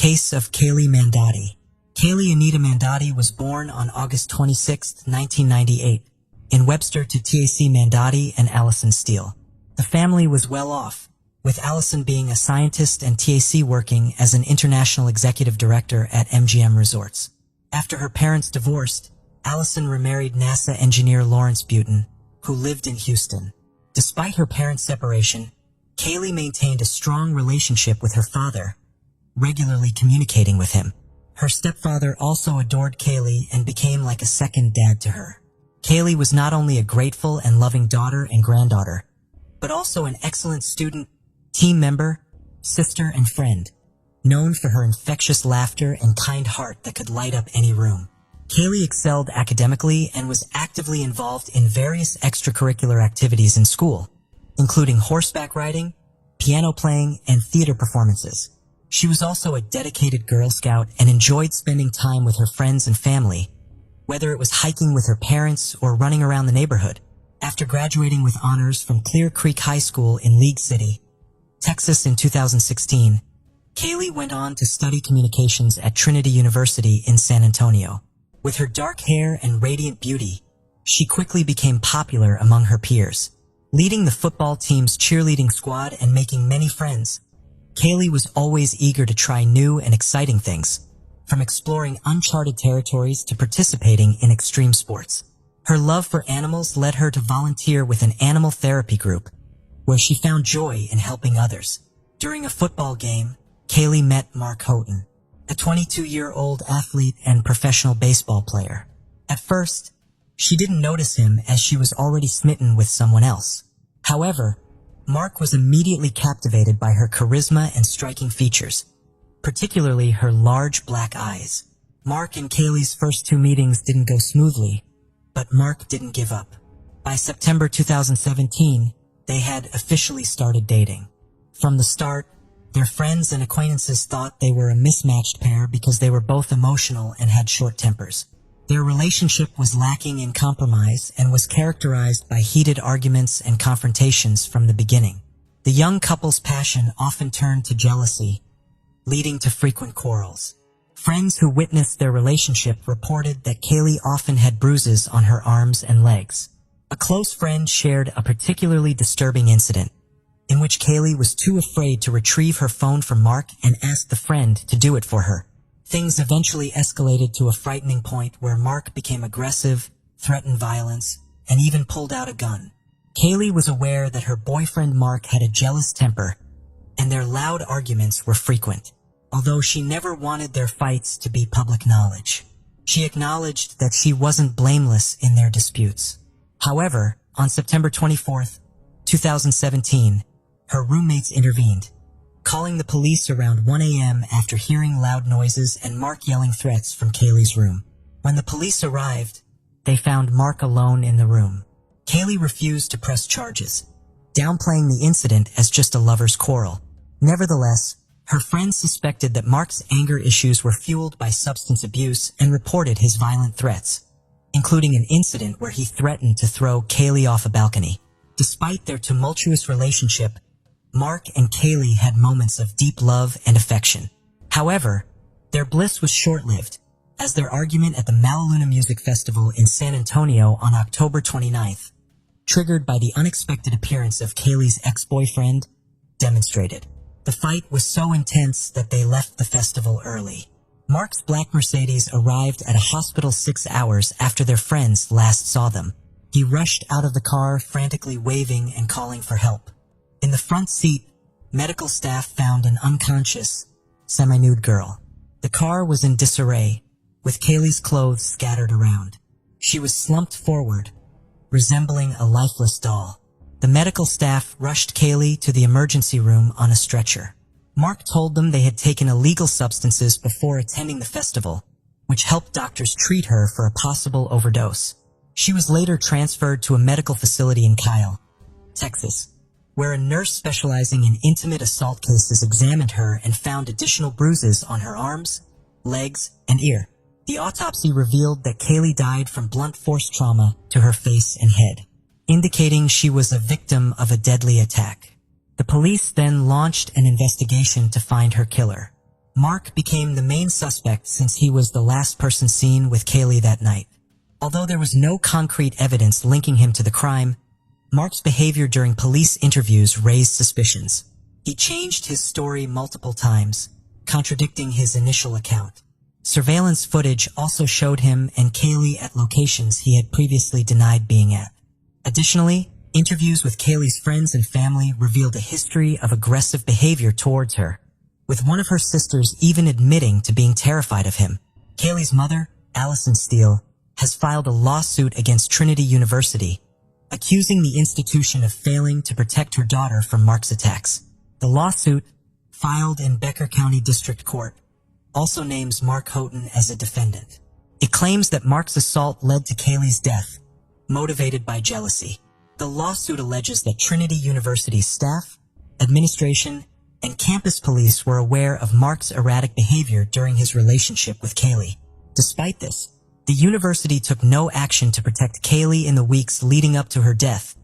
Case of Kaylee Mandotti. Kaylee Anita Mandotti was born on August 26, 1998, in Webster to TAC Mandotti and Allison Steele. The family was well off, with Allison being a scientist and TAC working as an international executive director at MGM Resorts. After her parents divorced, Allison remarried NASA engineer Lawrence Butin, who lived in Houston. Despite her parents' separation, Kaylee maintained a strong relationship with her father, regularly communicating with him. Her stepfather also adored Kaylee and became like a second dad to her. Kaylee was not only a grateful and loving daughter and granddaughter, but also an excellent student, team member, sister, and friend, known for her infectious laughter and kind heart that could light up any room. Kaylee excelled academically and was actively involved in various extracurricular activities in school, including horseback riding, piano playing, and theater performances. She was also a dedicated Girl Scout and enjoyed spending time with her friends and family, whether it was hiking with her parents or running around the neighborhood. After graduating with honors from Clear Creek High School in League City, Texas in 2016, Kaylee went on to study communications at Trinity University in San Antonio. With her dark hair and radiant beauty, she quickly became popular among her peers, leading the football team's cheerleading squad and making many friends. Kaylee was always eager to try new and exciting things, from exploring uncharted territories to participating in extreme sports. Her love for animals led her to volunteer with an animal therapy group, where she found joy in helping others. During a football game, Kaylee met Mark Houghton, a 22-year-old athlete and professional baseball player. At first, she didn't notice him as she was already smitten with someone else. However, Mark was immediately captivated by her charisma and striking features, particularly her large black eyes. Mark and Kaylee's first two meetings didn't go smoothly, but Mark didn't give up. By September 2017, they had officially started dating. From the start, their friends and acquaintances thought they were a mismatched pair because they were both emotional and had short tempers. Their relationship was lacking in compromise and was characterized by heated arguments and confrontations from the beginning. The young couple's passion often turned to jealousy, leading to frequent quarrels. Friends who witnessed their relationship reported that Kaylee often had bruises on her arms and legs. A close friend shared a particularly disturbing incident, in which Kaylee was too afraid to retrieve her phone from Mark and asked the friend to do it for her. Things eventually escalated to a frightening point where Mark became aggressive, threatened violence, and even pulled out a gun. Kaylee was aware that her boyfriend Mark had a jealous temper, and their loud arguments were frequent. Although she never wanted their fights to be public knowledge, she acknowledged that she wasn't blameless in their disputes. However, on September 24, 2017, her roommates intervened, calling the police around 1 a.m. after hearing loud noises and Mark yelling threats from Kaylee's room. When the police arrived, they found Mark alone in the room. Kaylee refused to press charges, downplaying the incident as just a lover's quarrel. Nevertheless, her friends suspected that Mark's anger issues were fueled by substance abuse and reported his violent threats, including an incident where he threatened to throw Kaylee off a balcony. Despite their tumultuous relationship, Mark and Kaylee had moments of deep love and affection. However, their bliss was short-lived, as their argument at the Malaluna Music Festival in San Antonio on October 29th, triggered by the unexpected appearance of Kaylee's ex-boyfriend, demonstrated. The fight was so intense that they left the festival early. Mark's black Mercedes arrived at a hospital 6 hours after their friends last saw them. He rushed out of the car, frantically waving and calling for help. In the front seat, medical staff found an unconscious, semi-nude girl. The car was in disarray, with Kaylee's clothes scattered around. She was slumped forward, resembling a lifeless doll. The medical staff rushed Kaylee to the emergency room on a stretcher. Mark told them they had taken illegal substances before attending the festival, which helped doctors treat her for a possible overdose. She was later transferred to a medical facility in Kyle, Texas, where a nurse specializing in intimate assault cases examined her and found additional bruises on her arms, legs, and ear. The autopsy revealed that Kaylee died from blunt force trauma to her face and head, indicating she was a victim of a deadly attack. The police then launched an investigation to find her killer. Mark became the main suspect since he was the last person seen with Kaylee that night. Although there was no concrete evidence linking him to the crime, Mark's behavior during police interviews raised suspicions. He changed his story multiple times, contradicting his initial account. Surveillance footage also showed him and Kaylee at locations he had previously denied being at. Additionally, interviews with Kaylee's friends and family revealed a history of aggressive behavior towards her, with one of her sisters even admitting to being terrified of him. Kaylee's mother, Allison Steele, has filed a lawsuit against Trinity University, accusing the institution of failing to protect her daughter from Mark's attacks. The lawsuit, filed in Becker County District Court, also names Mark Houghton as a defendant. It claims that Mark's assault led to Kaylee's death, motivated by jealousy. The lawsuit alleges that Trinity University's staff, administration, and campus police were aware of Mark's erratic behavior during his relationship with Kaylee. Despite this, the university took no action to protect Kaylee in the weeks leading up to her death,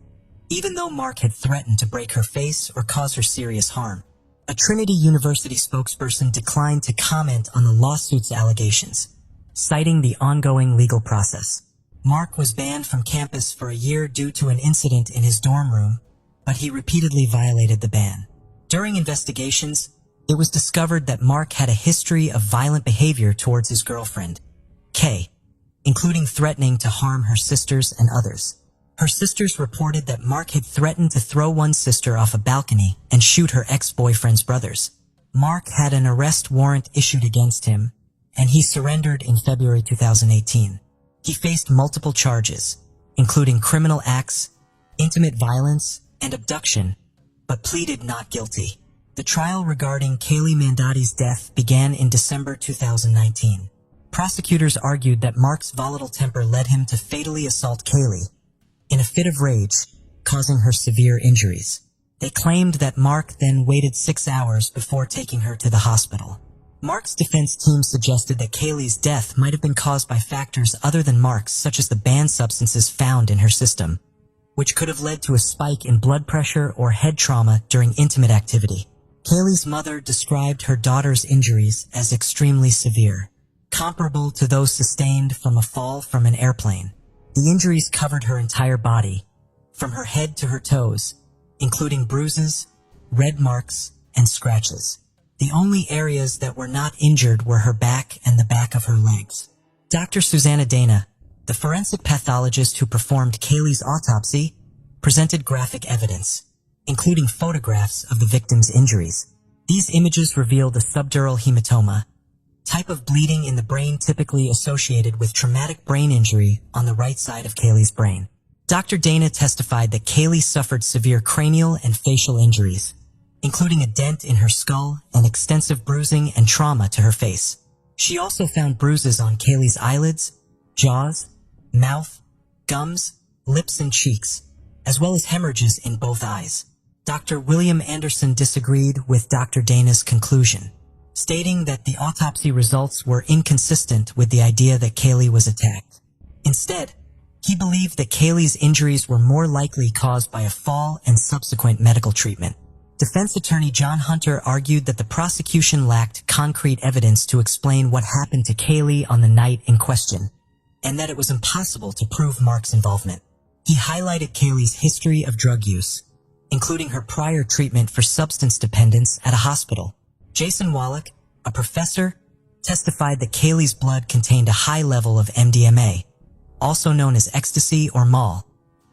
even though Mark had threatened to break her face or cause her serious harm. A Trinity University spokesperson declined to comment on the lawsuit's allegations, citing the ongoing legal process. Mark was banned from campus for a year due to an incident in his dorm room, but he repeatedly violated the ban. During investigations, it was discovered that Mark had a history of violent behavior towards his girlfriend, Kay, including threatening to harm her sisters and others. Her sisters reported that Mark had threatened to throw one sister off a balcony and shoot her ex-boyfriend's brothers. Mark had an arrest warrant issued against him, and he surrendered in February 2018. He faced multiple charges, including criminal acts, intimate violence, and abduction, but pleaded not guilty. The trial regarding Kaylee Mandotti's death began in December 2019. Prosecutors argued that Mark's volatile temper led him to fatally assault Kaylee, in a fit of rage, causing her severe injuries. They claimed that Mark then waited 6 hours before taking her to the hospital. Mark's defense team suggested that Kaylee's death might have been caused by factors other than Mark's, such as the banned substances found in her system, which could have led to a spike in blood pressure or head trauma during intimate activity. Kaylee's mother described her daughter's injuries as extremely severe, comparable to those sustained from a fall from an airplane. The injuries covered her entire body, from her head to her toes, including bruises, red marks, and scratches. The only areas that were not injured were her back and the back of her legs. Dr. Susanna Dana, the forensic pathologist who performed Kaylee's autopsy, presented graphic evidence, including photographs of the victim's injuries. These images revealed a subdural hematoma, type of bleeding in the brain typically associated with traumatic brain injury on the right side of Kaylee's brain. Dr. Dana testified that Kaylee suffered severe cranial and facial injuries, including a dent in her skull and extensive bruising and trauma to her face. She also found bruises on Kaylee's eyelids, jaws, mouth, gums, lips, and cheeks, as well as hemorrhages in both eyes. Dr. William Anderson disagreed with Dr. Dana's conclusion, stating that the autopsy results were inconsistent with the idea that Kaylee was attacked. Instead, he believed that Kaylee's injuries were more likely caused by a fall and subsequent medical treatment. Defense attorney John Hunter argued that the prosecution lacked concrete evidence to explain what happened to Kaylee on the night in question, and that it was impossible to prove Mark's involvement. He highlighted Kaylee's history of drug use, including her prior treatment for substance dependence at a hospital. Jason Wallach, a professor, testified that Kaylee's blood contained a high level of MDMA, also known as ecstasy or mol,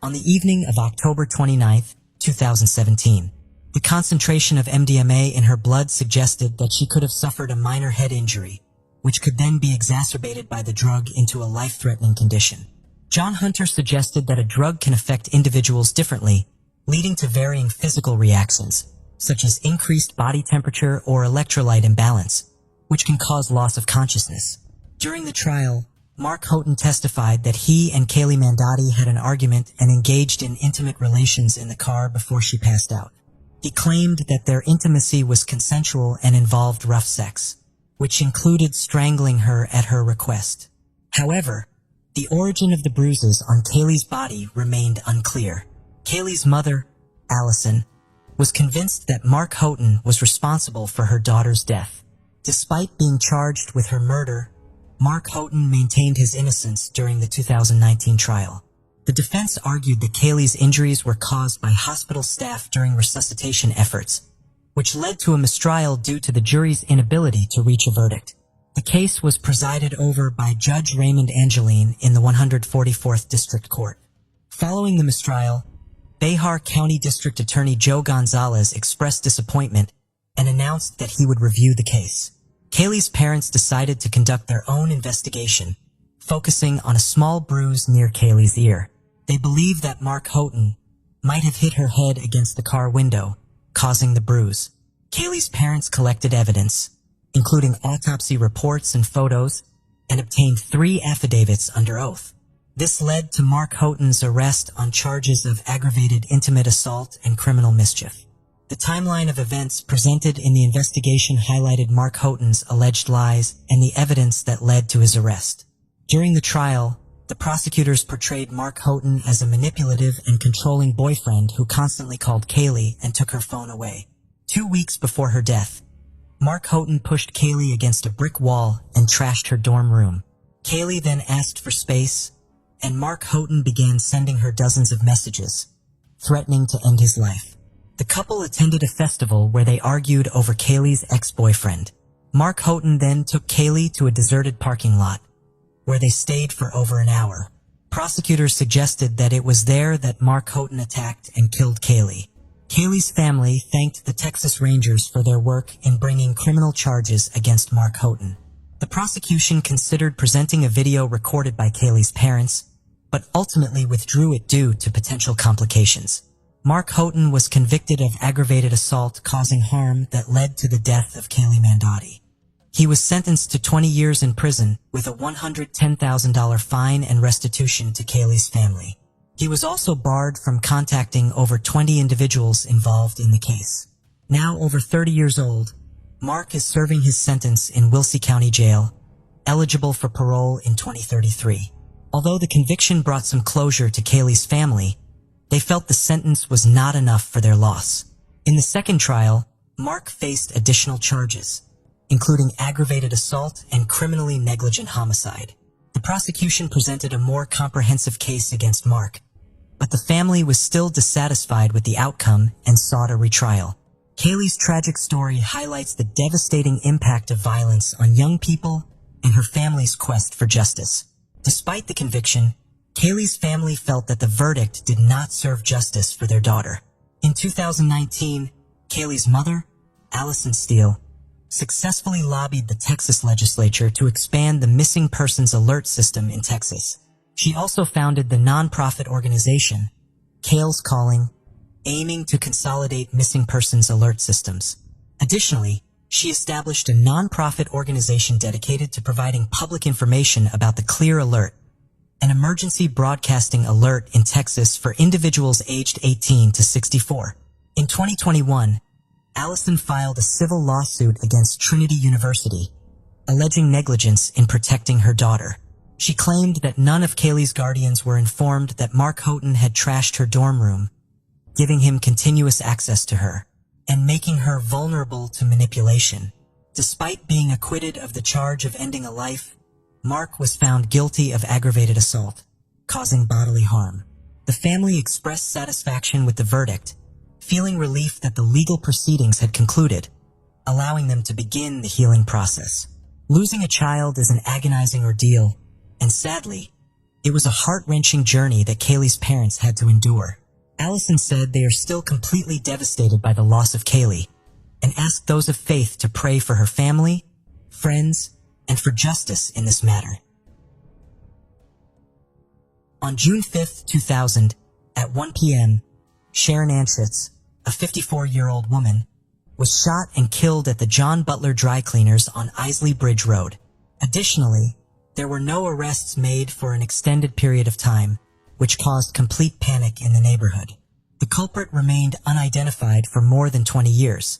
on the evening of October 29, 2017. The concentration of MDMA in her blood suggested that she could have suffered a minor head injury, which could then be exacerbated by the drug into a life-threatening condition. John Hunter suggested that a drug can affect individuals differently, leading to varying physical reactions, such as increased body temperature or electrolyte imbalance, which can cause loss of consciousness. During the trial, Mark Houghton testified that he and Kaylee Mandotti had an argument and engaged in intimate relations in the car before she passed out. He claimed that their intimacy was consensual and involved rough sex, which included strangling her at her request. However, the origin of the bruises on Kaylee's body remained unclear. Kaylee's mother, Allison, was convinced that Mark Houghton was responsible for her daughter's death, Despite being charged with her murder, Mark Houghton maintained his innocence during the 2019 trial. The defense argued that Kaylee's injuries were caused by hospital staff during resuscitation efforts, which led to a mistrial due to the jury's inability to reach a verdict. The case was presided over by Judge Raymond Angeline in the 144th District Court. Following the mistrial, Bexar County District Attorney Joe Gonzalez expressed disappointment and announced that he would review the case. Kaylee's parents decided to conduct their own investigation, focusing on a small bruise near Kaylee's ear. They believe that Mark Houghton might have hit her head against the car window, causing the bruise. Kaylee's parents collected evidence, including autopsy reports and photos, and obtained 3 affidavits under oath. This led to Mark Houghton's arrest on charges of aggravated intimate assault and criminal mischief. The timeline of events presented in the investigation highlighted Mark Houghton's alleged lies and the evidence that led to his arrest. During the trial, the prosecutors portrayed Mark Houghton as a manipulative and controlling boyfriend who constantly called Kaylee and took her phone away. 2 weeks before her death, Mark Houghton pushed Kaylee against a brick wall and trashed her dorm room. Kaylee then asked for space, and Mark Houghton began sending her dozens of messages, threatening to end his life. The couple attended a festival where they argued over Kaylee's ex-boyfriend. Mark Houghton then took Kaylee to a deserted parking lot, where they stayed for over an hour. Prosecutors suggested that it was there that Mark Houghton attacked and killed Kaylee. Kaylee's family thanked the Texas Rangers for their work in bringing criminal charges against Mark Houghton. The prosecution considered presenting a video recorded by Kaylee's parents, but ultimately withdrew it due to potential complications. Mark Houghton was convicted of aggravated assault causing harm that led to the death of Kaylee Mandotti. He was sentenced to 20 years in prison with a $110,000 fine and restitution to Kaylee's family. He was also barred from contacting over 20 individuals involved in the case. Now over 30 years old, Mark is serving his sentence in Wilkes County Jail, eligible for parole in 2033. Although the conviction brought some closure to Kaylee's family, they felt the sentence was not enough for their loss. In the second trial, Mark faced additional charges, including aggravated assault and criminally negligent homicide. The prosecution presented a more comprehensive case against Mark, but the family was still dissatisfied with the outcome and sought a retrial. Kaylee's tragic story highlights the devastating impact of violence on young people and her family's quest for justice. Despite the conviction, Kaylee's family felt that the verdict did not serve justice for their daughter. In 2019, Kaylee's mother, Allison Steele, successfully lobbied the Texas legislature to expand the missing persons alert system in Texas. She also founded the nonprofit organization, Kaylee's Calling, aiming to consolidate missing persons alert systems. Additionally, she established a nonprofit organization dedicated to providing public information about the Clear Alert, an emergency broadcasting alert in Texas for individuals aged 18 to 64. In 2021, Allison filed a civil lawsuit against Trinity University, alleging negligence in protecting her daughter. She claimed that none of Kaylee's guardians were informed that Mark Houghton had trashed her dorm room, giving him continuous access to her, and making her vulnerable to manipulation. Despite being acquitted of the charge of ending a life, Mark was found guilty of aggravated assault, causing bodily harm. The family expressed satisfaction with the verdict, feeling relief that the legal proceedings had concluded, allowing them to begin the healing process. Losing a child is an agonizing ordeal, and sadly, it was a heart-wrenching journey that Kaylee's parents had to endure. Allison said they are still completely devastated by the loss of Kaylee, and asked those of faith to pray for her family, friends, and for justice in this matter. On June 5, 2000, at 1 p.m., Sharon Anschutz, a 54-year-old woman, was shot and killed at the John Butler Dry Cleaners on Isley Bridge Road. Additionally, there were no arrests made for an extended period of time, which caused complete panic in the neighborhood. The culprit remained unidentified for more than 20 years,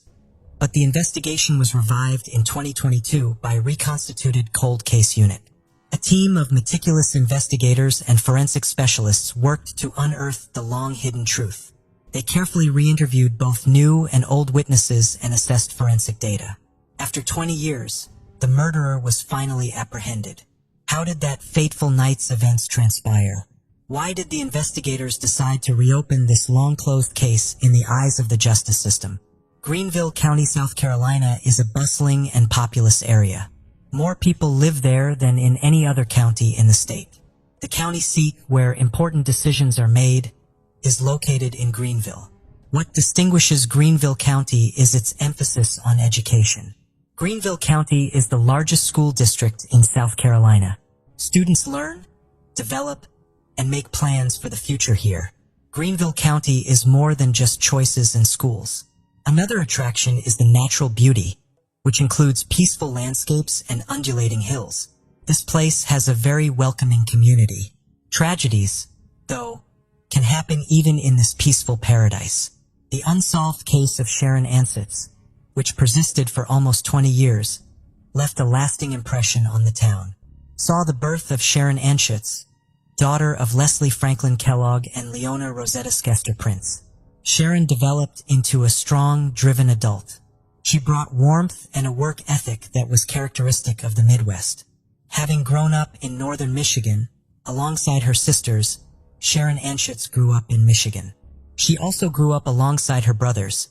but the investigation was revived in 2022 by a reconstituted cold case unit. A team of meticulous investigators and forensic specialists worked to unearth the long-hidden truth. They carefully re-interviewed both new and old witnesses and assessed forensic data. After 20 years, the murderer was finally apprehended. How did that fateful night's events transpire? Why did the investigators decide to reopen this long-closed case in the eyes of the justice system? Greenville County, South Carolina is a bustling and populous area. More people live there than in any other county in the state. The county seat, where important decisions are made, is located in Greenville. What distinguishes Greenville County is its emphasis on education. Greenville County is the largest school district in South Carolina. Students learn, develop, and make plans for the future here. Greenville County is more than just choices and schools. Another attraction is the natural beauty, which includes peaceful landscapes and undulating hills. This place has a very welcoming community. Tragedies, though, can happen even in this peaceful paradise. The unsolved case of Sharon Ansitz, which persisted for almost 20 years, left a lasting impression on the town. Saw the birth of Sharon Ansitz, daughter of Leslie Franklin Kellogg and Leona Rosetta Skester Prince. Sharon developed into a strong, driven adult. She brought warmth and a work ethic that was characteristic of the Midwest. Having grown up in northern Michigan, alongside her sisters, Sharon Ansitz grew up in Michigan. She also grew up alongside her brothers.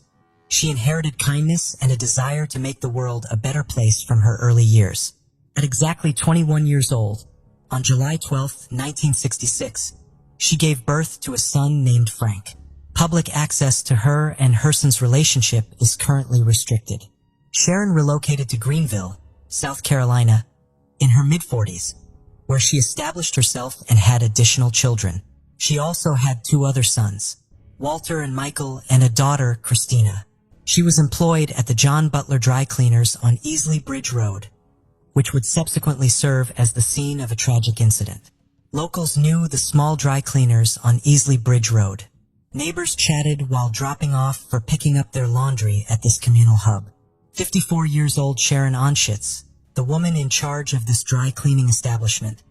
She inherited kindness and a desire to make the world a better place from her early years. At exactly 21 years old, on July 12, 1966, she gave birth to a son named Frank. Public access to her and Herson's relationship is currently restricted. Sharon relocated to Greenville, South Carolina, in her mid-40s, where she established herself and had additional children. She also had 2 other sons, Walter and Michael, and a daughter, Christina. She was employed at the John Butler Dry Cleaners on Easley Bridge Road, which would subsequently serve as the scene of a tragic incident. Locals knew the small dry cleaners on Easley Bridge Road. Neighbors chatted while dropping off for picking up their laundry at this communal hub. 54 years old Sharon Ansitz, the woman in charge of this dry cleaning establishment,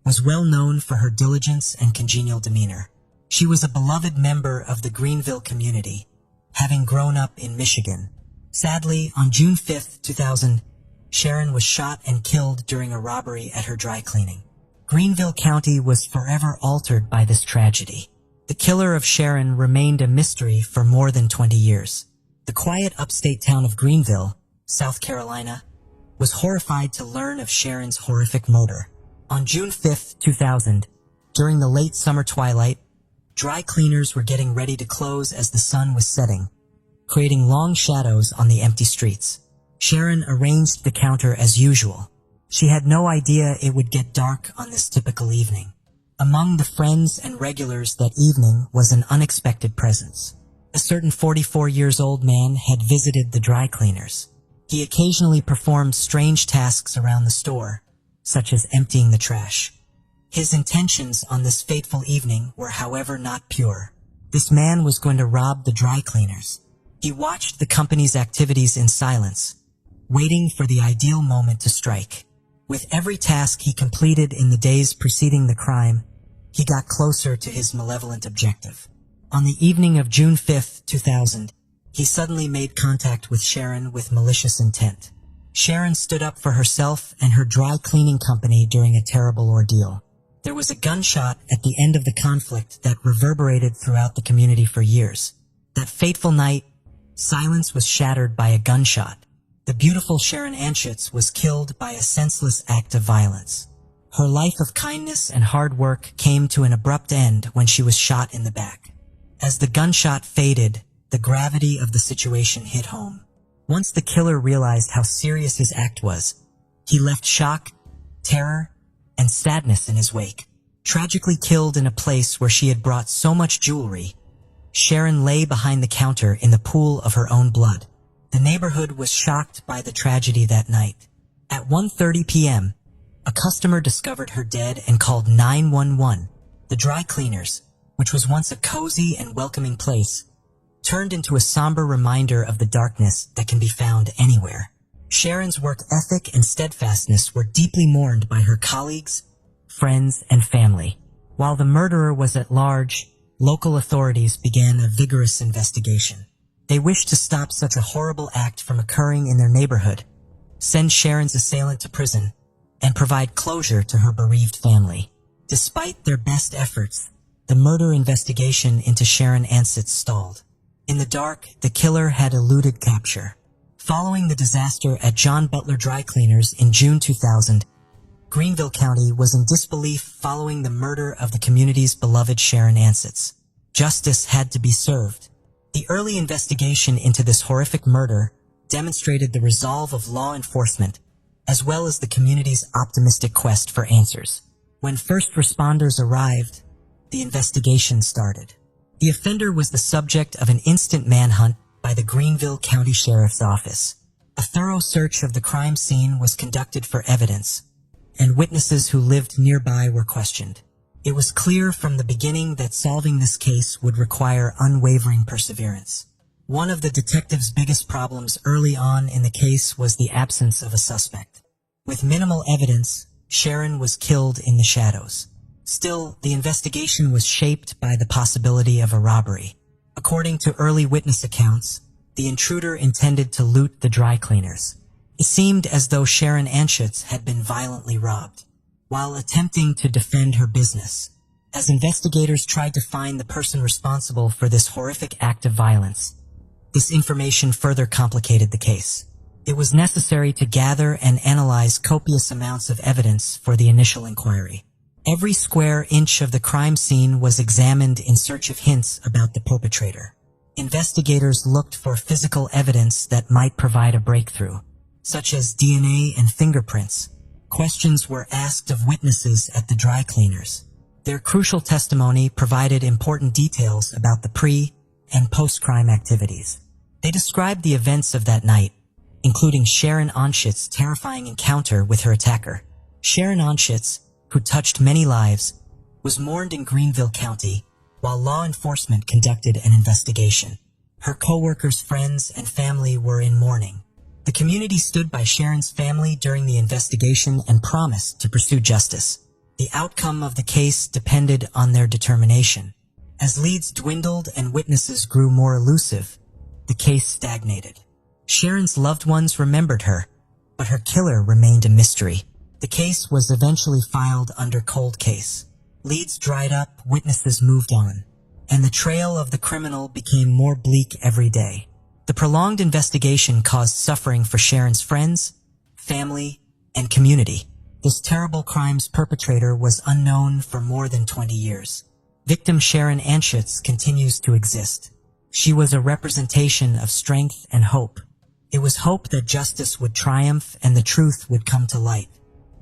was well known for her diligence and congenial demeanor. She was a beloved member of the Greenville community, having grown up in Michigan. Sadly, on June 5, 2000, Sharon was shot and killed during a robbery at her dry cleaning. Greenville County was forever altered by this tragedy. The killer of Sharon remained a mystery for more than 20 years. The quiet upstate town of Greenville, South Carolina, was horrified to learn of Sharon's horrific murder. On June 5, 2000, during the late summer twilight, dry cleaners were getting ready to close as the sun was setting, creating long shadows on the empty streets. Sharon arranged the counter as usual. She had no idea it would get dark on this typical evening. Among the friends and regulars that evening was an unexpected presence. A certain 44-years-old man had visited the dry cleaners. He occasionally performed strange tasks around the store, such as emptying the trash. His intentions on this fateful evening were, however, not pure. This man was going to rob the dry cleaners. He watched the company's activities in silence, waiting for the ideal moment to strike. With every task he completed in the days preceding the crime, he got closer to his malevolent objective. On the evening of June 5, 2000, he suddenly made contact with Sharon with malicious intent. Sharon stood up for herself and her dry cleaning company during a terrible ordeal. There was a gunshot at the end of the conflict that reverberated throughout the community for years. That fateful night, silence was shattered by a gunshot. The beautiful Sharon Ansitz was killed by a senseless act of violence. Her life of kindness and hard work came to an abrupt end when she was shot in the back. As the gunshot faded, the gravity of the situation hit home. Once the killer realized how serious his act was, he left shock, terror, and sadness in his wake. Tragically killed in a place where she had brought so much jewelry, Sharon lay behind the counter in the pool of her own blood. The neighborhood was shocked by the tragedy that night. At 1:30 p.m., a customer discovered her dead and called 911. The dry cleaners, which was once a cozy and welcoming place, turned into a somber reminder of the darkness that can be found anywhere. Sharon's work ethic and steadfastness were deeply mourned by her colleagues, friends, and family. While the murderer was at large, local authorities began a vigorous investigation. They wished to stop such a horrible act from occurring in their neighborhood, send Sharon's assailant to prison, and provide closure to her bereaved family. Despite their best efforts, the murder investigation into Sharon Ansett stalled. In the dark, the killer had eluded capture. Following the disaster at John Butler Dry Cleaners in June 2000, Greenville County was in disbelief following the murder of the community's beloved Sharon Ansett. Justice had to be served. The early investigation into this horrific murder demonstrated the resolve of law enforcement, as well as the community's optimistic quest for answers. When first responders arrived, the investigation started. The offender was the subject of an instant manhunt by the Greenville County Sheriff's Office. A thorough search of the crime scene was conducted for evidence, and witnesses who lived nearby were questioned. It was clear from the beginning that solving this case would require unwavering perseverance. One of the detective's biggest problems early on in the case was the absence of a suspect. With minimal evidence, Sharon was killed in the shadows. Still, the investigation was shaped by the possibility of a robbery. According to early witness accounts, the intruder intended to loot the dry cleaners. It seemed as though Sharon Ansett had been violently robbed, while attempting to defend her business. As investigators tried to find the person responsible for this horrific act of violence, this information further complicated the case. It was necessary to gather and analyze copious amounts of evidence for the initial inquiry. Every square inch of the crime scene was examined in search of hints about the perpetrator. Investigators looked for physical evidence that might provide a breakthrough, such as DNA and fingerprints. Questions were asked of witnesses at the dry cleaners. Their crucial testimony provided important details about the pre- and post-crime activities. They described the events of that night, including Sharon Anschett's terrifying encounter with her attacker. Sharon Anschett, who touched many lives, was mourned in Greenville County while law enforcement conducted an investigation. Her co-workers, friends, and family were in mourning. The community stood by Sharon's family during the investigation and promised to pursue justice. The outcome of the case depended on their determination. As leads dwindled and witnesses grew more elusive, the case stagnated. Sharon's loved ones remembered her, but her killer remained a mystery. The case was eventually filed under cold case. Leads dried up, witnesses moved on, and the trail of the criminal became more bleak every day. The prolonged investigation caused suffering for Sharon's friends, family, and community. This terrible crime's perpetrator was unknown for more than 20 years. Victim Sharon Ansett continues to exist. She was a representation of strength and hope. It was hope that justice would triumph and the truth would come to light.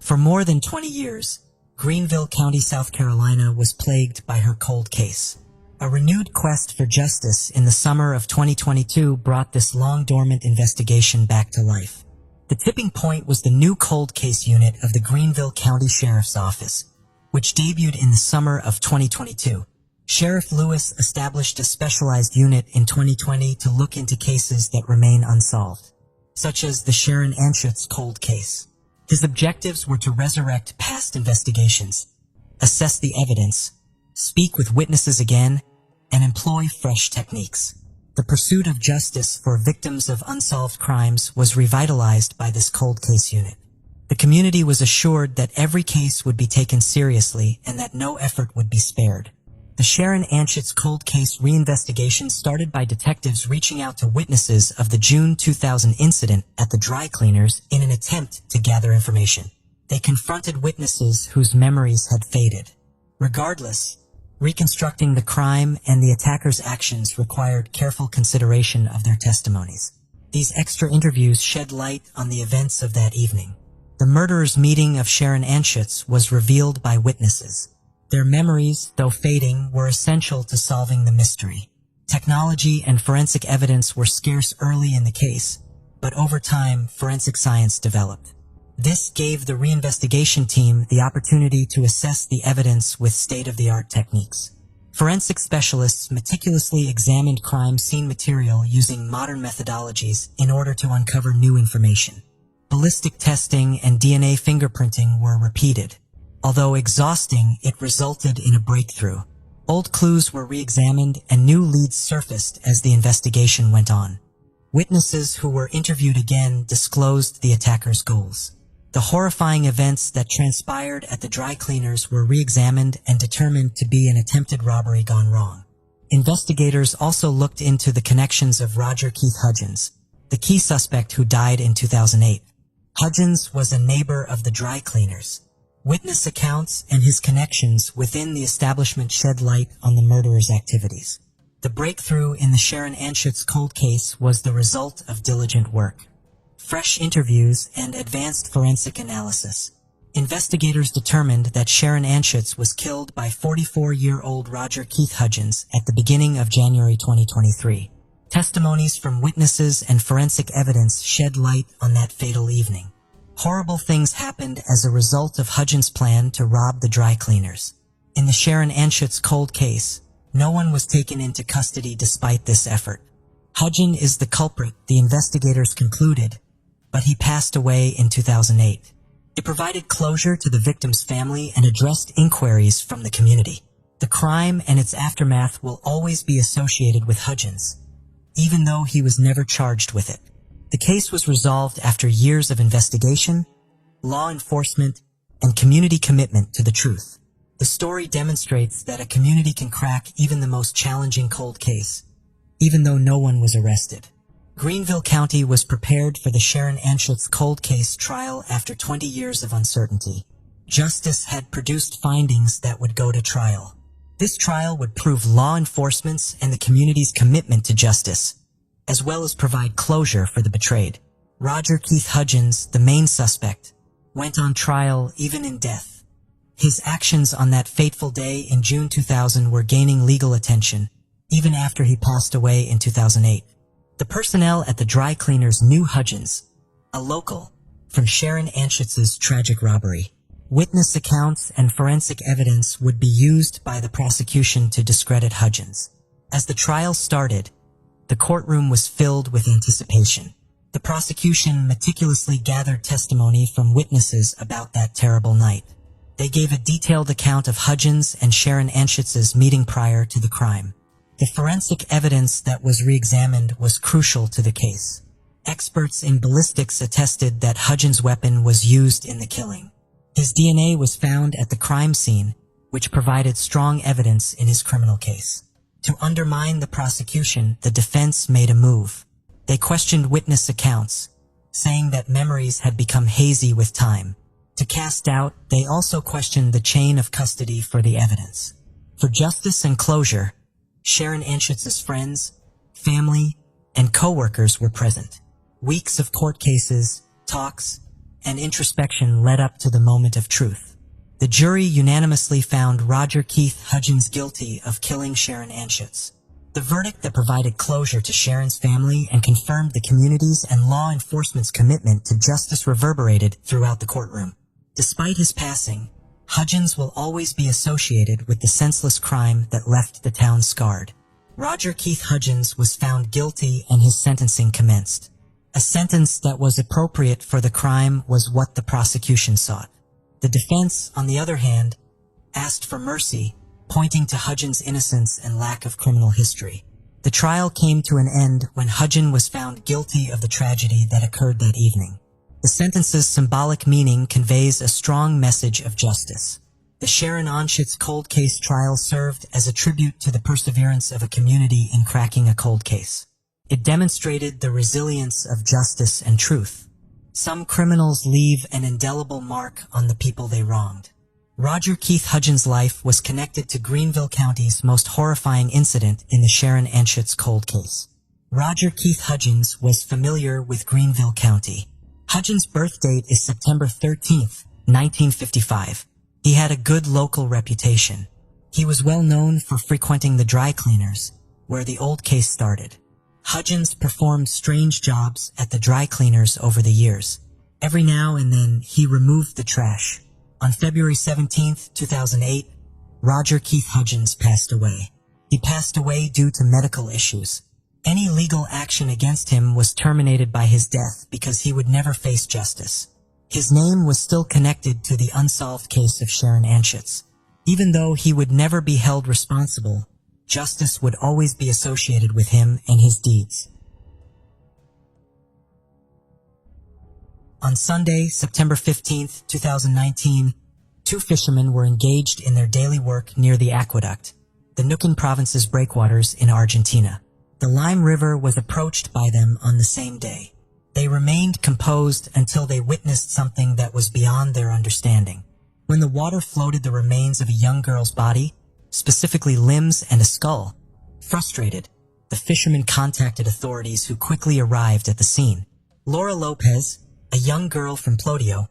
For more than 20 years, Greenville County, South Carolina was plagued by her cold case. A renewed quest for justice in the summer of 2022 brought this long-dormant investigation back to life. The tipping point was the new cold case unit of the Greenville County Sheriff's Office, which debuted in the summer of 2022. Sheriff Lewis established a specialized unit in 2020 to look into cases that remain unsolved, such as the Sharon Ansett cold case. His objectives were to resurrect past investigations, assess the evidence, speak with witnesses again, and employ fresh techniques. The pursuit of justice for victims of unsolved crimes was revitalized by this cold case unit. The community was assured that every case would be taken seriously and that no effort would be spared. The Sharon Ansett cold case reinvestigation started by detectives reaching out to witnesses of the June 2000 incident at the dry cleaners in an attempt to gather information. They confronted witnesses whose memories had faded. Regardless, reconstructing the crime and the attacker's actions required careful consideration of their testimonies. These extra interviews shed light on the events of that evening. The murderer's meeting of Sharon Ansett was revealed by witnesses. Their memories, though fading, were essential to solving the mystery. Technology and forensic evidence were scarce early in the case, but over time, forensic science developed. This gave the reinvestigation team the opportunity to assess the evidence with state-of-the-art techniques. Forensic specialists meticulously examined crime scene material using modern methodologies in order to uncover new information. Ballistic testing and DNA fingerprinting were repeated. Although exhausting, it resulted in a breakthrough. Old clues were re-examined and new leads surfaced as the investigation went on. Witnesses who were interviewed again disclosed the attacker's goals. The horrifying events that transpired at the dry cleaners were re-examined and determined to be an attempted robbery gone wrong. Investigators also looked into the connections of Roger Keith Hudgens, the key suspect who died in 2008. Hudgens was a neighbor of the dry cleaners. Witness accounts and his connections within the establishment shed light on the murderer's activities. The breakthrough in the Sharon Anschutz cold case was the result of diligent work, fresh interviews, and advanced forensic analysis. Investigators determined that Sharon Anschutz was killed by 44-year-old Roger Keith Hudgens at the beginning of January 2023. Testimonies from witnesses and forensic evidence shed light on that fatal evening. Horrible things happened as a result of Hudgens' plan to rob the dry cleaners. In the Sharon Anschutz cold case, no one was taken into custody despite this effort. Hudgens is the culprit, the investigators concluded, but he passed away in 2008. It provided closure to the victim's family and addressed inquiries from the community. The crime and its aftermath will always be associated with Hudgens, even though he was never charged with it. The case was resolved after years of investigation, law enforcement, and community commitment to the truth. The story demonstrates that a community can crack even the most challenging cold case, even though no one was arrested. Greenville County was prepared for the Sharon Anschutz cold case trial after 20 years of uncertainty. Justice had produced findings that would go to trial. This trial would prove law enforcement's and the community's commitment to justice, as well as provide closure for the betrayed. Roger Keith Hudgens, the main suspect, went on trial even in death. His actions on that fateful day in June 2000 were gaining legal attention, even after he passed away in 2008. The personnel at the dry cleaners knew Hudgens, a local, from Sharon Anschutz's tragic robbery. Witness accounts and forensic evidence would be used by the prosecution to discredit Hudgens. As the trial started, the courtroom was filled with anticipation. The prosecution meticulously gathered testimony from witnesses about that terrible night. They gave a detailed account of Hudgens and Sharon Anschutz's meeting prior to the crime. The forensic evidence that was re-examined was crucial to the case. Experts in ballistics attested that Hudgens' weapon was used in the killing. His DNA was found at the crime scene, which provided strong evidence in his criminal case. To undermine the prosecution, the defense made a move. They questioned witness accounts, saying that memories had become hazy with time. To cast doubt, they also questioned the chain of custody for the evidence. For justice and closure, Sharon Anschutz's friends, family, and co-workers were present. Weeks of court cases, talks, and introspection led up to the moment of truth. The jury unanimously found Roger Keith Hudgens guilty of killing Sharon Anschutz. The verdict that provided closure to Sharon's family and confirmed the community's and law enforcement's commitment to justice reverberated throughout the courtroom. Despite his passing, Hudgens will always be associated with the senseless crime that left the town scarred. Roger Keith Hudgens was found guilty and his sentencing commenced. A sentence that was appropriate for the crime was what the prosecution sought. The defense, on the other hand, asked for mercy, pointing to Hudgens' innocence and lack of criminal history. The trial came to an end when Hudgens was found guilty of the tragedy that occurred that evening. The sentence's symbolic meaning conveys a strong message of justice. The Sharon Anschutz cold case trial served as a tribute to the perseverance of a community in cracking a cold case. It demonstrated the resilience of justice and truth. Some criminals leave an indelible mark on the people they wronged. Roger Keith Hudgens' life was connected to Greenville County's most horrifying incident in the Sharon Anschutz cold case. Roger Keith Hudgens was familiar with Greenville County. Hudgens' birth date is September 13th, 1955. He had a good local reputation. He was well known for frequenting the dry cleaners, where the old case started. Hudgens performed strange jobs at the dry cleaners over the years. Every now and then, he removed the trash. On February 17, 2008, Roger Keith Hudgens passed away. He passed away due to medical issues. Any legal action against him was terminated by his death because he would never face justice. His name was still connected to the unsolved case of Sharon Anschutz. Even though he would never be held responsible, justice would always be associated with him and his deeds. On Sunday, September 15th, 2019, two fishermen were engaged in their daily work near the aqueduct, the Neuquén province's breakwaters in Argentina. The Lime River was approached by them on the same day. They remained composed until they witnessed something that was beyond their understanding. When the water floated the remains of a young girl's body, specifically limbs and a skull, frustrated, the fishermen contacted authorities who quickly arrived at the scene. Laura Lopez, a young girl from Plodio,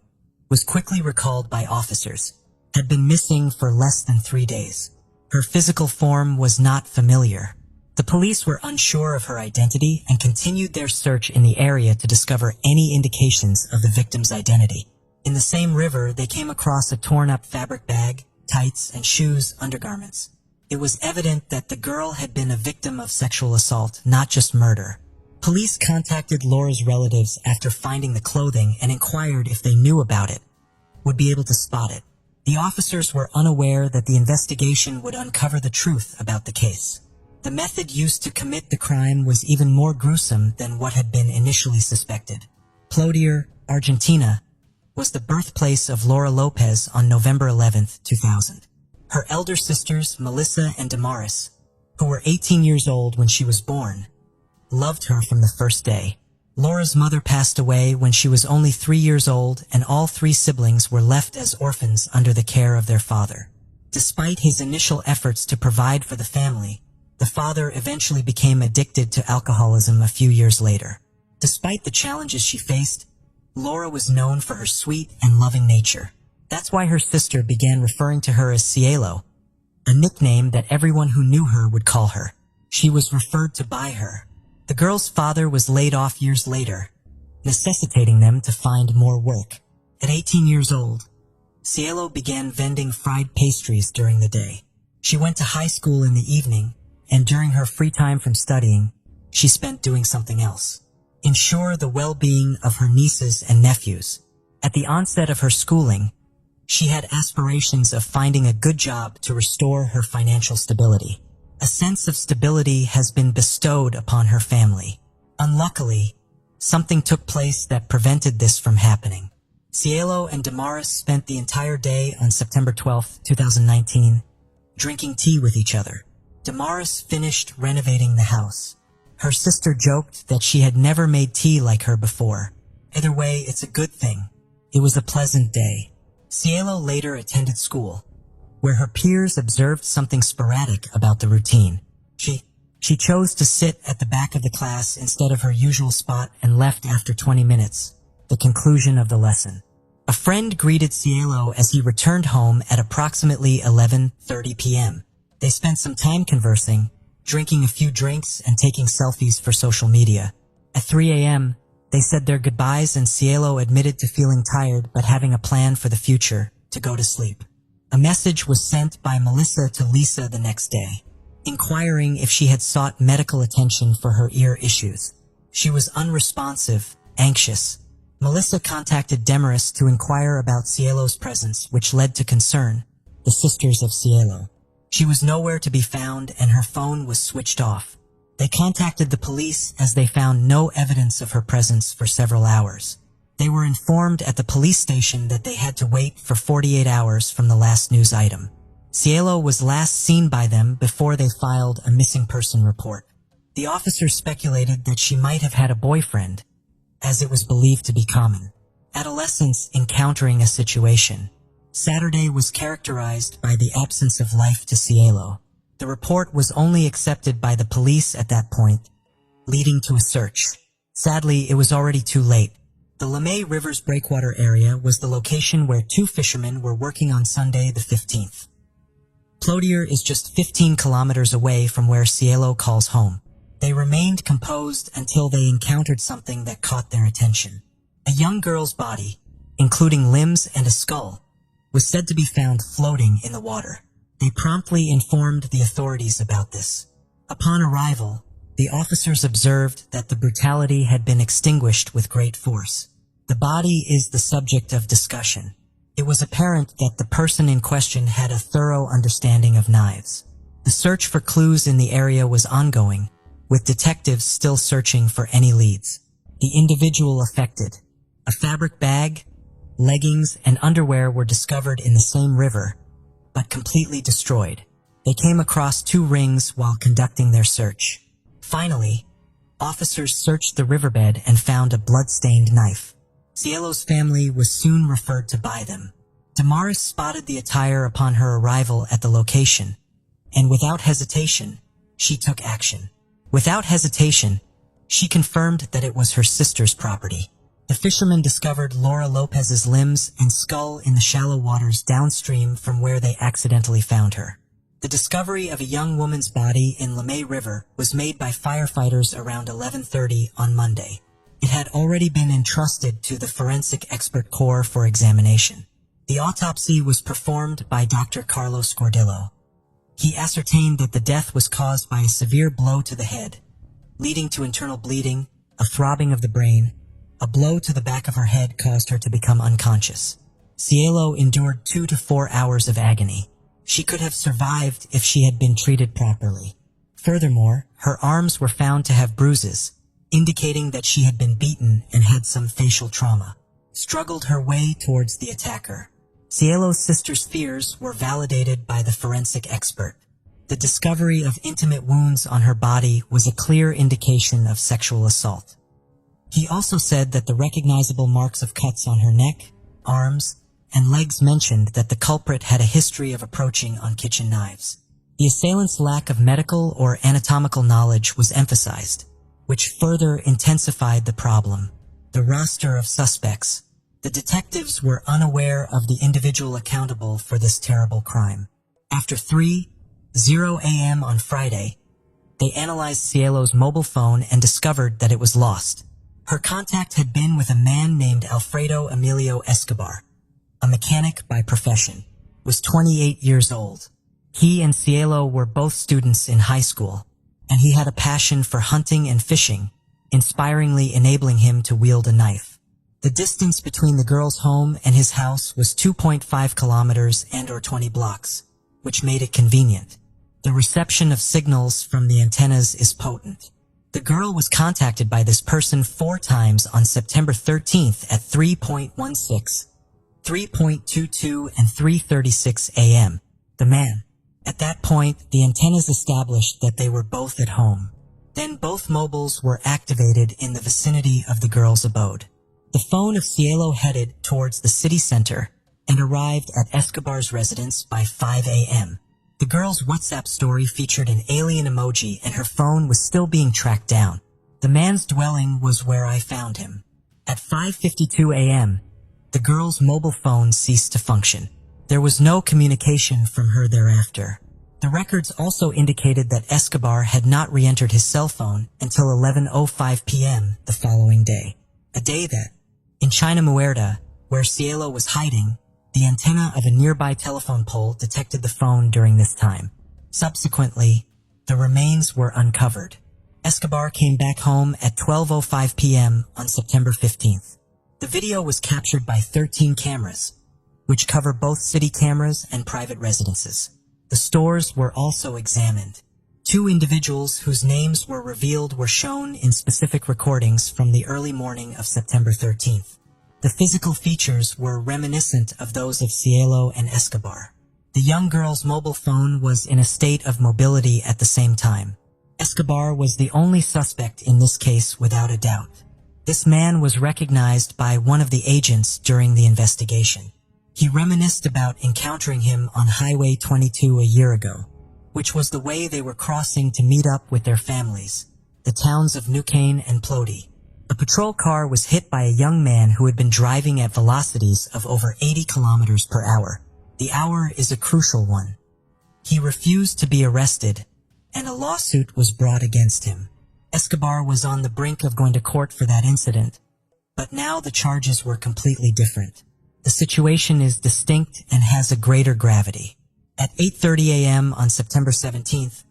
was quickly recalled by officers, had been missing for less than 3 days. Her physical form was not familiar. The police were unsure of her identity and continued their search in the area to discover any indications of the victim's identity. In the same river, they came across a torn-up fabric bag, tights, and shoes undergarments. It was evident that the girl had been a victim of sexual assault, not just murder. Police contacted Laura's relatives after finding the clothing and inquired if they knew about it, would be able to spot it. The officers were unaware that the investigation would uncover the truth about the case. The method used to commit the crime was even more gruesome than what had been initially suspected. Plodio, Argentina, was the birthplace of Laura Lopez on November 11, 2000. Her elder sisters, Melissa and Damaris, who were 18 years old when she was born, loved her from the first day. Laura's mother passed away when she was only 3 years old, and all 3 siblings were left as orphans under the care of their father. Despite his initial efforts to provide for the family, the father eventually became addicted to alcoholism a few years later. Despite the challenges she faced, Laura was known for her sweet and loving nature. That's why her sister began referring to her as Cielo, a nickname that everyone who knew her would call her. She was referred to by her. The girl's father was laid off years later, necessitating them to find more work. At 18 years old, Cielo began vending fried pastries during the day. She went to high school in the evening, and during her free time from studying, she spent doing something else. Ensure the well-being of her nieces and nephews. At the onset of her schooling, she had aspirations of finding a good job to restore her financial stability. A sense of stability has been bestowed upon her family. Unluckily, something took place that prevented this from happening. Cielo and Damaris spent the entire day on September 12, 2019, drinking tea with each other. Damaris finished renovating the house. Her sister joked that she had never made tea like her before. Either way, it's a good thing. It was a pleasant day. Cielo later attended school, where her peers observed something sporadic about the routine. She chose to sit at the back of the class instead of her usual spot and left after 20 minutes, the conclusion of the lesson. A friend greeted Cielo as he returned home at approximately 11:30 p.m. They spent some time conversing, drinking a few drinks and taking selfies for social media. At 3 a.m., they said their goodbyes and Cielo admitted to feeling tired but having a plan for the future, to go to sleep. A message was sent by Melissa to Lisa the next day, inquiring if she had sought medical attention for her ear issues. She was unresponsive, anxious. Melissa contacted Damaris to inquire about Cielo's presence, which led to concern, the sisters of Cielo. She was nowhere to be found and her phone was switched off. They contacted the police as they found no evidence of her presence for several hours. They were informed at the police station that they had to wait for 48 hours from the last news item. Cielo was last seen by them before they filed a missing person report. The officers speculated that she might have had a boyfriend, as it was believed to be common. Adolescents encountering a situation. Saturday was characterized by the absence of life to Cielo. The report was only accepted by the police at that point, leading to a search. Sadly, it was already too late. The Lemay River's breakwater area was the location where two fishermen were working on Sunday the 15th. Plodio is just 15 kilometers away from where Cielo calls home. They remained composed until they encountered something that caught their attention. A young girl's body, including limbs and a skull, was said to be found floating in the water. They promptly informed the authorities about this. Upon arrival, the officers observed that the brutality had been extinguished with great force. The body is the subject of discussion. It was apparent that the person in question had a thorough understanding of knives. The search for clues in the area was ongoing, with detectives still searching for any leads. The individual affected, A fabric bag, leggings, and underwear were discovered in the same river, but completely destroyed. They came across 2 rings while conducting their search. Finally, officers searched the riverbed and found a blood-stained knife. Cielo's family was soon referred to by them. Damaris spotted the attire upon her arrival at the location, and without hesitation, she took action. Without hesitation, she confirmed that it was her sister's property. The fishermen discovered Laura Lopez's limbs and skull in the shallow waters downstream from where they accidentally found her. The discovery of a young woman's body in Lemay River was made by firefighters around 11:30 on Monday. It had already been entrusted to the Forensic Expert Corps for examination. The autopsy was performed by Dr. Carlos Gordillo. He ascertained that the death was caused by a severe blow to the head, leading to internal bleeding, a throbbing of the brain. A blow to the back of her head caused her to become unconscious. Cielo endured 2 to 4 hours of agony. She could have survived if she had been treated properly. Furthermore, her arms were found to have bruises, indicating that she had been beaten and had some facial trauma. Struggled her way towards the attacker. Cielo's sister's fears were validated by the forensic expert. The discovery of intimate wounds on her body was a clear indication of sexual assault. He also said that the recognizable marks of cuts on her neck, arms, and legs mentioned that the culprit had a history of approaching on kitchen knives. The assailant's lack of medical or anatomical knowledge was emphasized, which further intensified the problem. The roster of suspects. The detectives were unaware of the individual accountable for this terrible crime. After 3:00 a.m. on Friday, they analyzed Cielo's mobile phone and discovered that it was lost. Her contact had been with a man named Alfredo Emilio Escobar, a mechanic by profession, was 28 years old. He and Cielo were both students in high school, and he had a passion for hunting and fishing, inspiringly enabling him to wield a knife. The distance between the girl's home and his house was 2.5 kilometers and/or 20 blocks, which made it convenient. The reception of signals from the antennas is potent. The girl was contacted by this person 4 times on September 13th at 3:16, 3:22, and 3:36 a.m. The man. At that point, the antennas established that they were both at home. Then both mobiles were activated in the vicinity of the girl's abode. The phone of Cielo headed towards the city center and arrived at Escobar's residence by 5 a.m. The girl's WhatsApp story featured an alien emoji and her phone was still being tracked down. The man's dwelling was where I found him. At 5:52 a.m., the girl's mobile phone ceased to function. There was no communication from her thereafter. The records also indicated that Escobar had not re-entered his cell phone until 11:05 p.m. the following day. A day that, in China Muerta, where Cielo was hiding, the antenna of a nearby telephone pole detected the phone during this time. Subsequently, the remains were uncovered. Escobar came back home at 12:05 p.m. on September 15th. The video was captured by 13 cameras, which cover both city cameras and private residences. The stores were also examined. 2 individuals whose names were revealed were shown in specific recordings from the early morning of September 13th. The physical features were reminiscent of those of Cielo and Escobar. The young girl's mobile phone was in a state of mobility at the same time. Escobar was the only suspect in this case without a doubt. This man was recognized by one of the agents during the investigation. He reminisced about encountering him on Highway 22 a year ago, which was the way they were crossing to meet up with their families, the towns of New Cane and Plody. A patrol car was hit by a young man who had been driving at velocities of over 80 kilometers per hour. The hour is a crucial one. He refused to be arrested, and a lawsuit was brought against him. Escobar was on the brink of going to court for that incident, but now the charges were completely different. The situation is distinct and has a greater gravity. At 8:30 a.m. on September 17th,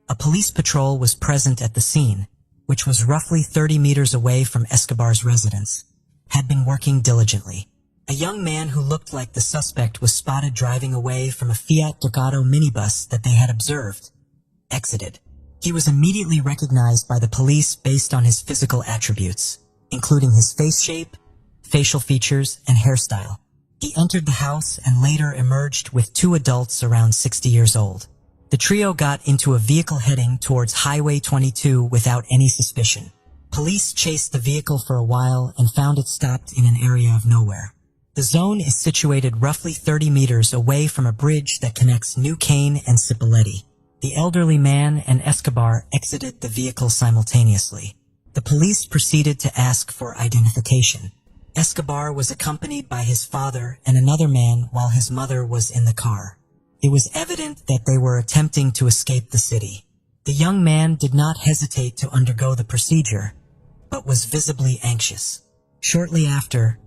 a police patrol was present at the scene, which was roughly 30 meters away from Escobar's residence, had been working diligently. A young man who looked like the suspect was spotted driving away from a Fiat Ducato minibus that they had observed. Exited. He was immediately recognized by the police based on his physical attributes, including his face shape, facial features, and hairstyle. He entered the house and later emerged with two adults around 60 years old. The trio got into a vehicle heading towards Highway 22 without any suspicion. Police chased the vehicle for a while and found it stopped in an area of nowhere. The zone is situated roughly 30 meters away from a bridge that connects New Cane and Cipolletti. The elderly man and Escobar exited the vehicle simultaneously. The police proceeded to ask for identification. Escobar was accompanied by his father and another man while his mother was in the car. It was evident that they were attempting to escape the city. The young man did not hesitate to undergo the procedure, but was visibly anxious. Shortly after,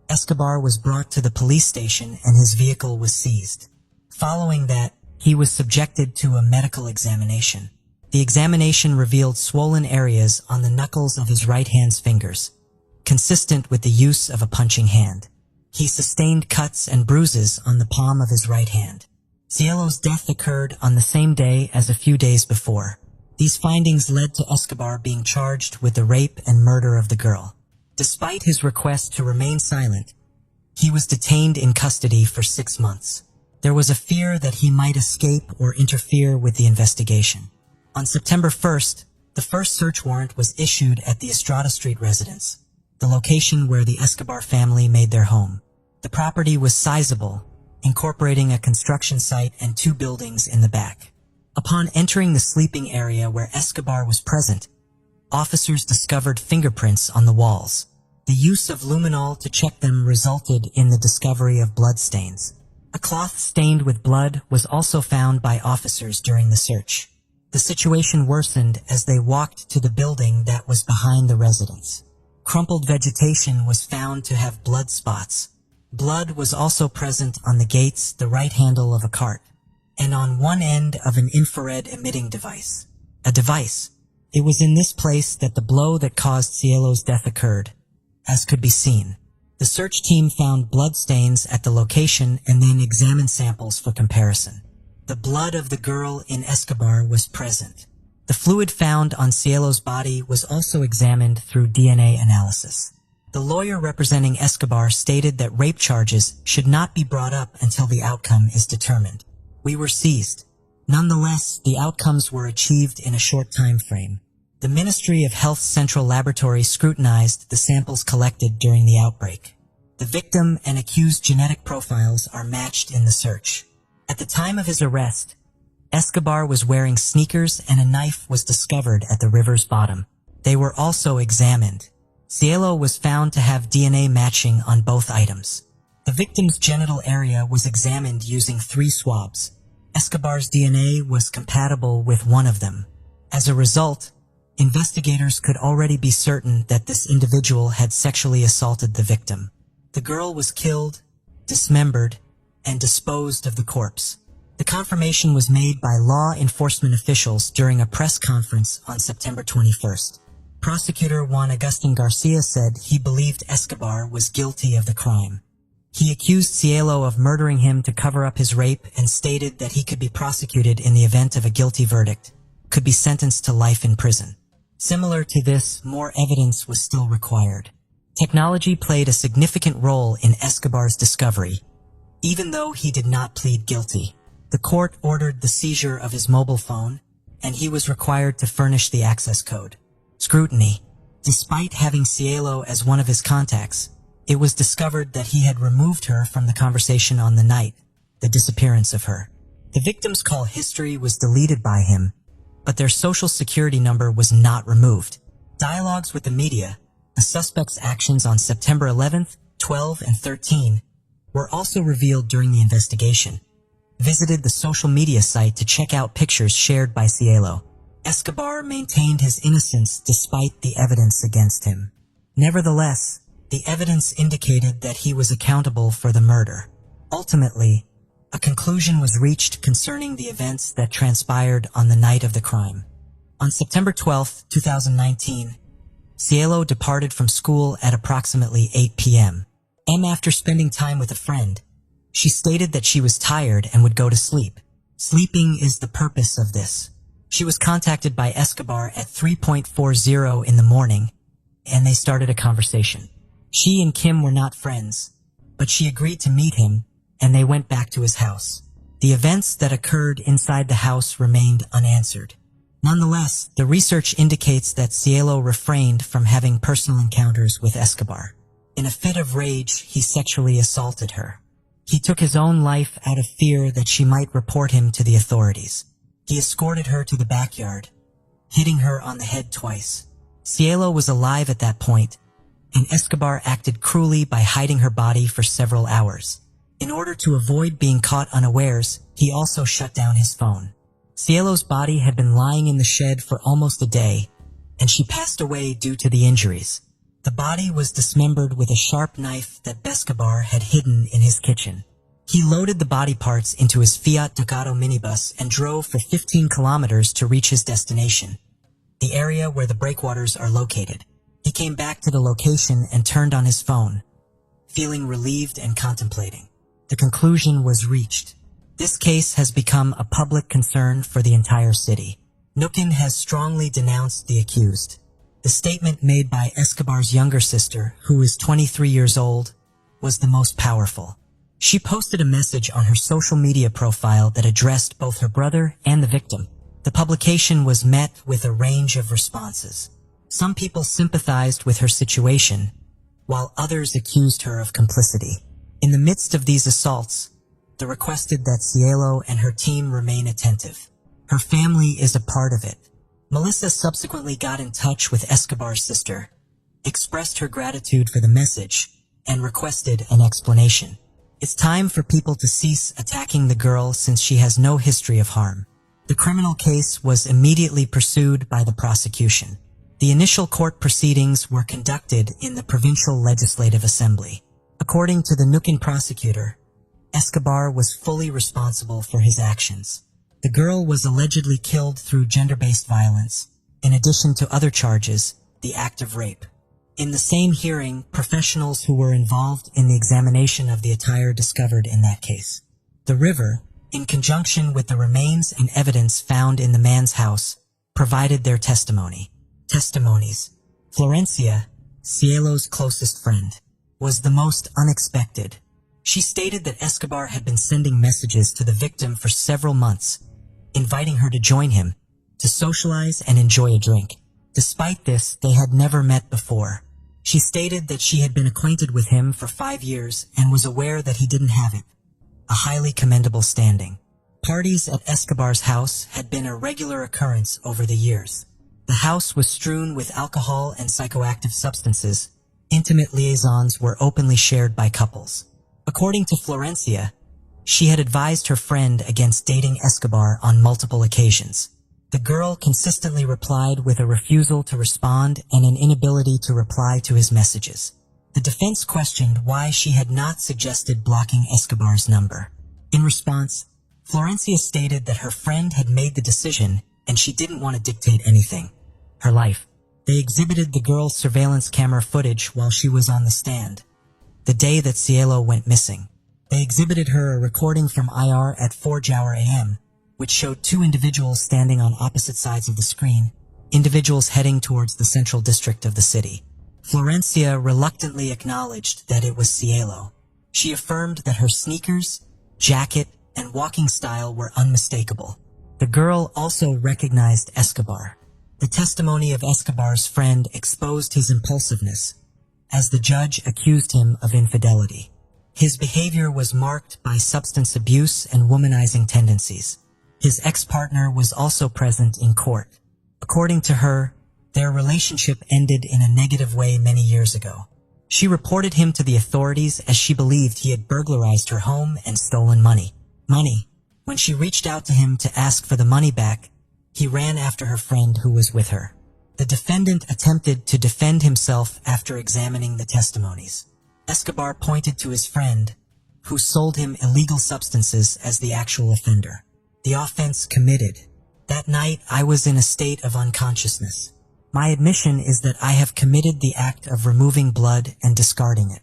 Escobar was brought to the police station and his vehicle was seized. Following that, he was subjected to a medical examination. The examination revealed swollen areas on the knuckles of his right hand's fingers, consistent with the use of a punching hand. He sustained cuts and bruises on the palm of his right hand. Cielo's death occurred on the same day as a few days before. These findings led to Escobar being charged with the rape and murder of the girl. Despite his request to remain silent, he was detained in custody for 6 months. There was a fear that he might escape or interfere with the investigation. On September 1st, the first search warrant was issued at the Estrada Street residence, the location where the Escobar family made their home. The property was sizable, incorporating a construction site and 2 buildings in the back. Upon entering the sleeping area where Escobar was present, officers discovered fingerprints on the walls. The use of luminol to check them resulted in the discovery of bloodstains. A cloth stained with blood was also found by officers during the search. The situation worsened as they walked to the building that was behind the residence. Crumpled vegetation was found to have blood spots. Blood was also present on the gates, the right handle of a cart, and on one end of an infrared emitting device. It was in this place that the blow that caused Cielo's death occurred, as could be seen. The search team found blood stains at the location and then examined samples for comparison. The blood of the girl in Escobar was present. The fluid found on Cielo's body was also examined through DNA analysis. The lawyer representing Escobar stated that rape charges should not be brought up until the outcome is determined. We were seized. Nonetheless, the outcomes were achieved in a short time frame. The Ministry of Health's Central Laboratory scrutinized the samples collected during the outbreak. The victim and accused genetic profiles are matched in the search. At the time of his arrest, Escobar was wearing sneakers and a knife was discovered at the river's bottom. They were also examined. Cielo was found to have DNA matching on both items. The victim's genital area was examined using 3 swabs. Escobar's DNA was compatible with one of them. As a result, investigators could already be certain that this individual had sexually assaulted the victim. The girl was killed, dismembered, and disposed of the corpse. The confirmation was made by law enforcement officials during a press conference on September 21st. Prosecutor Juan Agustin Garcia said he believed Escobar was guilty of the crime. He accused Cielo of murdering him to cover up his rape and stated that he could be prosecuted in the event of a guilty verdict, could be sentenced to life in prison. Similar to this, more evidence was still required. Technology played a significant role in Escobar's discovery, even though he did not plead guilty. The court ordered the seizure of his mobile phone, and he was required to furnish the access code. Scrutiny. Despite having Cielo as one of his contacts, it was discovered that he had removed her from the conversation on the night, the disappearance of her. The victim's call history was deleted by him, but their social security number was not removed. Dialogues with the media, the suspect's actions on September 11th, 12, and 13 were also revealed during the investigation. Visited the social media site to check out pictures shared by Cielo. Escobar maintained his innocence despite the evidence against him. Nevertheless, the evidence indicated that he was accountable for the murder. Ultimately, a conclusion was reached concerning the events that transpired on the night of the crime. On September 12, 2019, Cielo departed from school at approximately 8 p.m. After spending time with a friend, she stated that she was tired and would go to sleep. Sleeping is the purpose of this. She was contacted by Escobar at 3:40 in the morning, and they started a conversation. She and Kim were not friends, but she agreed to meet him, and they went back to his house. The events that occurred inside the house remained unanswered. Nonetheless, the research indicates that Cielo refrained from having personal encounters with Escobar. In a fit of rage, he sexually assaulted her. He took his own life out of fear that she might report him to the authorities. He escorted her to the backyard, hitting her on the head twice. Cielo was alive at that point, and Escobar acted cruelly by hiding her body for several hours. In order to avoid being caught unawares, he also shut down his phone. Cielo's body had been lying in the shed for almost a day, and she passed away due to the injuries. The body was dismembered with a sharp knife that Escobar had hidden in his kitchen. He loaded the body parts into his Fiat Ducato minibus and drove for 15 kilometers to reach his destination, the area where the breakwaters are located. He came back to the location and turned on his phone, feeling relieved and contemplating. The conclusion was reached. This case has become a public concern for the entire city. Nukin has strongly denounced the accused. The statement made by Escobar's younger sister, who is 23 years old, was the most powerful. She posted a message on her social media profile that addressed both her brother and the victim. The publication was met with a range of responses. Some people sympathized with her situation, while others accused her of complicity. In the midst of these assaults, they requested that Cielo and her team remain attentive. Her family is a part of it. Melissa subsequently got in touch with Escobar's sister, expressed her gratitude for the message, and requested an explanation. It's time for people to cease attacking the girl since she has no history of harm. The criminal case was immediately pursued by the prosecution. The initial court proceedings were conducted in the Provincial Legislative Assembly. According to the Nukin prosecutor, Escobar was fully responsible for his actions. The girl was allegedly killed through gender-based violence, in addition to other charges, the act of rape. In the same hearing, professionals who were involved in the examination of the attire discovered in that case. The river, in conjunction with the remains and evidence found in the man's house, provided their testimony. Testimonies. Florencia, Cielo's closest friend, was the most unexpected. She stated that Escobar had been sending messages to the victim for several months, inviting her to join him, to socialize and enjoy a drink. Despite this, they had never met before. She stated that she had been acquainted with him for 5 years and was aware that he didn't have it, a highly commendable standing. Parties at Escobar's house had been a regular occurrence over the years. The house was strewn with alcohol and psychoactive substances. Intimate liaisons were openly shared by couples. According to Florencia, she had advised her friend against dating Escobar on multiple occasions. The girl consistently replied with a refusal to respond and an inability to reply to his messages. The defense questioned why she had not suggested blocking Escobar's number. In response, Florencia stated that her friend had made the decision and she didn't want to dictate anything. Her life. They exhibited the girl's surveillance camera footage while she was on the stand, the day that Cielo went missing. They exhibited her a recording from IR at 4 a.m., which showed 2 individuals standing on opposite sides of the screen, individuals heading towards the central district of the city. Florencia reluctantly acknowledged that it was Cielo. She affirmed that her sneakers, jacket, and walking style were unmistakable. The girl also recognized Escobar. The testimony of Escobar's friend exposed his impulsiveness, as the judge accused him of infidelity. His behavior was marked by substance abuse and womanizing tendencies. His ex-partner was also present in court. According to her, their relationship ended in a negative way many years ago. She reported him to the authorities as she believed he had burglarized her home and stolen money. When she reached out to him to ask for the money back, he ran after her friend who was with her. The defendant attempted to defend himself after examining the testimonies. Escobar pointed to his friend, who sold him illegal substances, as the actual offender. The offense committed. That night, I was in a state of unconsciousness. My admission is that I have committed the act of removing blood and discarding it.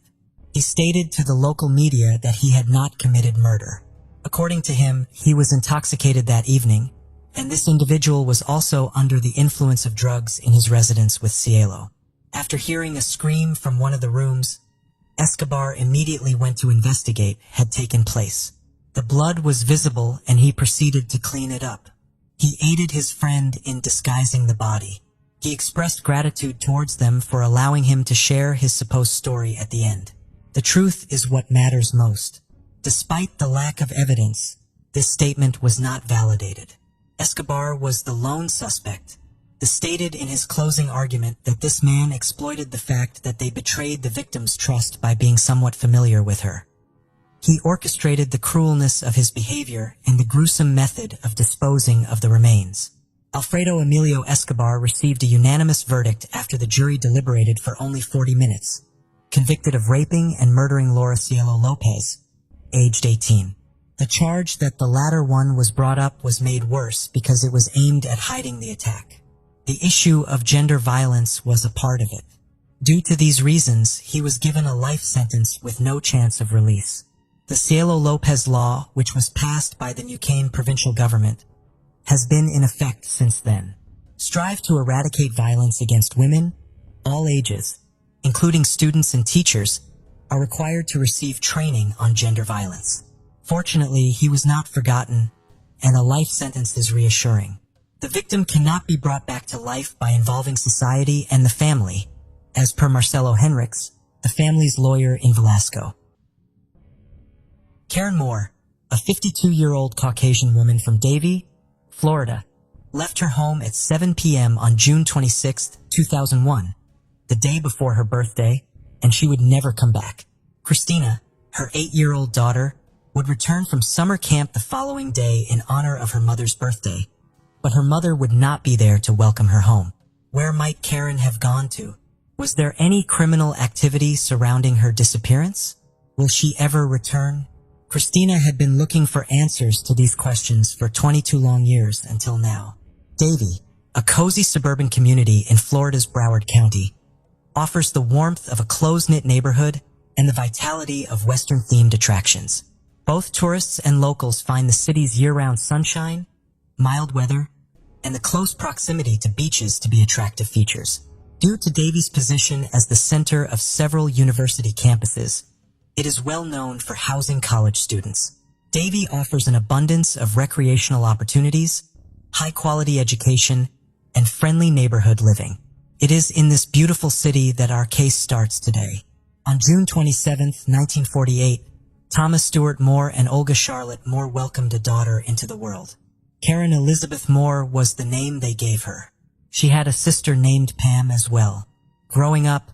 He stated to the local media that he had not committed murder. According to him, he was intoxicated that evening, and this individual was also under the influence of drugs in his residence with Cielo. After hearing a scream from one of the rooms, Escobar immediately went to investigate what had taken place. The blood was visible and he proceeded to clean it up. He aided his friend in disguising the body. He expressed gratitude towards them for allowing him to share his supposed story at the end. The truth is what matters most. Despite the lack of evidence, this statement was not validated. Escobar was the lone suspect. He stated in his closing argument that this man exploited the fact that they betrayed the victim's trust by being somewhat familiar with her. He orchestrated the cruelness of his behavior and the gruesome method of disposing of the remains. Alfredo Emilio Escobar received a unanimous verdict after the jury deliberated for only 40 minutes, convicted of raping and murdering Laura Cielo Lopez, aged 18. The charge that the latter one was brought up was made worse because it was aimed at hiding the attack. The issue of gender violence was a part of it. Due to these reasons, he was given a life sentence with no chance of release. The Cielo Lopez law, which was passed by the Neuquén provincial government, has been in effect since then. Strive to eradicate violence against women, all ages, including students and teachers, are required to receive training on gender violence. Fortunately, he was not forgotten, and a life sentence is reassuring. The victim cannot be brought back to life by involving society and the family, as per Marcelo Henriques, the family's lawyer in Velasco. Karen Moore, a 52-year-old Caucasian woman from Davie, Florida, left her home at 7 p.m. on June 26, 2001, the day before her birthday, and she would never come back. Christina, her 8-year-old daughter, would return from summer camp the following day in honor of her mother's birthday, but her mother would not be there to welcome her home. Where might Karen have gone to? Was there any criminal activity surrounding her disappearance? Will she ever return? Christina had been looking for answers to these questions for 22 long years until now. Davie, a cozy suburban community in Florida's Broward County, offers the warmth of a close-knit neighborhood and the vitality of Western-themed attractions. Both tourists and locals find the city's year-round sunshine, mild weather, and the close proximity to beaches to be attractive features. Due to Davie's position as the center of several university campuses, it is well known for housing college students. Davie offers an abundance of recreational opportunities, high-quality education, and friendly neighborhood living. It is in this beautiful city that our case starts today. On June 27, 1948, Thomas Stewart Moore and Olga Charlotte Moore welcomed a daughter into the world. Karen Elizabeth Moore was the name they gave her. She had a sister named Pam as well. Growing up,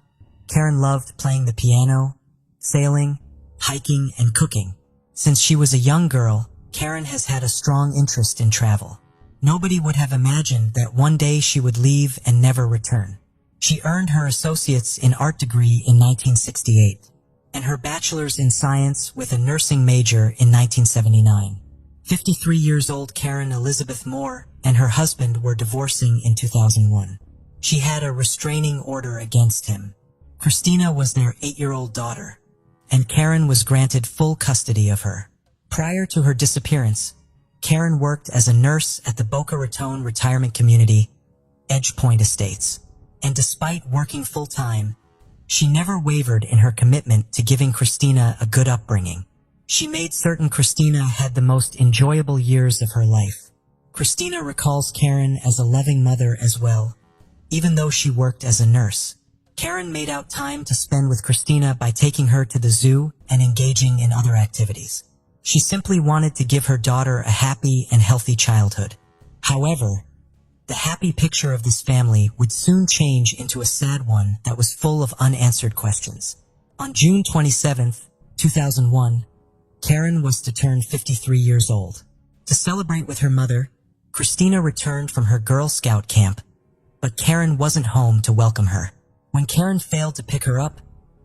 Karen loved playing the piano, sailing, hiking, and cooking. Since she was a young girl, Karen has had a strong interest in travel. Nobody would have imagined that one day she would leave and never return. She earned her associate's in art degree in 1968 and her bachelor's in science with a nursing major in 1979. 53 years old Karen Elizabeth Moore and her husband were divorcing in 2001. She had a restraining order against him. Christina was their 8-year-old daughter, and Karen was granted full custody of her. Prior to her disappearance, Karen worked as a nurse at the Boca Raton retirement community, Edge Point Estates. And despite working full-time, she never wavered in her commitment to giving Christina a good upbringing. She made certain Christina had the most enjoyable years of her life. Christina recalls Karen as a loving mother as well, even though she worked as a nurse. Karen made out time to spend with Christina by taking her to the zoo and engaging in other activities. She simply wanted to give her daughter a happy and healthy childhood. However, the happy picture of this family would soon change into a sad one that was full of unanswered questions. On June 27, 2001, Karen was to turn 53 years old. To celebrate with her mother, Christina returned from her Girl Scout camp, but Karen wasn't home to welcome her. When Karen failed to pick her up,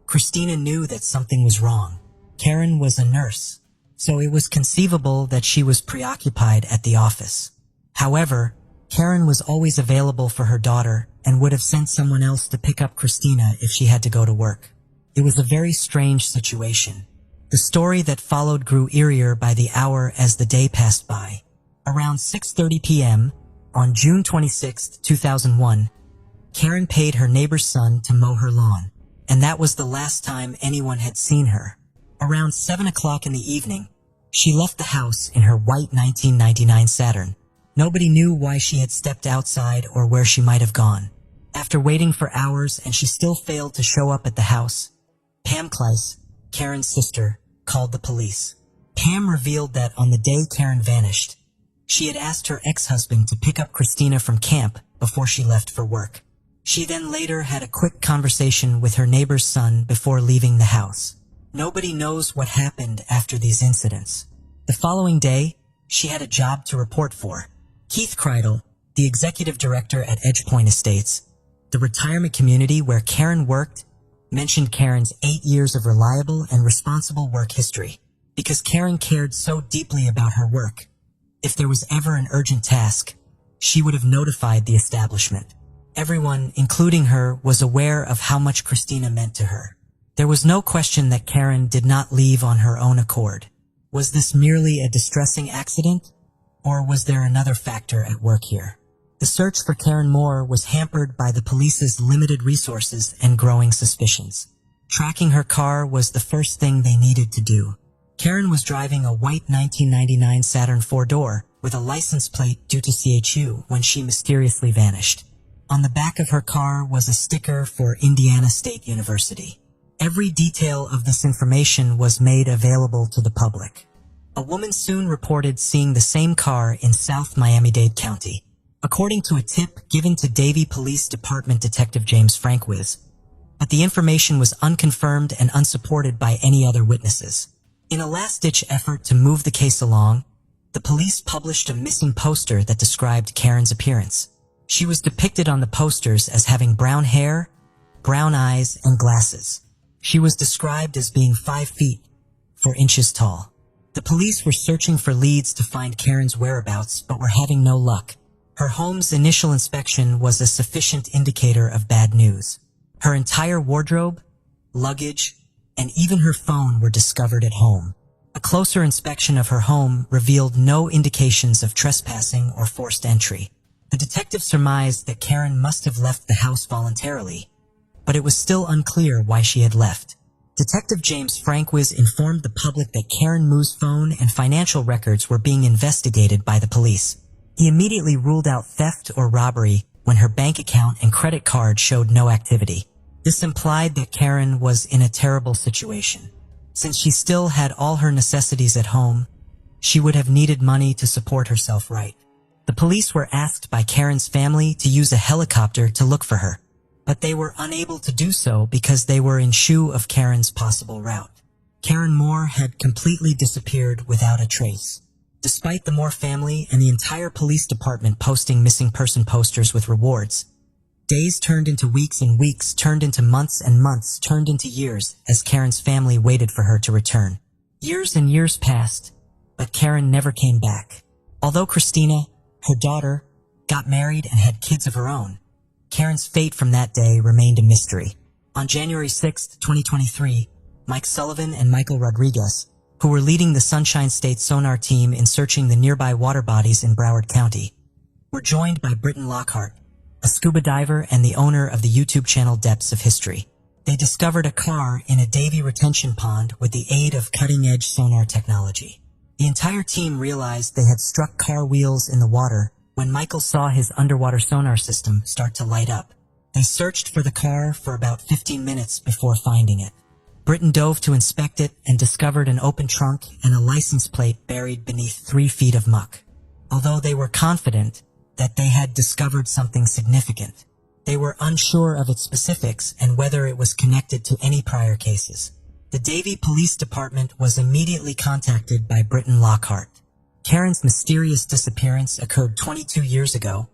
Christina knew that something was wrong. Karen was a nurse, so it was conceivable that she was preoccupied at the office. However, Karen was always available for her daughter and would have sent someone else to pick up Christina if she had to go to work. It was a very strange situation. The story that followed grew eerier by the hour as the day passed by. Around 6:30 p.m. on June 26, 2001, Karen paid her neighbor's son to mow her lawn, and that was the last time anyone had seen her. Around 7 o'clock in the evening, she left the house in her white 1999 Saturn. Nobody knew why she had stepped outside or where she might have gone. After waiting for hours and she still failed to show up at the house, Pam Kleiss, Karen's sister, called the police. Pam revealed that on the day Karen vanished, she had asked her ex-husband to pick up Christina from camp before she left for work. She then later had a quick conversation with her neighbor's son before leaving the house. Nobody knows what happened after these incidents. The following day, she had a job to report for. Keith Kreidel, the executive director at Edgepoint Estates, the retirement community where Karen worked, mentioned Karen's 8 years of reliable and responsible work history. Because Karen cared so deeply about her work, if there was ever an urgent task, she would have notified the establishment. Everyone, including her, was aware of how much Christina meant to her. There was no question that Karen did not leave on her own accord. Was this merely a distressing accident, or was there another factor at work here? The search for Karen Moore was hampered by the police's limited resources and growing suspicions. Tracking her car was the first thing they needed to do. Karen was driving a white 1999 Saturn 4-door with a license plate due to CHU when she mysteriously vanished. On the back of her car was a sticker for Indiana State University. Every detail of this information was made available to the public. A woman soon reported seeing the same car in South Miami-Dade County. According to a tip given to Davie Police Department Detective James Frankwiz, but the information was unconfirmed and unsupported by any other witnesses. In a last-ditch effort to move the case along, the police published a missing poster that described Karen's appearance. She was depicted on the posters as having brown hair, brown eyes, and glasses. She was described as being 5 feet, 4 inches tall. The police were searching for leads to find Karen's whereabouts, but were having no luck. Her home's initial inspection was a sufficient indicator of bad news. Her entire wardrobe, luggage, and even her phone were discovered at home. A closer inspection of her home revealed no indications of trespassing or forced entry. The detective surmised that Karen must have left the house voluntarily, but it was still unclear why she had left. Detective James Frankwiz informed the public that Karen Moo's phone and financial records were being investigated by the police. He immediately ruled out theft or robbery when her bank account and credit card showed no activity. This implied that Karen was in a terrible situation. Since she still had all her necessities at home, she would have needed money to support herself right. The police were asked by Karen's family to use a helicopter to look for her, but they were unable to do so because they were in shoe of Karen's possible route. Karen Moore had completely disappeared without a trace. Despite the Moore family and the entire police department posting missing person posters with rewards, days turned into weeks and weeks turned into months and months turned into years as Karen's family waited for her to return. Years and years passed, but Karen never came back. Although Christina, her daughter, got married and had kids of her own, Karen's fate from that day remained a mystery. On January 6, 2023, Mike Sullivan and Michael Rodriguez, who were leading the Sunshine State sonar team in searching the nearby water bodies in Broward County, were joined by Britton Lockhart, a scuba diver and the owner of the YouTube channel Depths of History. They discovered a car in a Davie retention pond with the aid of cutting-edge sonar technology. The entire team realized they had struck car wheels in the water when Michael saw his underwater sonar system start to light up. They searched for the car for about 15 minutes before finding it. Britton dove to inspect it and discovered an open trunk and a license plate buried beneath 3 feet of muck. Although they were confident that they had discovered something significant, they were unsure of its specifics and whether it was connected to any prior cases. The Davie Police Department was immediately contacted by Britton Lockhart. Karen's mysterious disappearance occurred 22 years ago,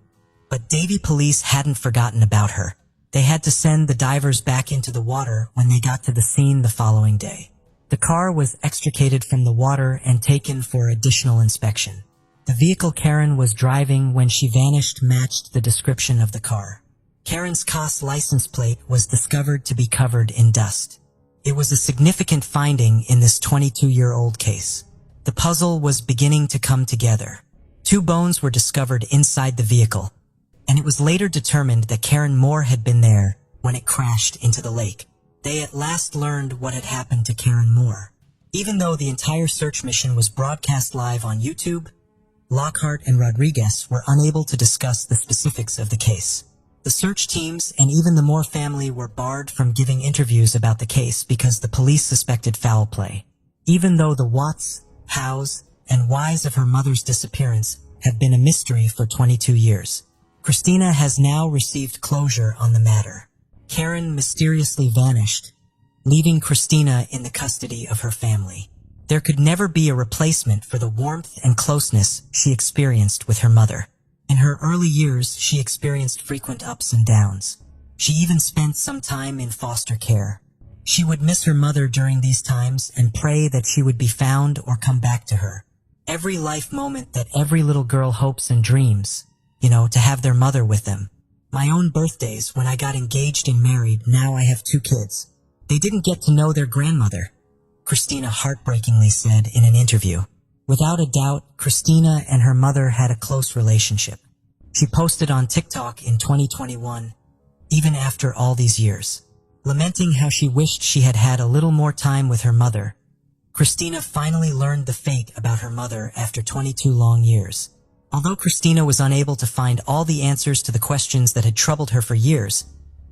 but Davie Police hadn't forgotten about her. They had to send the divers back into the water when they got to the scene the following day. The car was extricated from the water and taken for additional inspection. The vehicle Karen was driving when she vanished matched the description of the car. Karen's COS license plate was discovered to be covered in dust. It was a significant finding in this 22-year-old case. The puzzle was beginning to come together. 2 bones were discovered inside the vehicle, and it was later determined that Karen Moore had been there when it crashed into the lake. They at last learned what had happened to Karen Moore. Even though the entire search mission was broadcast live on YouTube, Lockhart and Rodriguez were unable to discuss the specifics of the case. The search teams and even the Moore family were barred from giving interviews about the case because the police suspected foul play. Even though the whats, hows, and whys of her mother's disappearance have been a mystery for 22 years, Christina has now received closure on the matter. Karen mysteriously vanished, leaving Christina in the custody of her family. There could never be a replacement for the warmth and closeness she experienced with her mother. In her early years, she experienced frequent ups and downs. She even spent some time in foster care. She would miss her mother during these times and pray that she would be found or come back to her. Every life moment that every little girl hopes and dreams, to have their mother with them. My own birthdays, when I got engaged and married, now I have 2 kids. They didn't get to know their grandmother, Christina heartbreakingly said in an interview. Without a doubt, Christina and her mother had a close relationship. She posted on TikTok in 2021, even after all these years, lamenting how she wished she had had a little more time with her mother. Christina finally learned the fate about her mother after 22 long years. Although Christina was unable to find all the answers to the questions that had troubled her for years,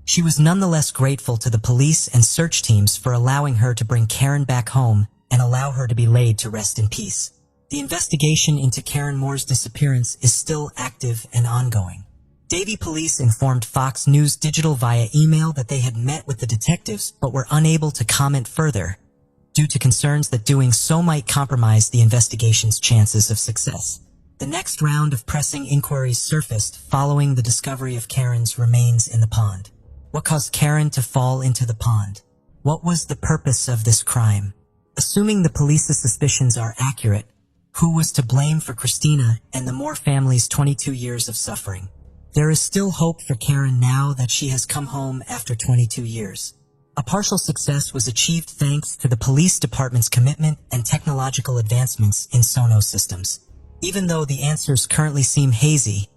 she was nonetheless grateful to the police and search teams for allowing her to bring Karen back home and allow her to be laid to rest in peace. The investigation into Karen Moore's disappearance is still active and ongoing. Davie Police informed Fox News Digital via email that they had met with the detectives but were unable to comment further due to concerns that doing so might compromise the investigation's chances of success. The next round of pressing inquiries surfaced following the discovery of Karen's remains in the pond. What caused Karen to fall into the pond? What was the purpose of this crime? Assuming the police's suspicions are accurate, who was to blame for Christina and the Moore family's 22 years of suffering? There is still hope for Karen now that she has come home after 22 years. A partial success was achieved thanks to the police department's commitment and technological advancements in Sonos systems. Even though the answers currently seem hazy,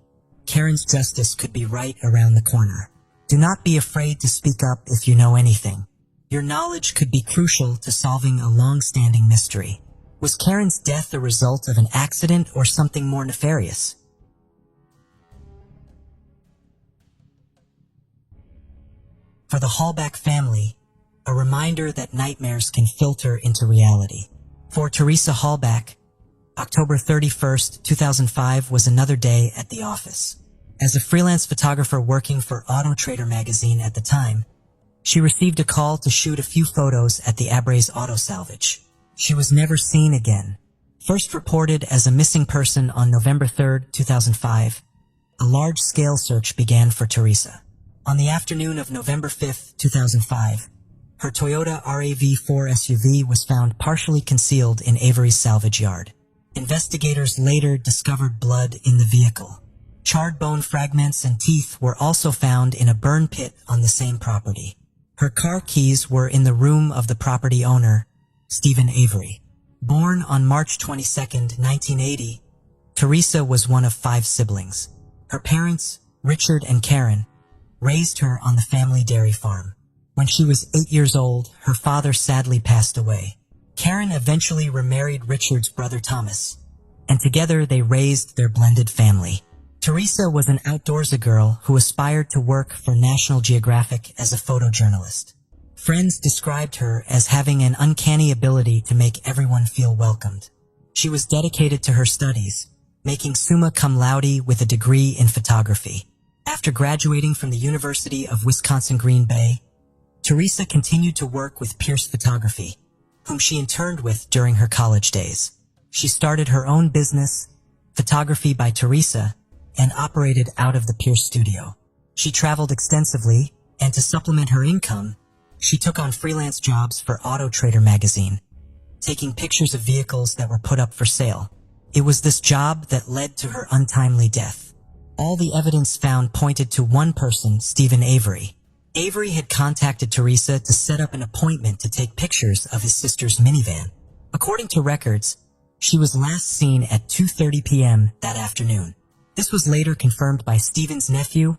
Karen's justice could be right around the corner. Do not be afraid to speak up if you know anything. Your knowledge could be crucial to solving a long-standing mystery. Was Karen's death a result of an accident or something more nefarious? For the Hallback family, a reminder that nightmares can filter into reality. For Teresa Hallback, October 31st, 2005 was another day at the office. As a freelance photographer working for Auto Trader magazine at the time, she received a call to shoot a few photos at the Abray's Auto Salvage. She was never seen again. First reported as a missing person on November 3rd, 2005, a large-scale search began for Teresa. On the afternoon of November 5th, 2005, her Toyota RAV4 SUV was found partially concealed in Avery's salvage yard. Investigators later discovered blood in the vehicle. Charred bone fragments and teeth were also found in a burn pit on the same property. Her car keys were in the room of the property owner, Stephen Avery. Born on March 22, 1980, Teresa was one of 5 siblings. Her parents, Richard and Karen, raised her on the family dairy farm. When she was 8 years old, her father sadly passed away. Karen eventually remarried Richard's brother Thomas, and together they raised their blended family. Teresa was an outdoorsy girl who aspired to work for National Geographic as a photojournalist. Friends described her as having an uncanny ability to make everyone feel welcomed. She was dedicated to her studies, making summa cum laude with a degree in photography. After graduating from the University of Wisconsin-Green Bay, Teresa continued to work with Pierce Photography, whom she interned with during her college days. She started her own business, Photography by Teresa, and operated out of the Pierce studio. She traveled extensively, and to supplement her income, she took on freelance jobs for Auto Trader magazine, taking pictures of vehicles that were put up for sale. It was this job that led to her untimely death. All the evidence found pointed to one person, Stephen Avery. Avery had contacted Teresa to set up an appointment to take pictures of his sister's minivan. According to records, she was last seen at 2:30 p.m. that afternoon. This was later confirmed by Stephen's nephew,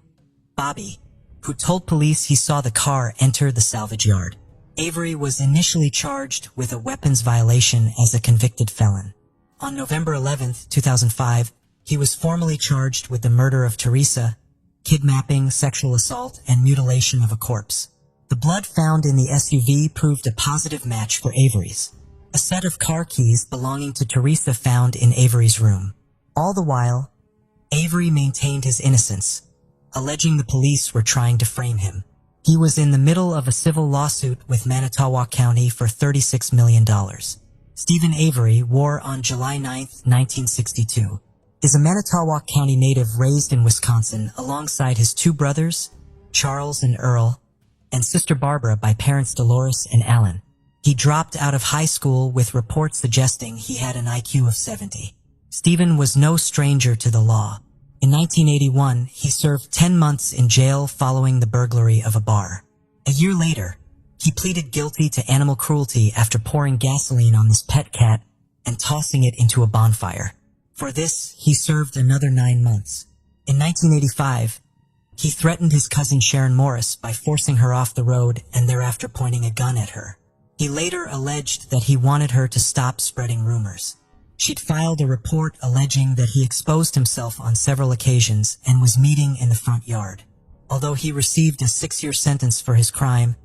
Bobby, who told police he saw the car enter the salvage yard. Avery was initially charged with a weapons violation as a convicted felon. On November 11, 2005, he was formally charged with the murder of Teresa, kidnapping, sexual assault, and mutilation of a corpse. The blood found in the SUV proved a positive match for Avery's. A set of car keys belonging to Teresa found in Avery's room. All the while, Avery maintained his innocence, alleging the police were trying to frame him. He was in the middle of a civil lawsuit with Manitowoc County for $36 million. Stephen Avery, war on July 9, 1962, is a Manitowoc County native raised in Wisconsin alongside his two brothers, Charles and Earl, and sister Barbara by parents Dolores and Alan. He dropped out of high school with reports suggesting he had an IQ of 70. Stephen was no stranger to the law. In 1981, he served 10 months in jail following the burglary of a bar. A year later, he pleaded guilty to animal cruelty after pouring gasoline on this pet cat and tossing it into a bonfire. For this, he served another 9 months. In 1985, he threatened his cousin Sharon Morris by forcing her off the road and thereafter pointing a gun at her. He later alleged that he wanted her to stop spreading rumors. She'd filed a report alleging that he exposed himself on several occasions and was meeting in the front yard. Although he received a 6-year sentence for his crime,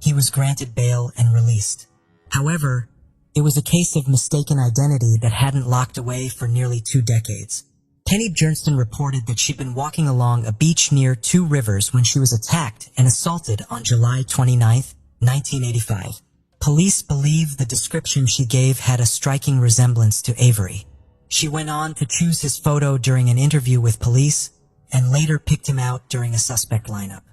he was granted bail and released. However, it was a case of mistaken identity that hadn't locked away for nearly 2 decades. Penny Bjornston reported that she'd been walking along a beach near Two Rivers when she was attacked and assaulted on July 29, 1985. Police believe the description she gave had a striking resemblance to Avery. She went on to choose his photo during an interview with police and later picked him out during a suspect lineup.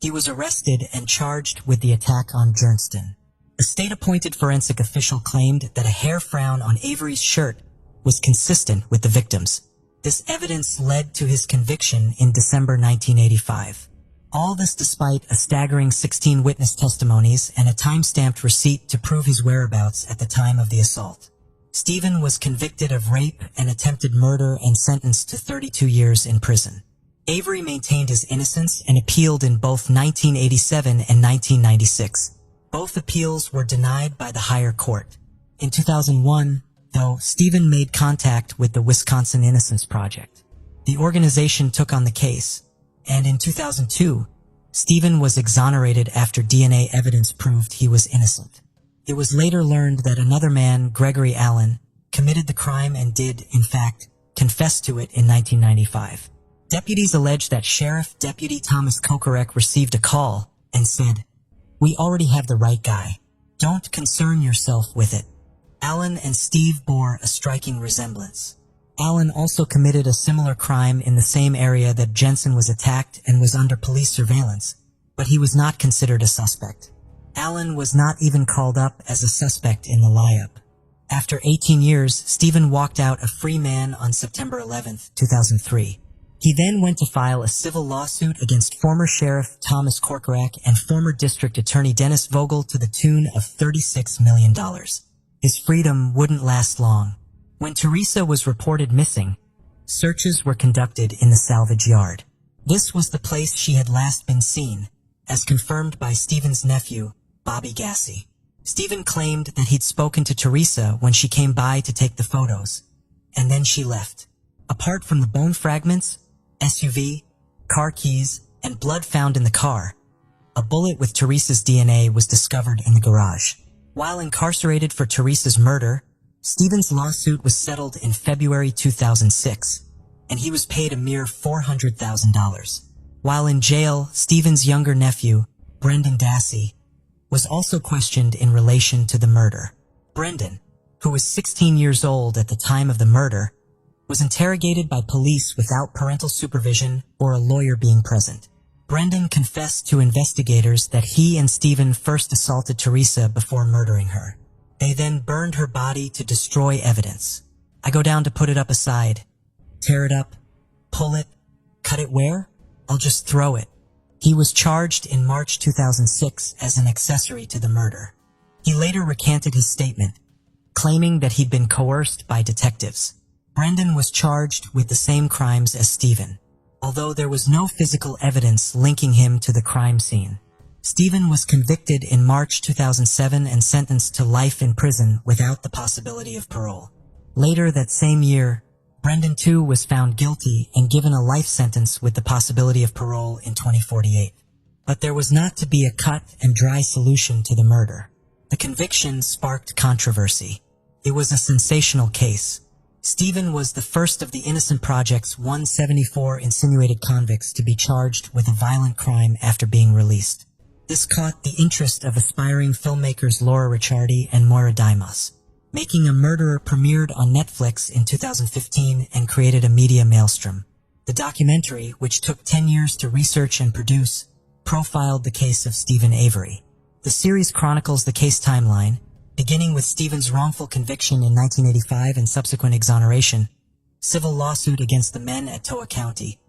He was arrested and charged with the attack on Bjornston. A state-appointed forensic official claimed that a hair frown on Avery's shirt was consistent with the victim's. This evidence led to his conviction in December 1985. All this despite a staggering 16 witness testimonies and a time-stamped receipt to prove his whereabouts at the time of the assault. Stephen was convicted of rape and attempted murder and sentenced to 32 years in prison. Avery maintained his innocence and appealed in both 1987 and 1996. Both appeals were denied by the higher court. In 2001, though, Stephen made contact with the Wisconsin Innocence Project. The organization took on the case, and in 2002, Stephen was exonerated after DNA evidence proved he was innocent. It was later learned that another man, Gregory Allen, committed the crime and did, in fact, confess to it in 1995. Deputies allege that Sheriff Deputy Thomas Kokorek received a call and said, "We already have the right guy. Don't concern yourself with it." Allen and Steve bore a striking resemblance. Allen also committed a similar crime in the same area that Jensen was attacked and was under police surveillance, but he was not considered a suspect. Allen was not even called up as a suspect in the lie-up. After 18 years, Stephen walked out a free man on September 11, 2003. He then went to file a civil lawsuit against former Sheriff Thomas Korkorak and former District Attorney Dennis Vogel to the tune of $36 million. His freedom wouldn't last long. When Teresa was reported missing, searches were conducted in the salvage yard. This was the place she had last been seen, as confirmed by Stephen's nephew, Bobby Gassi. Stephen claimed that he'd spoken to Teresa when she came by to take the photos, and then she left. Apart from the bone fragments, SUV, car keys, and blood found in the car, a bullet with Teresa's DNA was discovered in the garage. While incarcerated for Teresa's murder, Stephen's lawsuit was settled in February 2006, and he was paid a mere $400,000. While in jail, Stephen's younger nephew, Brendan Dassey, was also questioned in relation to the murder. Brendan, who was 16 years old at the time of the murder, was interrogated by police without parental supervision or a lawyer being present. Brendan confessed to investigators that he and Stephen first assaulted Teresa before murdering her. They then burned her body to destroy evidence. I go down to put it up aside. Tear it up, pull it, cut it where? I'll just throw it. He was charged in March 2006 as an accessory to the murder. He later recanted his statement, claiming that he'd been coerced by detectives. Brendan was charged with the same crimes as Stephen, although there was no physical evidence linking him to the crime scene. Stephen was convicted in March 2007 and sentenced to life in prison without the possibility of parole. Later that same year, Brendan too was found guilty and given a life sentence with the possibility of parole in 2048. But there was not to be a cut and dry solution to the murder. The conviction sparked controversy. It was a sensational case. Stephen was the first of the Innocent Project's 174 insinuated convicts to be charged with a violent crime after being released. This caught the interest of aspiring filmmakers Laura Ricciardi and Moira Dimas. Making a Murderer premiered on Netflix in 2015 and created a media maelstrom. The documentary, which took 10 years to research and produce, profiled the case of Steven Avery. The series chronicles the case timeline, beginning with Stephen's wrongful conviction in 1985 and subsequent exoneration, civil lawsuit against the men at Toa County,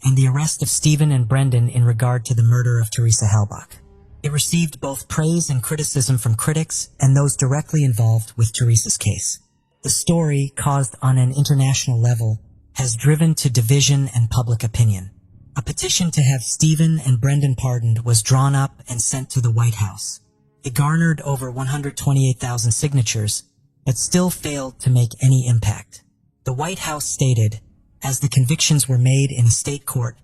and the arrest of Stephen and Brendan in regard to the murder of Teresa Halbach. It received both praise and criticism from critics and those directly involved with Teresa's case. The story, caused on an international level, has driven to division and public opinion. A petition to have Stephen and Brendan pardoned was drawn up and sent to the White House. It garnered over 128,000 signatures, but still failed to make any impact. The White House stated, as the convictions were made in a state court,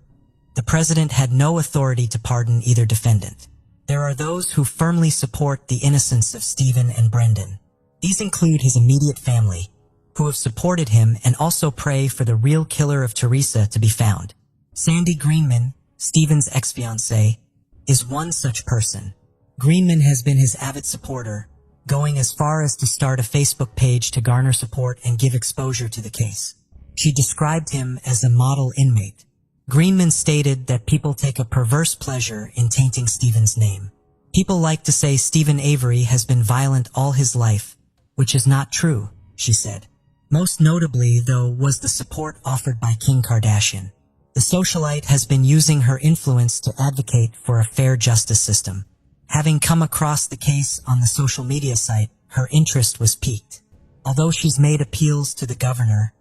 the president had no authority to pardon either defendant. There are those who firmly support the innocence of Stephen and Brendan. These include his immediate family, who have supported him and also pray for the real killer of Teresa to be found. Sandy Greenman, Stephen's ex-fiancée, is one such person. Greenman has been his avid supporter, going as far as to start a Facebook page to garner support and give exposure to the case. She described him as a model inmate. Greenman stated that people take a perverse pleasure in tainting Stephen's name. People like to say Steven Avery has been violent all his life, which is not true, she said. Most notably, though, was the support offered by Kim Kardashian. The socialite has been using her influence to advocate for a fair justice system. Having come across the case on the social media site, her interest was piqued. Although she's made appeals to the governor,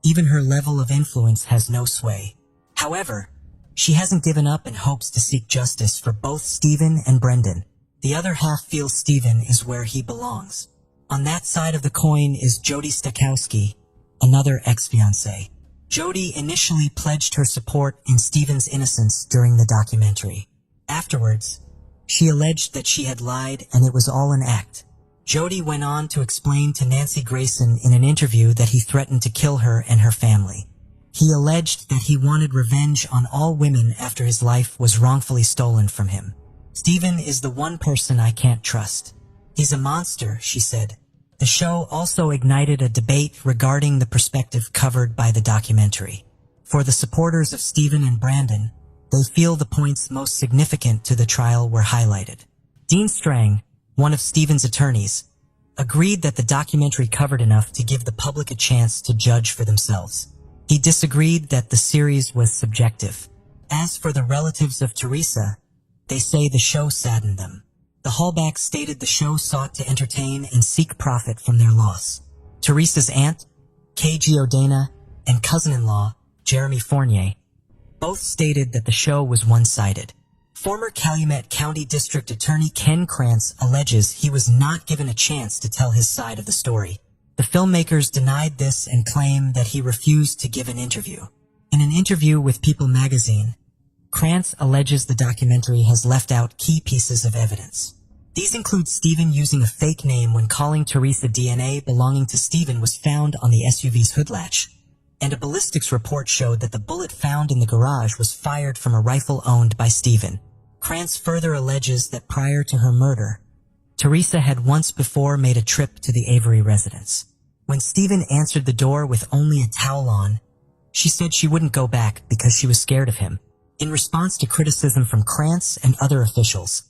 even her level of influence has no sway. However, she hasn't given up and hopes to seek justice for both Stephen and Brendan. The other half feels Stephen is where he belongs. On that side of the coin is Jody Stokowski, another ex-fiancée. Jody initially pledged her support in Stephen's innocence during the documentary. Afterwards, she alleged that she had lied and it was all an act. Jody went on to explain to Nancy Grayson in an interview that he threatened to kill her and her family. He alleged that he wanted revenge on all women after his life was wrongfully stolen from him. Stephen is the one person I can't trust. He's a monster, she said. The show also ignited a debate regarding the perspective covered by the documentary. For the supporters of Stephen and Brendan, they feel the points most significant to the trial were highlighted. Dean Strang, one of Stephen's attorneys, agreed that the documentary covered enough to give the public a chance to judge for themselves. He disagreed that the series was subjective. As for the relatives of Teresa, they say the show saddened them. The Hallbacks stated the show sought to entertain and seek profit from their loss. Teresa's aunt, Kay Giordana, and cousin-in-law, Jeremy Fournier, both stated that the show was one-sided. Former Calumet County District Attorney Ken Krantz alleges he was not given a chance to tell his side of the story. The filmmakers denied this and claim that he refused to give an interview. In an interview with People magazine, Krantz alleges the documentary has left out key pieces of evidence. These include Stephen using a fake name when calling Teresa DNA belonging to Stephen was found on the SUV's hood latch, and a ballistics report showed that the bullet found in the garage was fired from a rifle owned by Stephen. Krantz further alleges that prior to her murder, Teresa had once before made a trip to the Avery residence. When Stephen answered the door with only a towel on, she said she wouldn't go back because she was scared of him. In response to criticism from Krantz and other officials,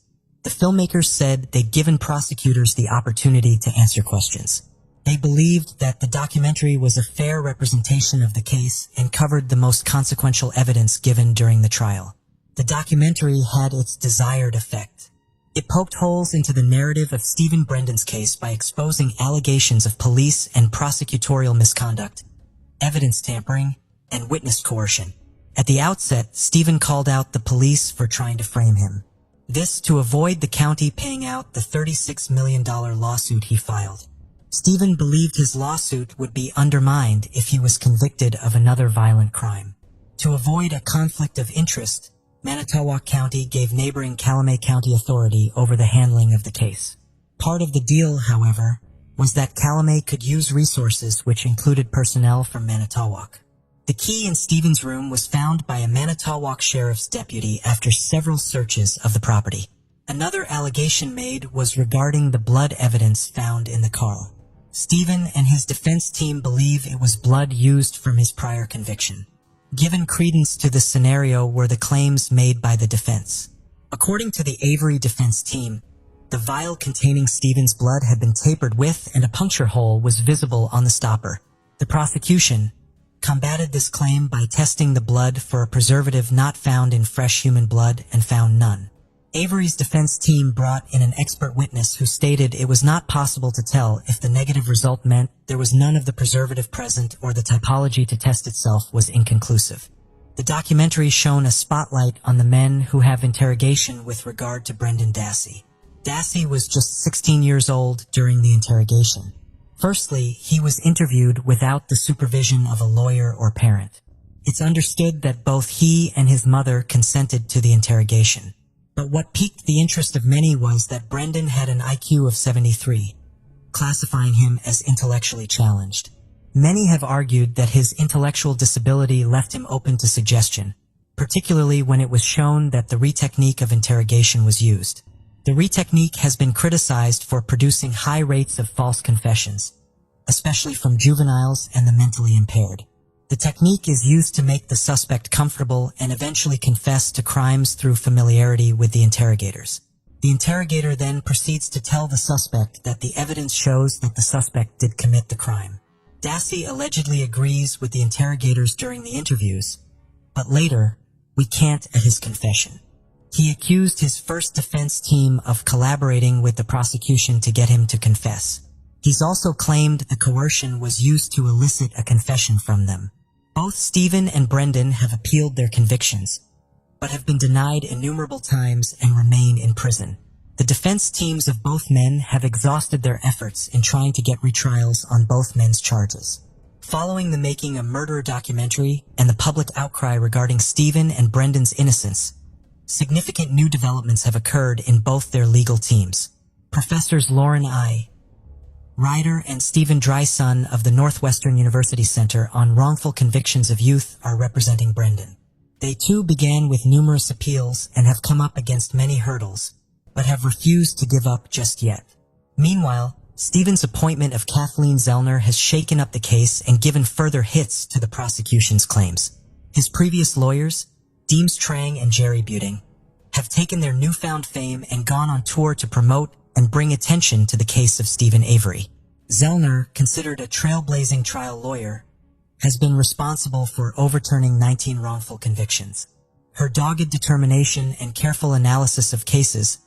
the filmmakers said they'd given prosecutors the opportunity to answer questions. They believed that the documentary was a fair representation of the case and covered the most consequential evidence given during the trial. The documentary had its desired effect. It poked holes into the narrative of Stephen Brendan's case by exposing allegations of police and prosecutorial misconduct, evidence tampering, and witness coercion. At the outset, Stephen called out the police for trying to frame him. This to avoid the county paying out the $36 million lawsuit he filed. Stephen believed his lawsuit would be undermined if he was convicted of another violent crime. To avoid a conflict of interest, Manitowoc County gave neighboring Calumet County authority over the handling of the case. Part of the deal, however, was that Calumet could use resources which included personnel from Manitowoc. The key in Stephen's room was found by a Manitowoc sheriff's deputy after several searches of the property. Another allegation made was regarding the blood evidence found in the car. Stephen and his defense team believe it was blood used from his prior conviction. Given credence to this scenario were the claims made by the defense. According to the Avery defense team, the vial containing Stephen's blood had been tapered with and a puncture hole was visible on the stopper. The prosecution combated this claim by testing the blood for a preservative not found in fresh human blood and found none. Avery's defense team brought in an expert witness who stated it was not possible to tell if the negative result meant there was none of the preservative present or the typology to test itself was inconclusive. The documentary shone a spotlight on the men who have interrogation with regard to Brendan Dassey. Dassey was just 16 years old during the interrogation. Firstly, he was interviewed without the supervision of a lawyer or parent. It's understood that both he and his mother consented to the interrogation. But what piqued the interest of many was that Brendan had an IQ of 73, classifying him as intellectually challenged. Many have argued that his intellectual disability left him open to suggestion, particularly when it was shown that the re-technique of interrogation was used. The re-technique has been criticized for producing high rates of false confessions, especially from juveniles and the mentally impaired. The technique is used to make the suspect comfortable and eventually confess to crimes through familiarity with the interrogators. The interrogator then proceeds to tell the suspect that the evidence shows that the suspect did commit the crime. Dassey allegedly agrees with the interrogators during the interviews, but later recants at his confession. He accused his first defense team of collaborating with the prosecution to get him to confess. He's also claimed the coercion was used to elicit a confession from them. Both Stephen and Brendan have appealed their convictions, but have been denied innumerable times and remain in prison. The defense teams of both men have exhausted their efforts in trying to get retrials on both men's charges. Following the making a murder documentary and the public outcry regarding Stephen and Brendan's innocence, significant new developments have occurred in both their legal teams. Professors Lauren I. Ryder and Stephen Dryson of the Northwestern University Center on Wrongful Convictions of Youth are representing Brendan. They too began with numerous appeals and have come up against many hurdles, but have refused to give up just yet. Meanwhile, Stephen's appointment of Kathleen Zellner has shaken up the case and given further hits to the prosecution's claims. His previous lawyers, Deems Trang and Jerry Buting, have taken their newfound fame and gone on tour to promote and bring attention to the case of Stephen Avery. Zellner, considered a trailblazing trial lawyer, has been responsible for overturning 19 wrongful convictions. Her dogged determination and careful analysis of cases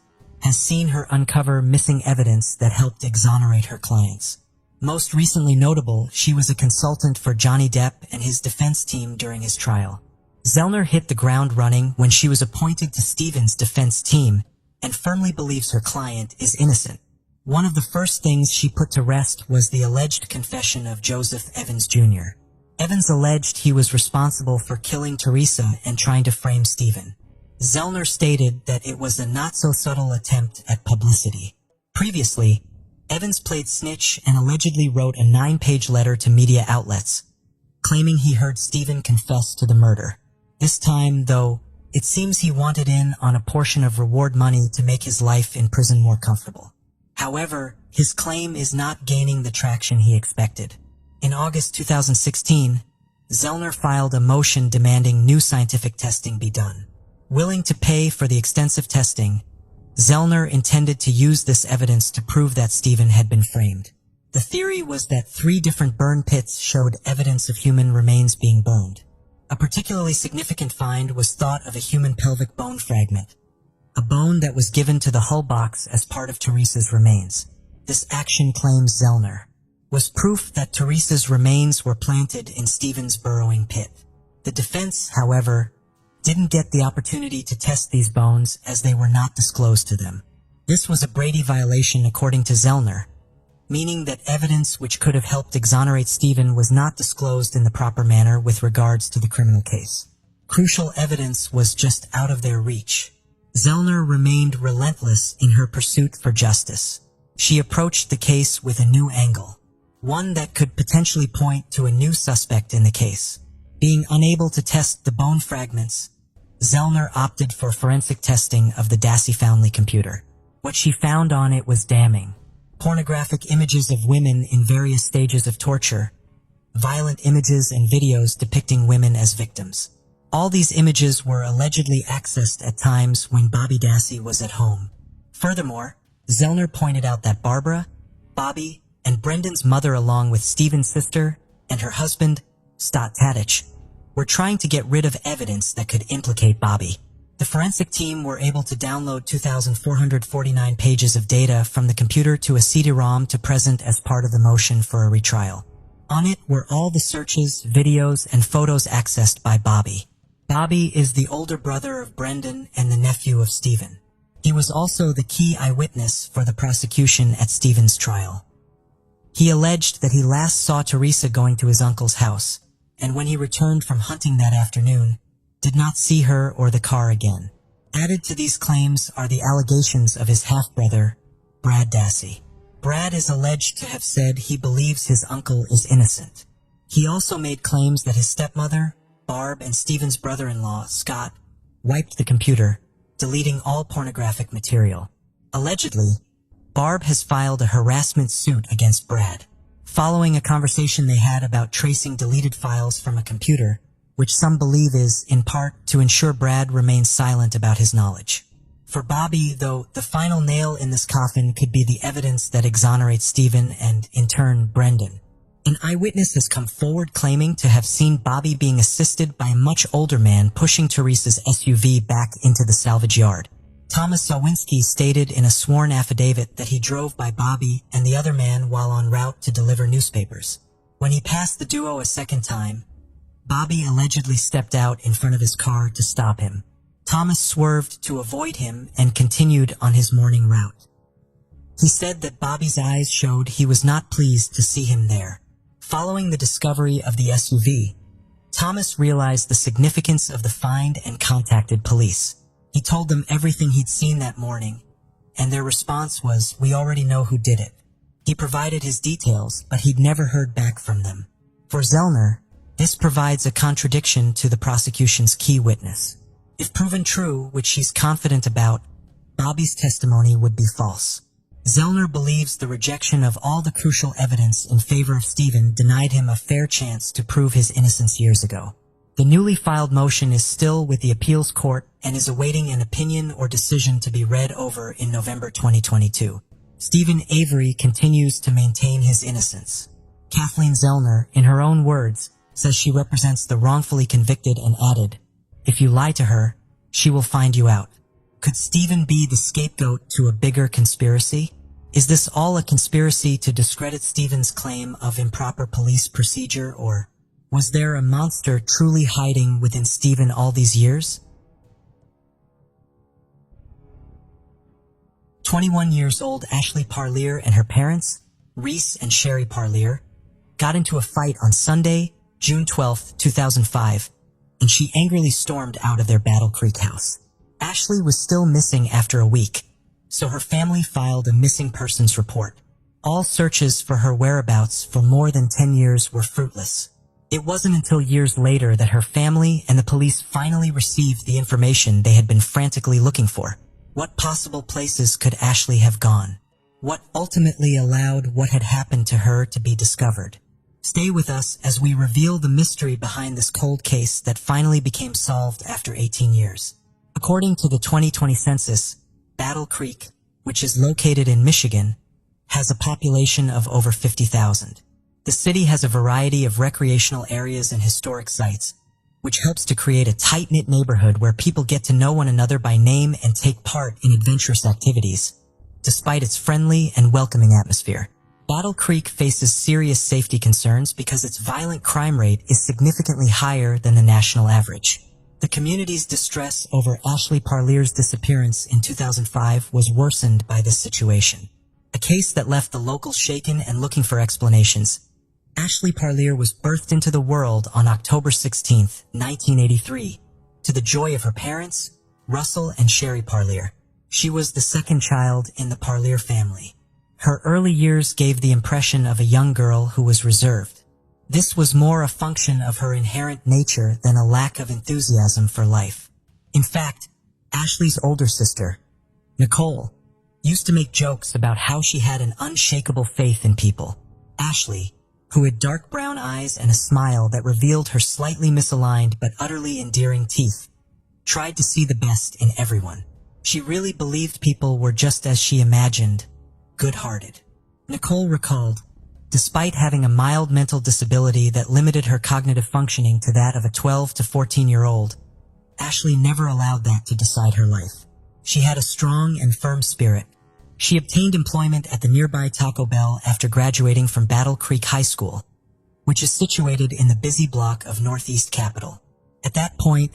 has seen her uncover missing evidence that helped exonerate her clients. Most recently notable, she was a consultant for Johnny Depp and his defense team during his trial. Zellner hit the ground running when she was appointed to Stephen's defense team and firmly believes her client is innocent. One of the first things she put to rest was the alleged confession of Joseph Evans Jr. Evans alleged he was responsible for killing Teresa and trying to frame Stephen. Zellner stated that it was a not-so-subtle attempt at publicity. Previously, Evans played snitch and allegedly wrote a 9-page letter to media outlets, claiming he heard Stephen confess to the murder. This time, though, it seems he wanted in on a portion of reward money to make his life in prison more comfortable. However, his claim is not gaining the traction he expected. In August 2016, Zellner filed a motion demanding new scientific testing be done. Willing to pay for the extensive testing, Zellner intended to use this evidence to prove that Stephen had been framed. The theory was that 3 different burn pits showed evidence of human remains being burned. A particularly significant find was thought of a human pelvic bone fragment, a bone that was given to the hull box as part of Teresa's remains. This action, claims Zellner, was proof that Teresa's remains were planted in Stephen's burrowing pit. The defense, however, didn't get the opportunity to test these bones as they were not disclosed to them. This was a Brady violation according to Zellner, meaning that evidence which could have helped exonerate Stephen was not disclosed in the proper manner with regards to the criminal case. Crucial evidence was just out of their reach. Zellner remained relentless in her pursuit for justice. She approached the case with a new angle, one that could potentially point to a new suspect in the case. Being unable to test the bone fragments, Zellner opted for forensic testing of the Dassey family computer. What she found on it was damning. Pornographic images of women in various stages of torture, violent images and videos depicting women as victims. All these images were allegedly accessed at times when Bobby Dassey was at home. Furthermore, Zellner pointed out that Barbara, Bobby, and Brendan's mother, along with Stephen's sister and her husband, Stott Tadich, were trying to get rid of evidence that could implicate Bobby. The forensic team were able to download 2,449 pages of data from the computer to a CD-ROM to present as part of the motion for a retrial. On it were all the searches, videos, and photos accessed by Bobby. Bobby is the older brother of Brendan and the nephew of Stephen. He was also the key eyewitness for the prosecution at Stephen's trial. He alleged that he last saw Teresa going to his uncle's house, and when he returned from hunting that afternoon, did not see her or the car again. Added to these claims are the allegations of his half-brother, Brad Dassey. Brad is alleged to have said he believes his uncle is innocent. He also made claims that his stepmother, Barb, and Stephen's brother-in-law, Scott, wiped the computer, deleting all pornographic material. Allegedly, Barb has filed a harassment suit against Brad, following a conversation they had about tracing deleted files from a computer, which some believe is, in part, to ensure Brad remains silent about his knowledge. For Bobby, though, the final nail in this coffin could be the evidence that exonerates Stephen and, in turn, Brendan. An eyewitness has come forward claiming to have seen Bobby being assisted by a much older man pushing Teresa's SUV back into the salvage yard. Thomas Sawinski stated in a sworn affidavit that he drove by Bobby and the other man while en route to deliver newspapers. When he passed the duo a second time, Bobby allegedly stepped out in front of his car to stop him. Thomas swerved to avoid him and continued on his morning route. He said that Bobby's eyes showed he was not pleased to see him there. Following the discovery of the SUV, Thomas realized the significance of the find and contacted police. He told them everything he'd seen that morning, and their response was, "We already know who did it." He provided his details, but he'd never heard back from them. For Zellner, this provides a contradiction to the prosecution's key witness. If proven true, which she's confident about, Bobby's testimony would be false. Zellner believes the rejection of all the crucial evidence in favor of Stephen denied him a fair chance to prove his innocence years ago. The newly filed motion is still with the appeals court and is awaiting an opinion or decision to be read over in November 2022. Stephen Avery continues to maintain his innocence. Kathleen Zellner, in her own words, says she represents the wrongfully convicted and added, "If you lie to her, she will find you out." Could Stephen be the scapegoat to a bigger conspiracy? Is this all a conspiracy to discredit Stephen's claim of improper police procedure, or was there a monster truly hiding within Stephen all these years? 21 years old Ashley Parlier and her parents, Reese and Sherry Parlier, got into a fight on Sunday, June 12, 2005, and she angrily stormed out of their Battle Creek house. Ashley was still missing after a week, so her family filed a missing persons report. All searches for her whereabouts for more than 10 years were fruitless. It wasn't until years later that her family and the police finally received the information they had been frantically looking for. What possible places could Ashley have gone? What ultimately allowed what had happened to her to be discovered? Stay with us as we reveal the mystery behind this cold case that finally became solved after 18 years. According to the 2020 census, Battle Creek, which is located in Michigan, has a population of over 50,000. The city has a variety of recreational areas and historic sites, which helps to create a tight-knit neighborhood where people get to know one another by name and take part in adventurous activities, despite its friendly and welcoming atmosphere. Battle Creek faces serious safety concerns because its violent crime rate is significantly higher than the national average. The community's distress over Ashley Parlear's disappearance in 2005 was worsened by this situation. A case that left the locals shaken and looking for explanations. Ashley Parlear was birthed into the world on October 16, 1983, to the joy of her parents, Russell and Sherry Parlear. She was the second child in the Parlear family. Her early years gave the impression of a young girl who was reserved. This was more a function of her inherent nature than a lack of enthusiasm for life. In fact, Ashley's older sister, Nicole, used to make jokes about how she had an unshakable faith in people. Ashley, who had dark brown eyes and a smile that revealed her slightly misaligned but utterly endearing teeth, tried to see the best in everyone. She really believed people were just as she imagined, good-hearted. Nicole recalled, despite having a mild mental disability that limited her cognitive functioning to that of a 12 to 14-year-old, Ashley never allowed that to decide her life. She had a strong and firm spirit. She obtained employment at the nearby Taco Bell after graduating from Battle Creek High School, which is situated in the busy block of Northeast Capitol. At that point,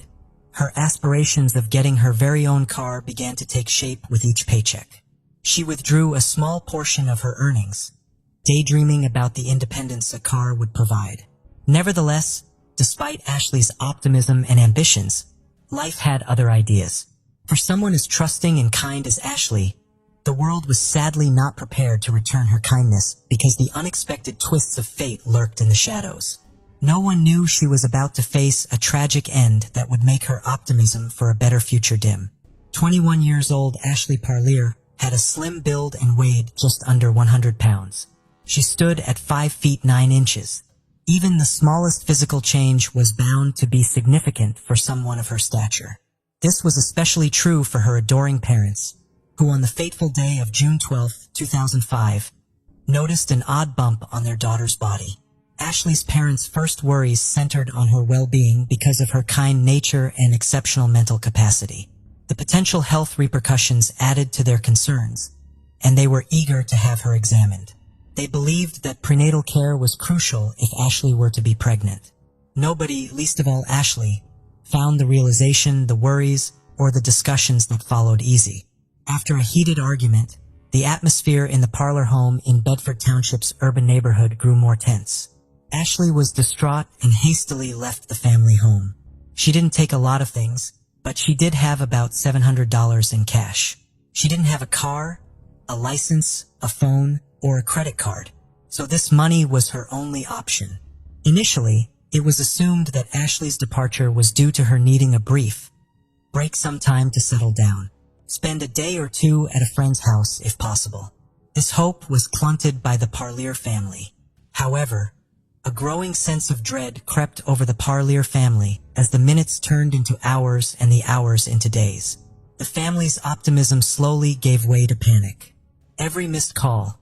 her aspirations of getting her very own car began to take shape with each paycheck. She withdrew a small portion of her earnings, daydreaming about the independence a car would provide. Nevertheless, despite Ashley's optimism and ambitions, life had other ideas. For someone as trusting and kind as Ashley, the world was sadly not prepared to return her kindness because the unexpected twists of fate lurked in the shadows. No one knew she was about to face a tragic end that would make her optimism for a better future dim. 21 years old Ashley Parlear had a slim build and weighed just under 100 pounds. She stood at 5 feet 9 inches. Even the smallest physical change was bound to be significant for someone of her stature. This was especially true for her adoring parents, who on the fateful day of June 12, 2005, noticed an odd bump on their daughter's body. Ashley's parents' first worries centered on her well-being because of her kind nature and exceptional mental capacity. The potential health repercussions added to their concerns, and they were eager to have her examined. They believed that prenatal care was crucial if Ashley were to be pregnant. Nobody, least of all Ashley, found the realization, the worries, or the discussions that followed easy. After a heated argument, the atmosphere in the Parlear home in Bedford Township's urban neighborhood grew more tense. Ashley was distraught and hastily left the family home. She didn't take a lot of things, but she did have about $700 in cash. She didn't have a car, a license, a phone, or a credit card, so this money was her only option. Initially, it was assumed that Ashley's departure was due to her needing a break some time to settle down. Spend a day or two at a friend's house if possible. This hope was clunted by the Parlear family. However, a growing sense of dread crept over the Parlear family as the minutes turned into hours and the hours into days. The family's optimism slowly gave way to panic. Every missed call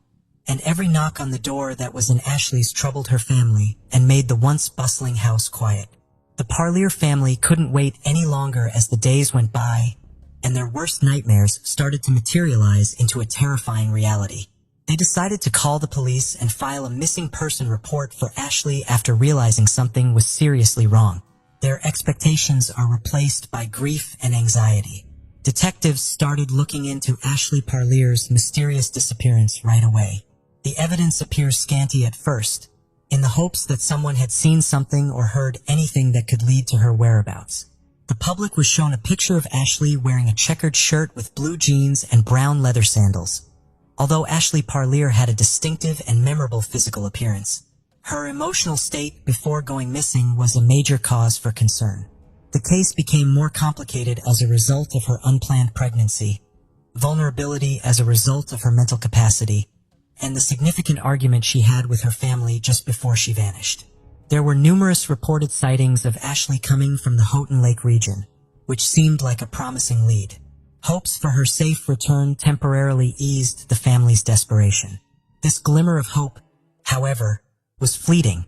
and every knock on the door that was in Ashley's troubled her family and made the once bustling house quiet. The Parlear family couldn't wait any longer as the days went by, and their worst nightmares started to materialize into a terrifying reality. They decided to call the police and file a missing person report for Ashley after realizing something was seriously wrong. Their expectations are replaced by grief and anxiety. Detectives started looking into Ashley Parlear's mysterious disappearance right away. The evidence appears scanty at first, in the hopes that someone had seen something or heard anything that could lead to her whereabouts. The public was shown a picture of Ashley wearing a checkered shirt with blue jeans and brown leather sandals. Although Ashley Parlear had a distinctive and memorable physical appearance, her emotional state before going missing was a major cause for concern. The case became more complicated as a result of her unplanned pregnancy, vulnerability as a result of her mental capacity, and the significant argument she had with her family just before she vanished. There were numerous reported sightings of Ashley coming from the Houghton Lake region, which seemed like a promising lead. Hopes for her safe return temporarily eased the family's desperation. This glimmer of hope, however, was fleeting,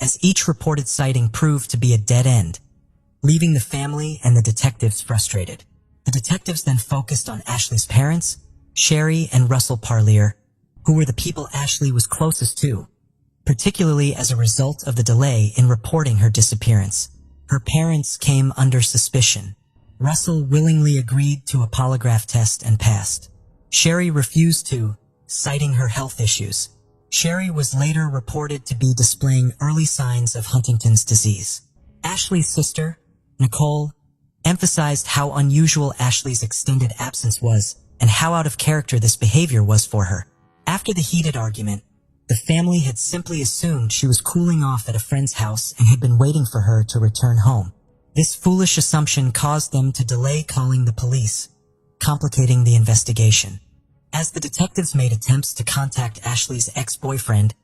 as each reported sighting proved to be a dead end, leaving the family and the detectives frustrated. The detectives then focused on Ashley's parents, Sherry and Russell Parlear, who were the people Ashley was closest to, particularly as a result of the delay in reporting her disappearance. Her parents came under suspicion. Russell willingly agreed to a polygraph test and passed. Sherry refused to, citing her health issues. Sherry was later reported to be displaying early signs of Huntington's disease. Ashley's sister, Nicole, emphasized how unusual Ashley's extended absence was and how out of character this behavior was for her. After the heated argument, the family had simply assumed she was cooling off at a friend's house and had been waiting for her to return home. This foolish assumption caused them to delay calling the police, complicating the investigation. As the detectives made attempts to contact Ashley's ex-boyfriend,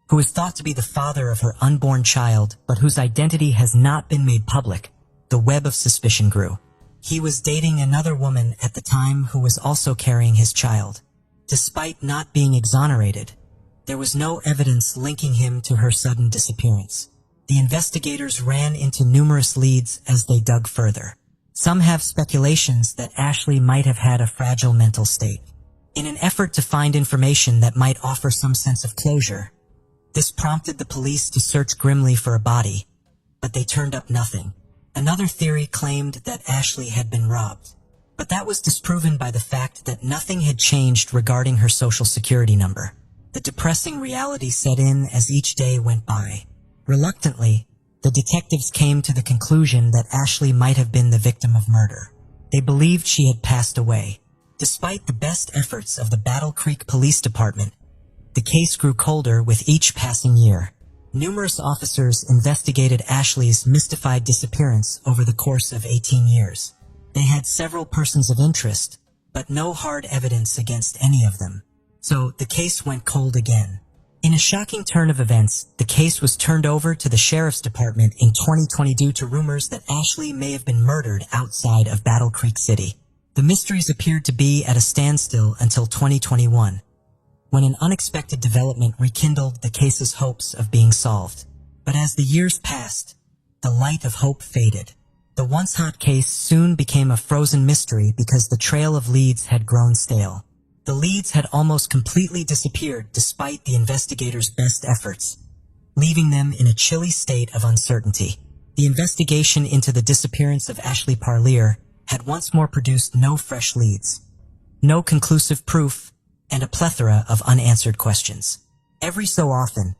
who is thought to be the father of her unborn child but whose identity has not been made public, the web of suspicion grew. He was dating another woman at the time who was also carrying his child. Despite not being exonerated, there was no evidence linking him to her sudden disappearance. The investigators ran into numerous leads as they dug further. Some have speculations that Ashley might have had a fragile mental state. In an effort to find information that might offer some sense of closure, this prompted the police to search grimly for a body, but they turned up nothing. Another theory claimed that Ashley had been robbed, but that was disproven by the fact that nothing had changed regarding her social security number. The depressing reality set in as each day went by. Reluctantly, the detectives came to the conclusion that Ashley might have been the victim of murder. They believed she had passed away. Despite the best efforts of the Battle Creek Police Department, the case grew colder with each passing year. Numerous officers investigated Ashley's mystified disappearance over the course of 18 years. They had several persons of interest, but no hard evidence against any of them. So the case went cold again. In a shocking turn of events, the case was turned over to the Sheriff's Department in 2020 due to rumors that Ashley may have been murdered outside of Battle Creek City. The mysteries appeared to be at a standstill until 2021, when an unexpected development rekindled the case's hopes of being solved. But as the years passed, the light of hope faded. The once hot case soon became a frozen mystery because the trail of leads had grown stale. The leads had almost completely disappeared despite the investigators' best efforts, leaving them in a chilly state of uncertainty. The investigation into the disappearance of Ashley Parlier had once more produced no fresh leads, no conclusive proof, and a plethora of unanswered questions. Every so often,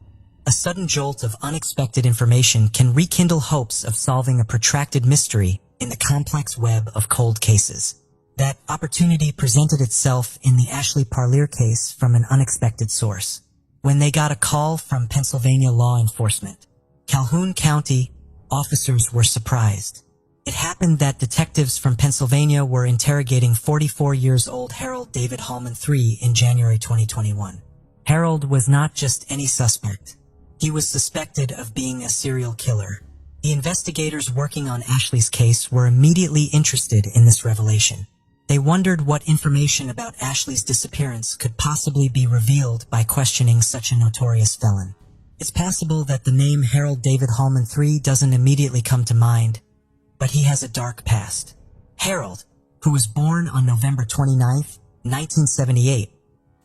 a sudden jolt of unexpected information can rekindle hopes of solving a protracted mystery in the complex web of cold cases. That opportunity presented itself in the Ashley Parlier case from an unexpected source. When they got a call from Pennsylvania law enforcement, Calhoun County officers were surprised. It happened that detectives from Pennsylvania were interrogating 44-year-old Harold David Hallman III in January 2021. Harold was not just any suspect. He was suspected of being a serial killer. The investigators working on Ashley's case were immediately interested in this revelation. They wondered what information about Ashley's disappearance could possibly be revealed by questioning such a notorious felon. It's possible that the name Harold David Hallman III doesn't immediately come to mind, but he has a dark past. Harold, who was born on November 29, 1978,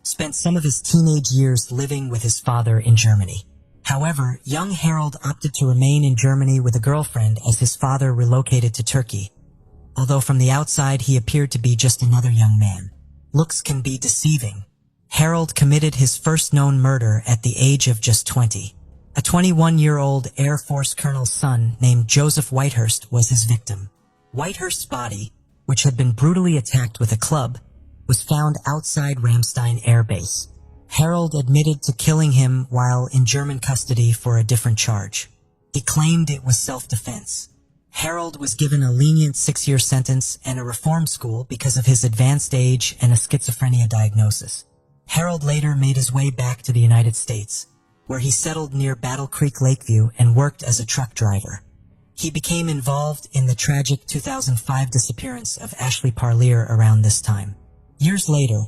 spent some of his teenage years living with his father in Germany. However, young Harold opted to remain in Germany with a girlfriend as his father relocated to Turkey. Although from the outside he appeared to be just another young man. Looks can be deceiving. Harold committed his first known murder at the age of just 20. A 21-year-old Air Force colonel's son named Joseph Whitehurst was his victim. Whitehurst's body, which had been brutally attacked with a club, was found outside Ramstein Air Base. Harold admitted to killing him while in German custody for a different charge. He claimed it was self-defense. Harold was given a lenient 6-year sentence and a reform school because of his advanced age and a schizophrenia diagnosis. Harold later made his way back to the United States, where he settled near Battle Creek Lakeview and worked as a truck driver. He became involved in the tragic 2005 disappearance of Ashley Parlier around this time. Years later,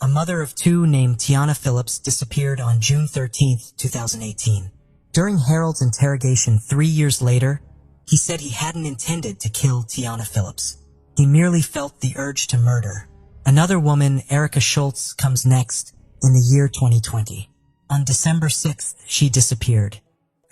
a mother of two named Tiana Phillips disappeared on June 13, 2018. During Harold's interrogation 3 years later, he said he hadn't intended to kill Tiana Phillips. He merely felt the urge to murder. Another woman, Erica Schultz, comes next in the year 2020. On December 6th, she disappeared.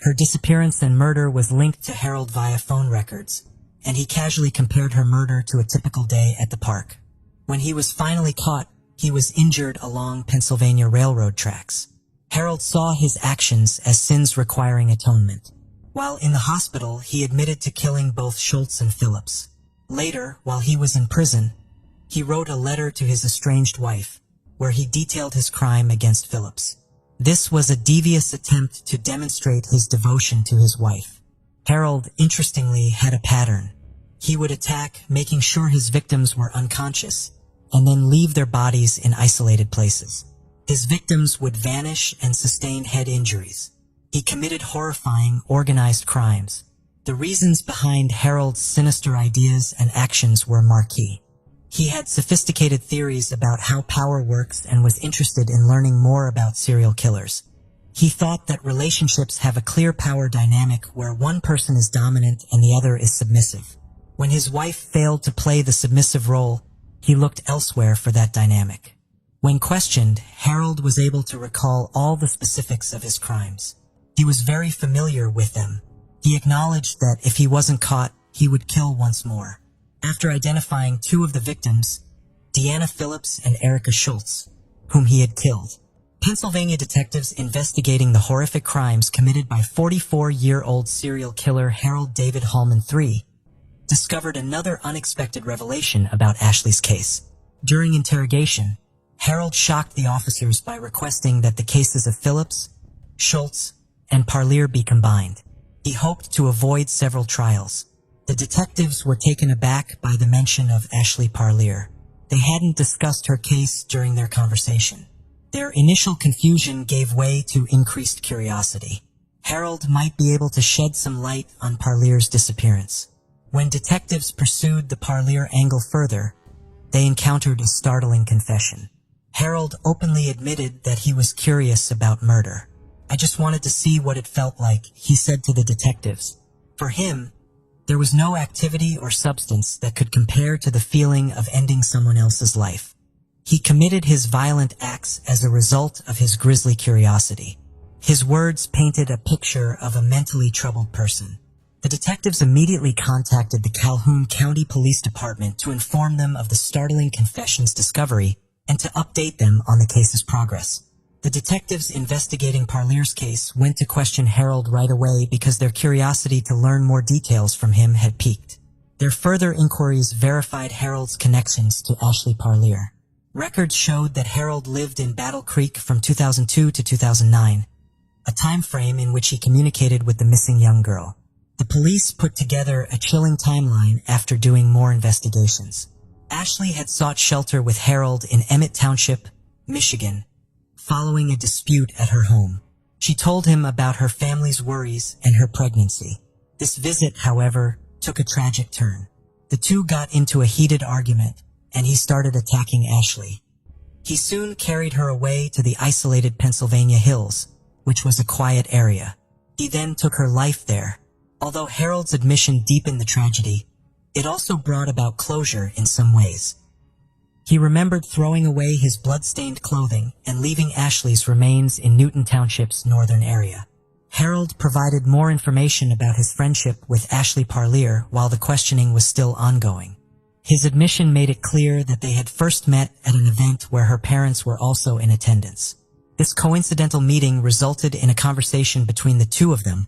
Her disappearance and murder was linked to Harold via phone records, and he casually compared her murder to a typical day at the park. When he was finally caught, he was injured along Pennsylvania railroad tracks. Harold saw his actions as sins requiring atonement. While in the hospital, he admitted to killing both Schultz and Phillips. Later, while he was in prison, he wrote a letter to his estranged wife, where he detailed his crime against Phillips. This was a devious attempt to demonstrate his devotion to his wife. Harold, interestingly, had a pattern. He would attack, making sure his victims were unconscious, and then leave their bodies in isolated places. His victims would vanish and sustain head injuries. He committed horrifying, organized crimes. The reasons behind Harold's sinister ideas and actions were marquee. He had sophisticated theories about how power works and was interested in learning more about serial killers. He thought that relationships have a clear power dynamic where one person is dominant and the other is submissive. When his wife failed to play the submissive role, he looked elsewhere for that dynamic. When questioned, Harold was able to recall all the specifics of his crimes. He was very familiar with them. He acknowledged that if he wasn't caught, he would kill once more. After identifying two of the victims, Deanna Phillips and Erica Schultz, whom he had killed, Pennsylvania detectives investigating the horrific crimes committed by 44-year-old serial killer Harold David Hallman III discovered another unexpected revelation about Ashley's case. During interrogation, Harold shocked the officers by requesting that the cases of Phillips, Schultz, and Parlier be combined. He hoped to avoid several trials. The detectives were taken aback by the mention of Ashley Parlier. They hadn't discussed her case during their conversation. Their initial confusion gave way to increased curiosity. Harold might be able to shed some light on Parlier's disappearance. When detectives pursued the Parlier angle further, they encountered a startling confession. Harold openly admitted that he was curious about murder. "I just wanted to see what it felt like," he said to the detectives. For him, there was no activity or substance that could compare to the feeling of ending someone else's life. He committed his violent acts as a result of his grisly curiosity. His words painted a picture of a mentally troubled person. The detectives immediately contacted the Calhoun County Police Department to inform them of the startling confession's discovery and to update them on the case's progress. The detectives investigating Parlier's case went to question Harold right away because their curiosity to learn more details from him had piqued. Their further inquiries verified Harold's connections to Ashley Parlier. Records showed that Harold lived in Battle Creek from 2002 to 2009, a time frame in which he communicated with the missing young girl. The police put together a chilling timeline after doing more investigations. Ashley had sought shelter with Harold in Emmett Township, Michigan, following a dispute at her home. She told him about her family's worries and her pregnancy. This visit, however, took a tragic turn. The two got into a heated argument, and he started attacking Ashley. He soon carried her away to the isolated Pennsylvania hills, which was a quiet area. He then took her life there. Although Harold's admission deepened the tragedy, it also brought about closure in some ways. He remembered throwing away his blood-stained clothing and leaving Ashley's remains in Newton Township's northern area. Harold provided more information about his friendship with Ashley Parlier while the questioning was still ongoing. His admission made it clear that they had first met at an event where her parents were also in attendance. This coincidental meeting resulted in a conversation between the two of them,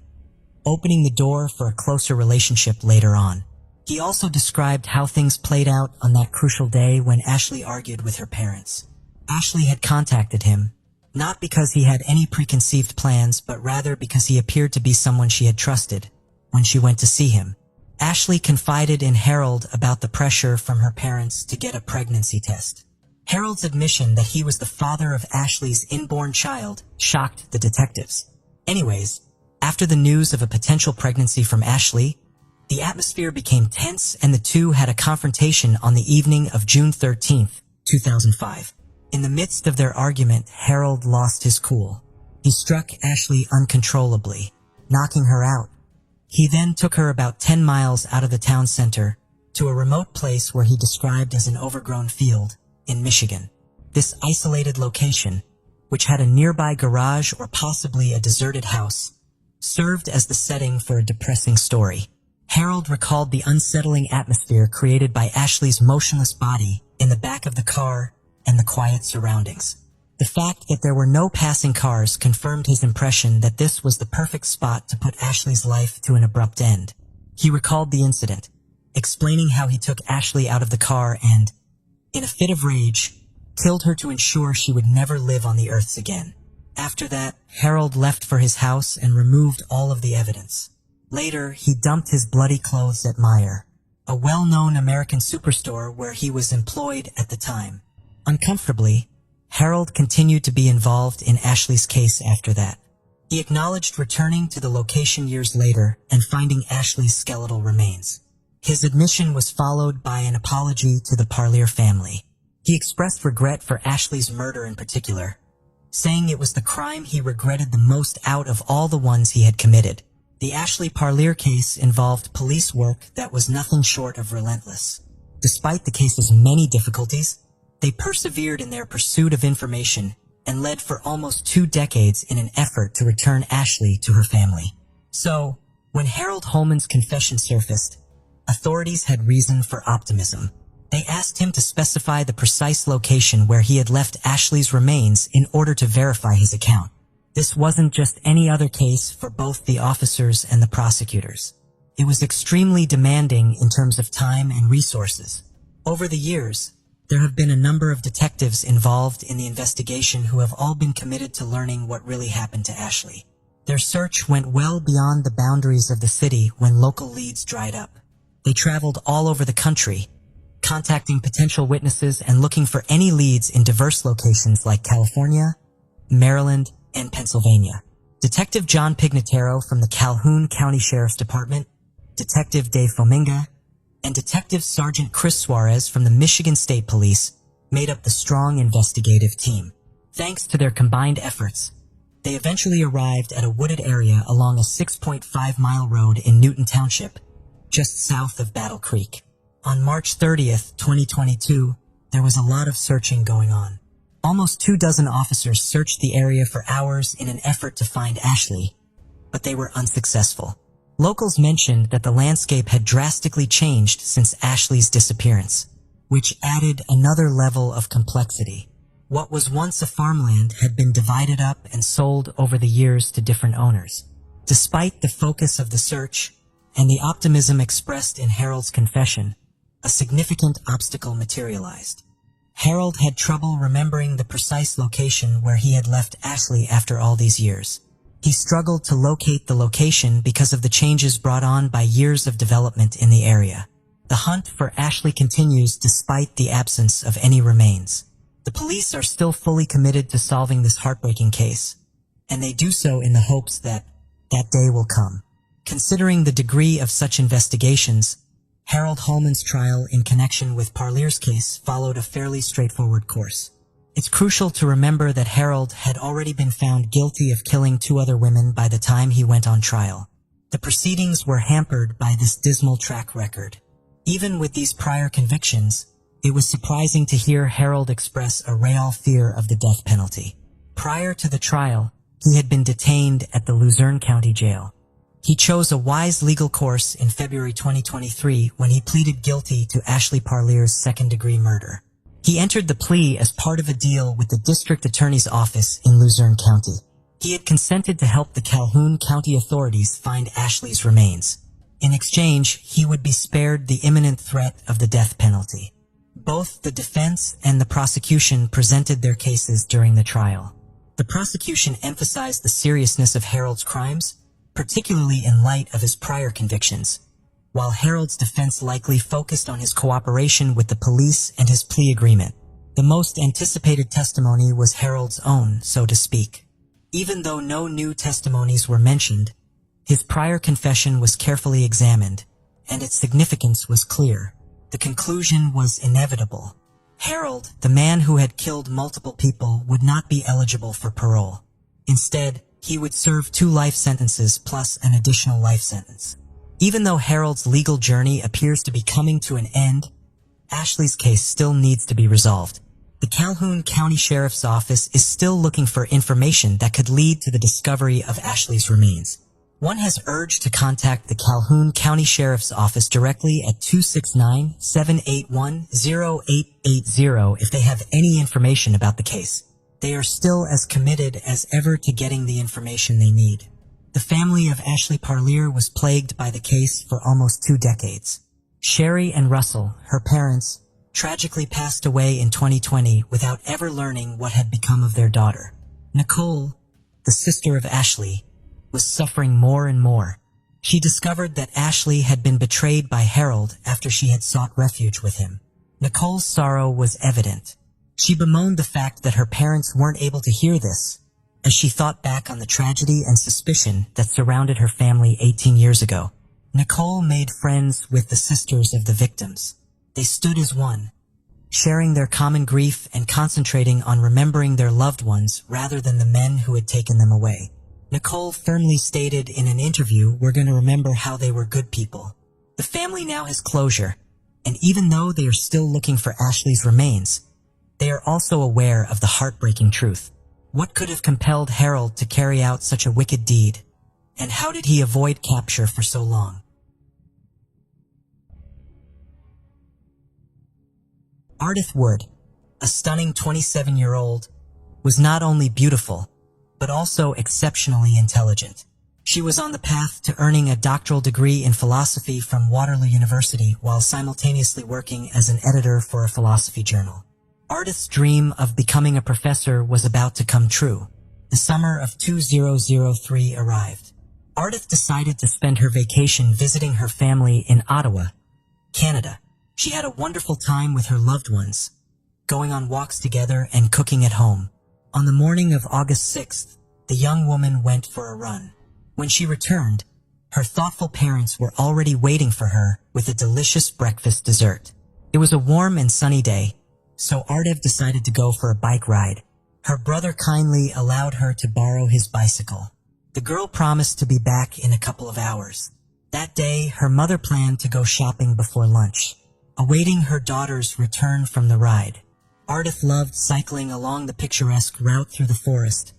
opening the door for a closer relationship later on. He also described how things played out on that crucial day when Ashley argued with her parents. Ashley had contacted him, not because he had any preconceived plans, but rather because he appeared to be someone she had trusted when she went to see him. Ashley confided in Harold about the pressure from her parents to get a pregnancy test. Harold's admission that he was the father of Ashley's inborn child shocked the detectives. Anyways, after the news of a potential pregnancy from Ashley, the atmosphere became tense and the two had a confrontation on the evening of June 13th, 2005. In the midst of their argument, Harold lost his cool. He struck Ashley uncontrollably, knocking her out. He then took her about 10 miles out of the town center to a remote place where he described as an overgrown field in Michigan. This isolated location, which had a nearby garage or possibly a deserted house, served as the setting for a depressing story. Harold recalled the unsettling atmosphere created by Ashley's motionless body in the back of the car and the quiet surroundings. The fact that there were no passing cars confirmed his impression that this was the perfect spot to put Ashley's life to an abrupt end. He recalled the incident, explaining how he took Ashley out of the car and, in a fit of rage, killed her to ensure she would never live on the earths again. After that, Harold left for his house and removed all of the evidence. Later, he dumped his bloody clothes at Meijer, a well-known American superstore where he was employed at the time. Uncomfortably, Harold continued to be involved in Ashley's case after that. He acknowledged returning to the location years later and finding Ashley's skeletal remains. His admission was followed by an apology to the Parlier family. He expressed regret for Ashley's murder in particular, saying it was the crime he regretted the most out of all the ones he had committed. The Ashley Parlier case involved police work that was nothing short of relentless. Despite the case's many difficulties, they persevered in their pursuit of information and led for almost 2 decades in an effort to return Ashley to her family. So, when Harold Holman's confession surfaced, authorities had reason for optimism. They asked him to specify the precise location where he had left Ashley's remains in order to verify his account. This wasn't just any other case for both the officers and the prosecutors. It was extremely demanding in terms of time and resources. Over the years, there have been a number of detectives involved in the investigation who have all been committed to learning what really happened to Ashley. Their search went well beyond the boundaries of the city when local leads dried up. They traveled all over the country, contacting potential witnesses and looking for any leads in diverse locations like California, Maryland, and Pennsylvania. Detective John Pignataro from the Calhoun County Sheriff's Department, Detective Dave Fominga, and Detective Sergeant Chris Suarez from the Michigan State Police made up the strong investigative team. Thanks to their combined efforts, they eventually arrived at a wooded area along a 6.5-mile road in Newton Township, just south of Battle Creek. On March 30th, 2022, there was a lot of searching going on. Almost 24 officers searched the area for hours in an effort to find Ashley, but they were unsuccessful. Locals mentioned that the landscape had drastically changed since Ashley's disappearance, which added another level of complexity. What was once a farmland had been divided up and sold over the years to different owners. Despite the focus of the search and the optimism expressed in Harold's confession, a significant obstacle materialized. Harold had trouble remembering the precise location where he had left Ashley after all these years. He struggled to locate the location because of the changes brought on by years of development in the area. The hunt for Ashley continues despite the absence of any remains. The police are still fully committed to solving this heartbreaking case, and they do so in the hopes that that day will come. Considering the degree of such investigations, Harold Holman's trial in connection with Parlier's case followed a fairly straightforward course. It's crucial to remember that Harold had already been found guilty of killing 2 other women by the time he went on trial. The proceedings were hampered by this dismal track record. Even with these prior convictions, it was surprising to hear Harold express a real fear of the death penalty. Prior to the trial, he had been detained at the Luzerne County Jail. He chose a wise legal course in February 2023 when he pleaded guilty to Ashley Parlier's second-degree murder. He entered the plea as part of a deal with the district attorney's office in Luzerne County. He had consented to help the Calhoun County authorities find Ashley's remains. In exchange, he would be spared the imminent threat of the death penalty. Both the defense and the prosecution presented their cases during the trial. The prosecution emphasized the seriousness of Harold's crimes, particularly in light of his prior convictions, while Harold's defense likely focused on his cooperation with the police and his plea agreement. The most anticipated testimony was Harold's own, so to speak. Even though no new testimonies were mentioned, his prior confession was carefully examined, and its significance was clear. The conclusion was inevitable. Harold, the man who had killed multiple people, would not be eligible for parole. Instead, he would serve 2 life sentences plus an additional life sentence. Even though Harold's legal journey appears to be coming to an end, Ashley's case still needs to be resolved. The Calhoun County Sheriff's Office is still looking for information that could lead to the discovery of Ashley's remains. One has urged to contact the Calhoun County Sheriff's Office directly at 269-781-0880 if they have any information about the case. They are still as committed as ever to getting the information they need. The family of Ashley Parlier was plagued by the case for almost 2 decades. Sherry and Russell, her parents, tragically passed away in 2020 without ever learning what had become of their daughter. Nicole, the sister of Ashley, was suffering more and more. She discovered that Ashley had been betrayed by Harold after she had sought refuge with him. Nicole's sorrow was evident. She bemoaned the fact that her parents weren't able to hear this, as she thought back on the tragedy and suspicion that surrounded her family 18 years ago. Nicole made friends with the sisters of the victims. They stood as one, sharing their common grief and concentrating on remembering their loved ones rather than the men who had taken them away. Nicole firmly stated in an interview, "We're going to remember how they were good people." The family now has closure, and even though they are still looking for Ashley's remains, they are also aware of the heartbreaking truth. What could have compelled Harold to carry out such a wicked deed? And how did he avoid capture for so long? Ardith Wood, a stunning 27-year-old, was not only beautiful, but also exceptionally intelligent. She was on the path to earning a doctoral degree in philosophy from Waterloo University while simultaneously working as an editor for a philosophy journal. Ardith's dream of becoming a professor was about to come true. The summer of 2003 arrived. Ardith decided to spend her vacation visiting her family in Ottawa, Canada. She had a wonderful time with her loved ones, going on walks together and cooking at home. On the morning of August 6th, the young woman went for a run. When she returned, her thoughtful parents were already waiting for her with a delicious breakfast dessert. It was a warm and sunny day, so Ardith decided to go for a bike ride. Her brother kindly allowed her to borrow his bicycle. The girl promised to be back in a couple of hours. That day, her mother planned to go shopping before lunch, awaiting her daughter's return from the ride. Ardith loved cycling along the picturesque route through the forest,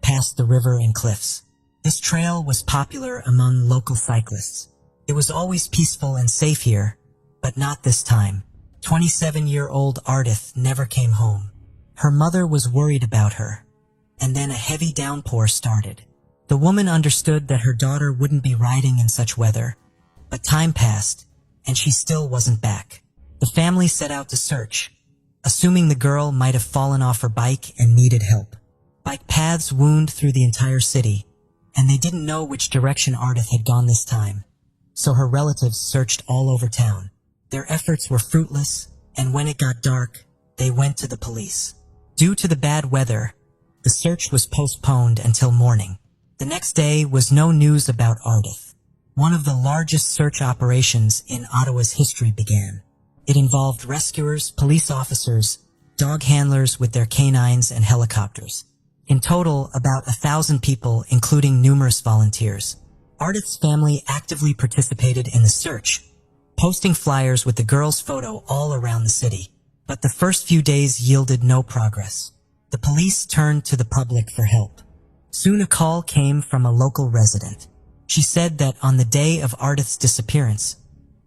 past the river and cliffs. This trail was popular among local cyclists. It was always peaceful and safe here, but not this time. 27-year-old Ardith never came home. Her mother was worried about her, and then a heavy downpour started. The woman understood that her daughter wouldn't be riding in such weather, but time passed, and she still wasn't back. The family set out to search, assuming the girl might have fallen off her bike and needed help. Bike paths wound through the entire city, and they didn't know which direction Ardith had gone this time, so her relatives searched all over town. Their efforts were fruitless, and when it got dark, they went to the police. Due to the bad weather, the search was postponed until morning. The next day was no news about Ardith. One of the largest search operations in Ottawa's history began. It involved rescuers, police officers, dog handlers with their canines and helicopters. In total, about 1,000 people, including numerous volunteers. Ardith's family actively participated in the search, posting flyers with the girl's photo all around the city. But the first few days yielded no progress. The police turned to the public for help. Soon a call came from a local resident. She said that on the day of Ardith's disappearance,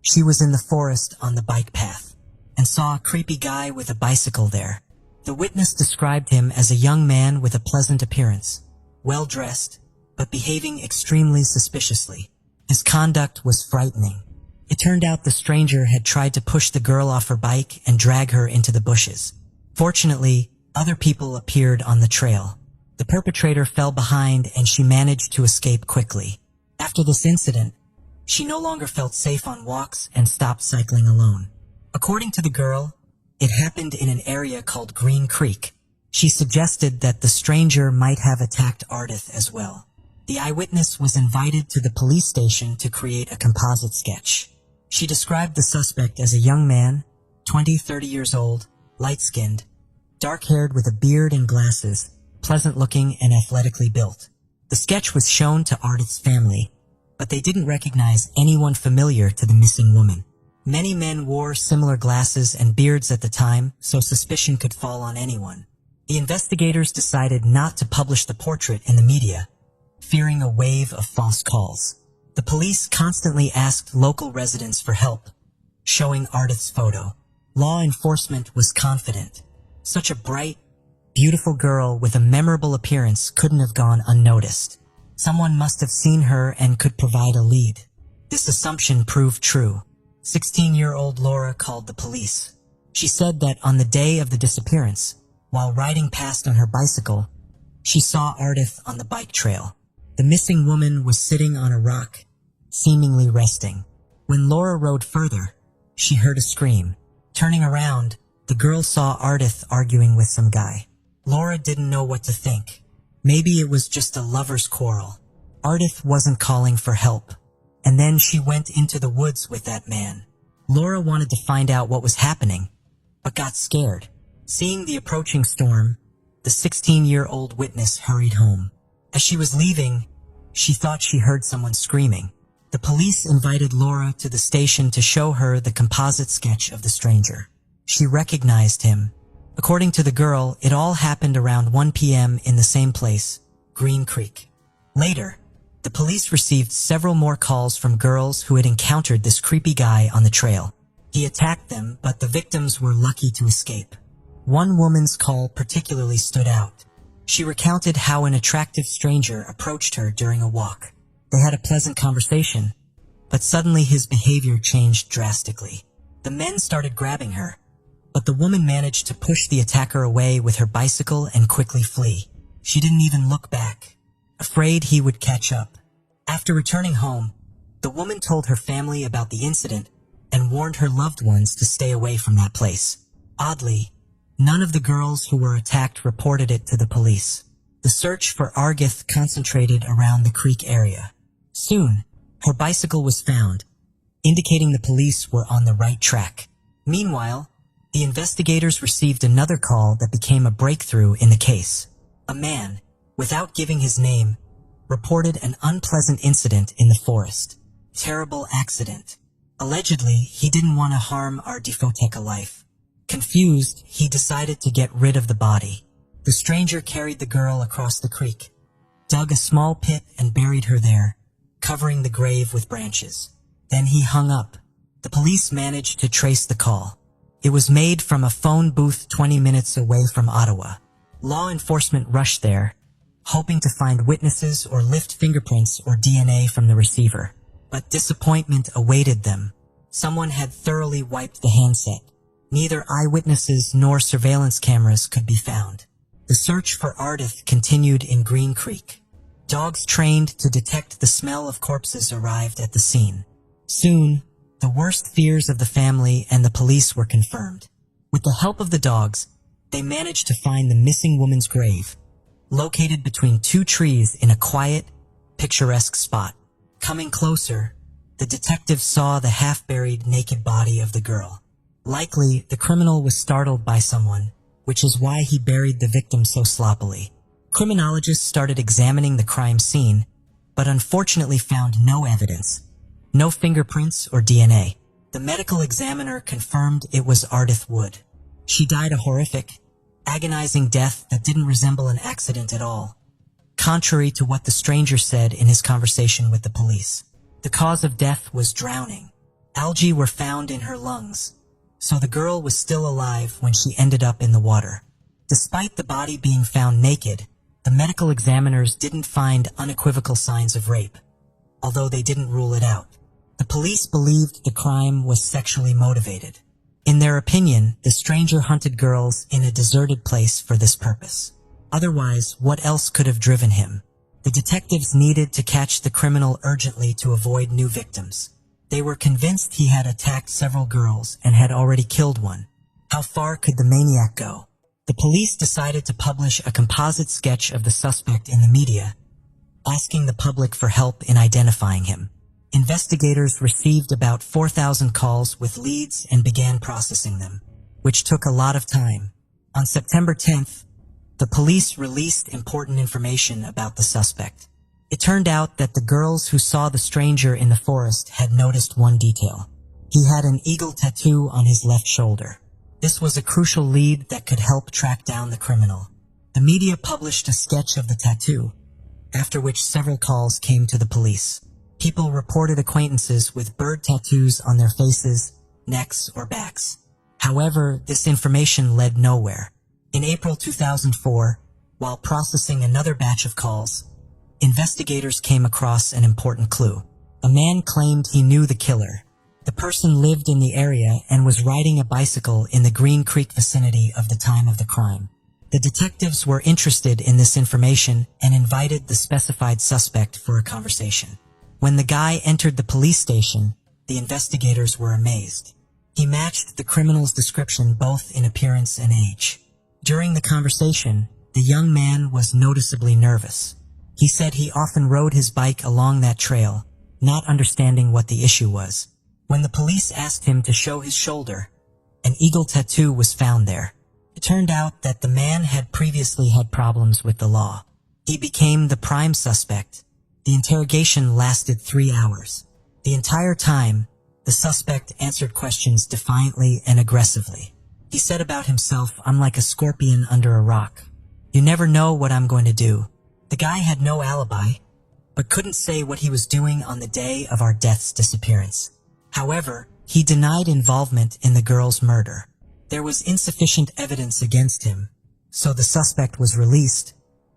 she was in the forest on the bike path and saw a creepy guy with a bicycle there. The witness described him as a young man with a pleasant appearance, well-dressed, but behaving extremely suspiciously. His conduct was frightening. It turned out the stranger had tried to push the girl off her bike and drag her into the bushes. Fortunately, other people appeared on the trail. The perpetrator fell behind and she managed to escape quickly. After this incident, she no longer felt safe on walks and stopped cycling alone. According to the girl, it happened in an area called Green Creek. She suggested that the stranger might have attacked Ardith as well. The eyewitness was invited to the police station to create a composite sketch. She described the suspect as a young man, 20-30 years old, light-skinned, dark-haired with a beard and glasses, pleasant-looking and athletically built. The sketch was shown to Ardith's family, but they didn't recognize anyone familiar to the missing woman. Many men wore similar glasses and beards at the time, so suspicion could fall on anyone. The investigators decided not to publish the portrait in the media, fearing a wave of false calls. The police constantly asked local residents for help, showing Ardith's photo. Law enforcement was confident. Such a bright, beautiful girl with a memorable appearance couldn't have gone unnoticed. Someone must have seen her and could provide a lead. This assumption proved true. 16-year-old Laura called the police. She said that on the day of the disappearance, while riding past on her bicycle, she saw Ardith on the bike trail. The missing woman was sitting on a rock, seemingly resting. When Laura rode further, she heard a scream. Turning around, the girl saw Ardith arguing with some guy. Laura didn't know what to think. Maybe it was just a lover's quarrel. Ardith wasn't calling for help. And then she went into the woods with that man. Laura wanted to find out what was happening, but got scared. Seeing the approaching storm, the 16-year-old witness hurried home. As she was leaving, she thought she heard someone screaming. The police invited Laura to the station to show her the composite sketch of the stranger. She recognized him. According to the girl, it all happened around 1 p.m. in the same place, Green Creek. Later, the police received several more calls from girls who had encountered this creepy guy on the trail. He attacked them, but the victims were lucky to escape. One woman's call particularly stood out. She recounted how an attractive stranger approached her during a walk. They had a pleasant conversation, but suddenly his behavior changed drastically. The men started grabbing her, but the woman managed to push the attacker away with her bicycle and quickly flee. She didn't even look back, afraid he would catch up. After returning home, the woman told her family about the incident and warned her loved ones to stay away from that place. Oddly, none of the girls who were attacked reported it to the police. The search for Ardith concentrated around the creek area. Soon, her bicycle was found, indicating the police were on the right track. Meanwhile, the investigators received another call that became a breakthrough in the case. A man, without giving his name, reported an unpleasant incident in the forest. Terrible accident. Allegedly, he didn't want to harm our Defoteca life. Confused, he decided to get rid of the body. The stranger carried the girl across the creek, dug a small pit and buried her there, covering the grave with branches. Then he hung up. The police managed to trace the call. It was made from a phone booth 20 minutes away from Ottawa. Law enforcement rushed there, hoping to find witnesses or lift fingerprints or DNA from the receiver. But disappointment awaited them. Someone had thoroughly wiped the handset. Neither eyewitnesses nor surveillance cameras could be found. The search for Ardith continued in Green Creek. Dogs trained to detect the smell of corpses arrived at the scene. Soon, the worst fears of the family and the police were confirmed. With the help of the dogs, they managed to find the missing woman's grave, located between two trees in a quiet, picturesque spot. Coming closer, the detectives saw the half-buried naked body of the girl. Likely, the criminal was startled by someone, which is why he buried the victim so sloppily. Criminologists started examining the crime scene, but unfortunately found no evidence. No fingerprints or DNA. The medical examiner confirmed it was Ardith Wood. She died a horrific, agonizing death that didn't resemble an accident at all, contrary to what the stranger said in his conversation with the police. The cause of death was drowning. Algae were found in her lungs, so the girl was still alive when she ended up in the water. Despite the body being found naked, the medical examiners didn't find unequivocal signs of rape, although they didn't rule it out. The police believed the crime was sexually motivated. In their opinion, the stranger hunted girls in a deserted place for this purpose. Otherwise, what else could have driven him? The detectives needed to catch the criminal urgently to avoid new victims. They were convinced he had attacked several girls and had already killed one. How far could the maniac go? The police decided to publish a composite sketch of the suspect in the media, asking the public for help in identifying him. Investigators received about 4,000 calls with leads and began processing them, which took a lot of time. On September 10th, the police released important information about the suspect. It turned out that the girls who saw the stranger in the forest had noticed one detail. He had an eagle tattoo on his left shoulder. This was a crucial lead that could help track down the criminal. The media published a sketch of the tattoo, after which several calls came to the police. People reported acquaintances with bird tattoos on their faces, necks, or backs. However, this information led nowhere. In April 2004, while processing another batch of calls, investigators came across an important clue. A man claimed he knew the killer. The person lived in the area and was riding a bicycle in the Green Creek vicinity of the time of the crime. The detectives were interested in this information and invited the specified suspect for a conversation. When the guy entered the police station, the investigators were amazed. He matched the criminal's description both in appearance and age. During the conversation, the young man was noticeably nervous. He said he often rode his bike along that trail, not understanding what the issue was. When the police asked him to show his shoulder, an eagle tattoo was found there. It turned out that the man had previously had problems with the law. He became the prime suspect. The interrogation lasted 3 hours. The entire time, the suspect answered questions defiantly and aggressively. He said about himself, "I'm like a scorpion under a rock. You never know what I'm going to do." The guy had no alibi, but couldn't say what he was doing on the day of our death's disappearance. However, he denied involvement in the girl's murder. There was insufficient evidence against him, so the suspect was released,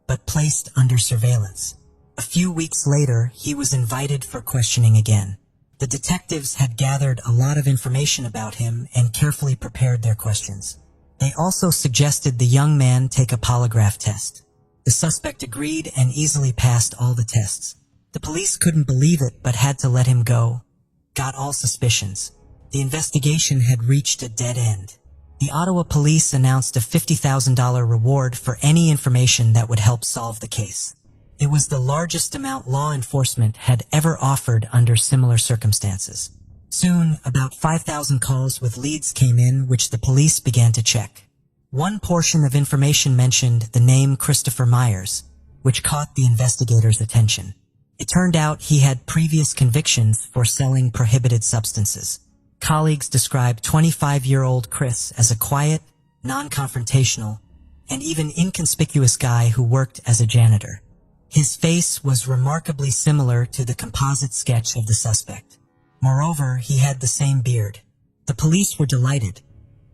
but placed under surveillance. A few weeks later, he was invited for questioning again. The detectives had gathered a lot of information about him and carefully prepared their questions. They also suggested the young man take a polygraph test. The suspect agreed and easily passed all the tests. The police couldn't believe it but had to let him go. Got all suspicions. The investigation had reached a dead end. The Ottawa police announced a $50,000 reward for any information that would help solve the case. It was the largest amount law enforcement had ever offered under similar circumstances. Soon, about 5,000 calls with leads came in, which the police began to check. One portion of information mentioned the name Christopher Myers, which caught the investigators' attention. It turned out he had previous convictions for selling prohibited substances. Colleagues described 25-year-old Chris as a quiet, non-confrontational, and even inconspicuous guy who worked as a janitor. His face was remarkably similar to the composite sketch of the suspect. Moreover, he had the same beard. The police were delighted,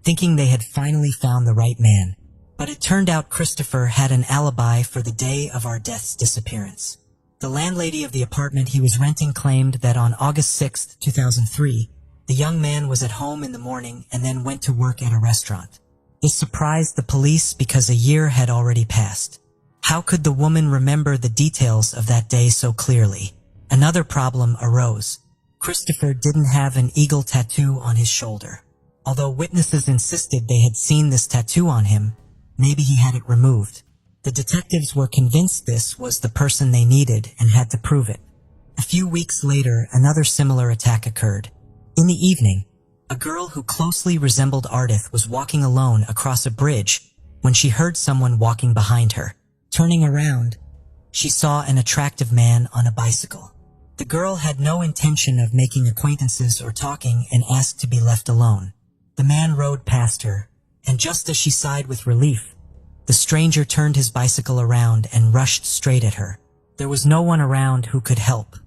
thinking they had finally found the right man. But it turned out Christopher had an alibi for the day of our death's disappearance. The landlady of the apartment he was renting claimed that on August 6, 2003, the young man was at home in the morning and then went to work at a restaurant. This surprised the police because a year had already passed. How could the woman remember the details of that day so clearly? Another problem arose. Christopher didn't have an eagle tattoo on his shoulder. Although witnesses insisted they had seen this tattoo on him, maybe he had it removed. The detectives were convinced this was the person they needed and had to prove it. A few weeks later, another similar attack occurred. In the evening, a girl who closely resembled Ardith was walking alone across a bridge when she heard someone walking behind her. Turning around, she saw an attractive man on a bicycle. The girl had no intention of making acquaintances or talking and asked to be left alone. The man rode past her, and just as she sighed with relief, the stranger turned his bicycle around and rushed straight at her. There was no one around who could help.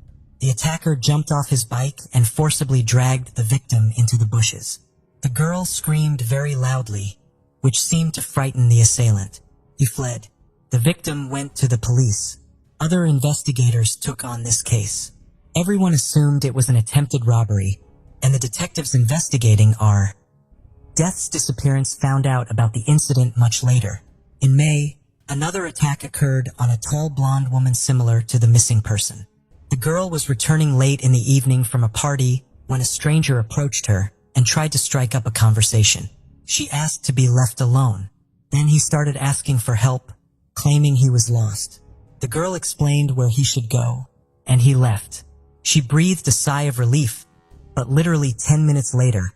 The attacker jumped off his bike and forcibly dragged the victim into the bushes. The girl screamed very loudly, which seemed to frighten the assailant. He fled. The victim went to the police. Other investigators took on this case. Everyone assumed it was an attempted robbery, and the detectives investigating our death's disappearance found out about the incident much later. In May, another attack occurred on a tall blonde woman similar to the missing person. The girl was returning late in the evening from a party when a stranger approached her and tried to strike up a conversation. She asked to be left alone. Then he started asking for help, claiming he was lost. The girl explained where he should go, and he left. She breathed a sigh of relief, but literally 10 minutes later,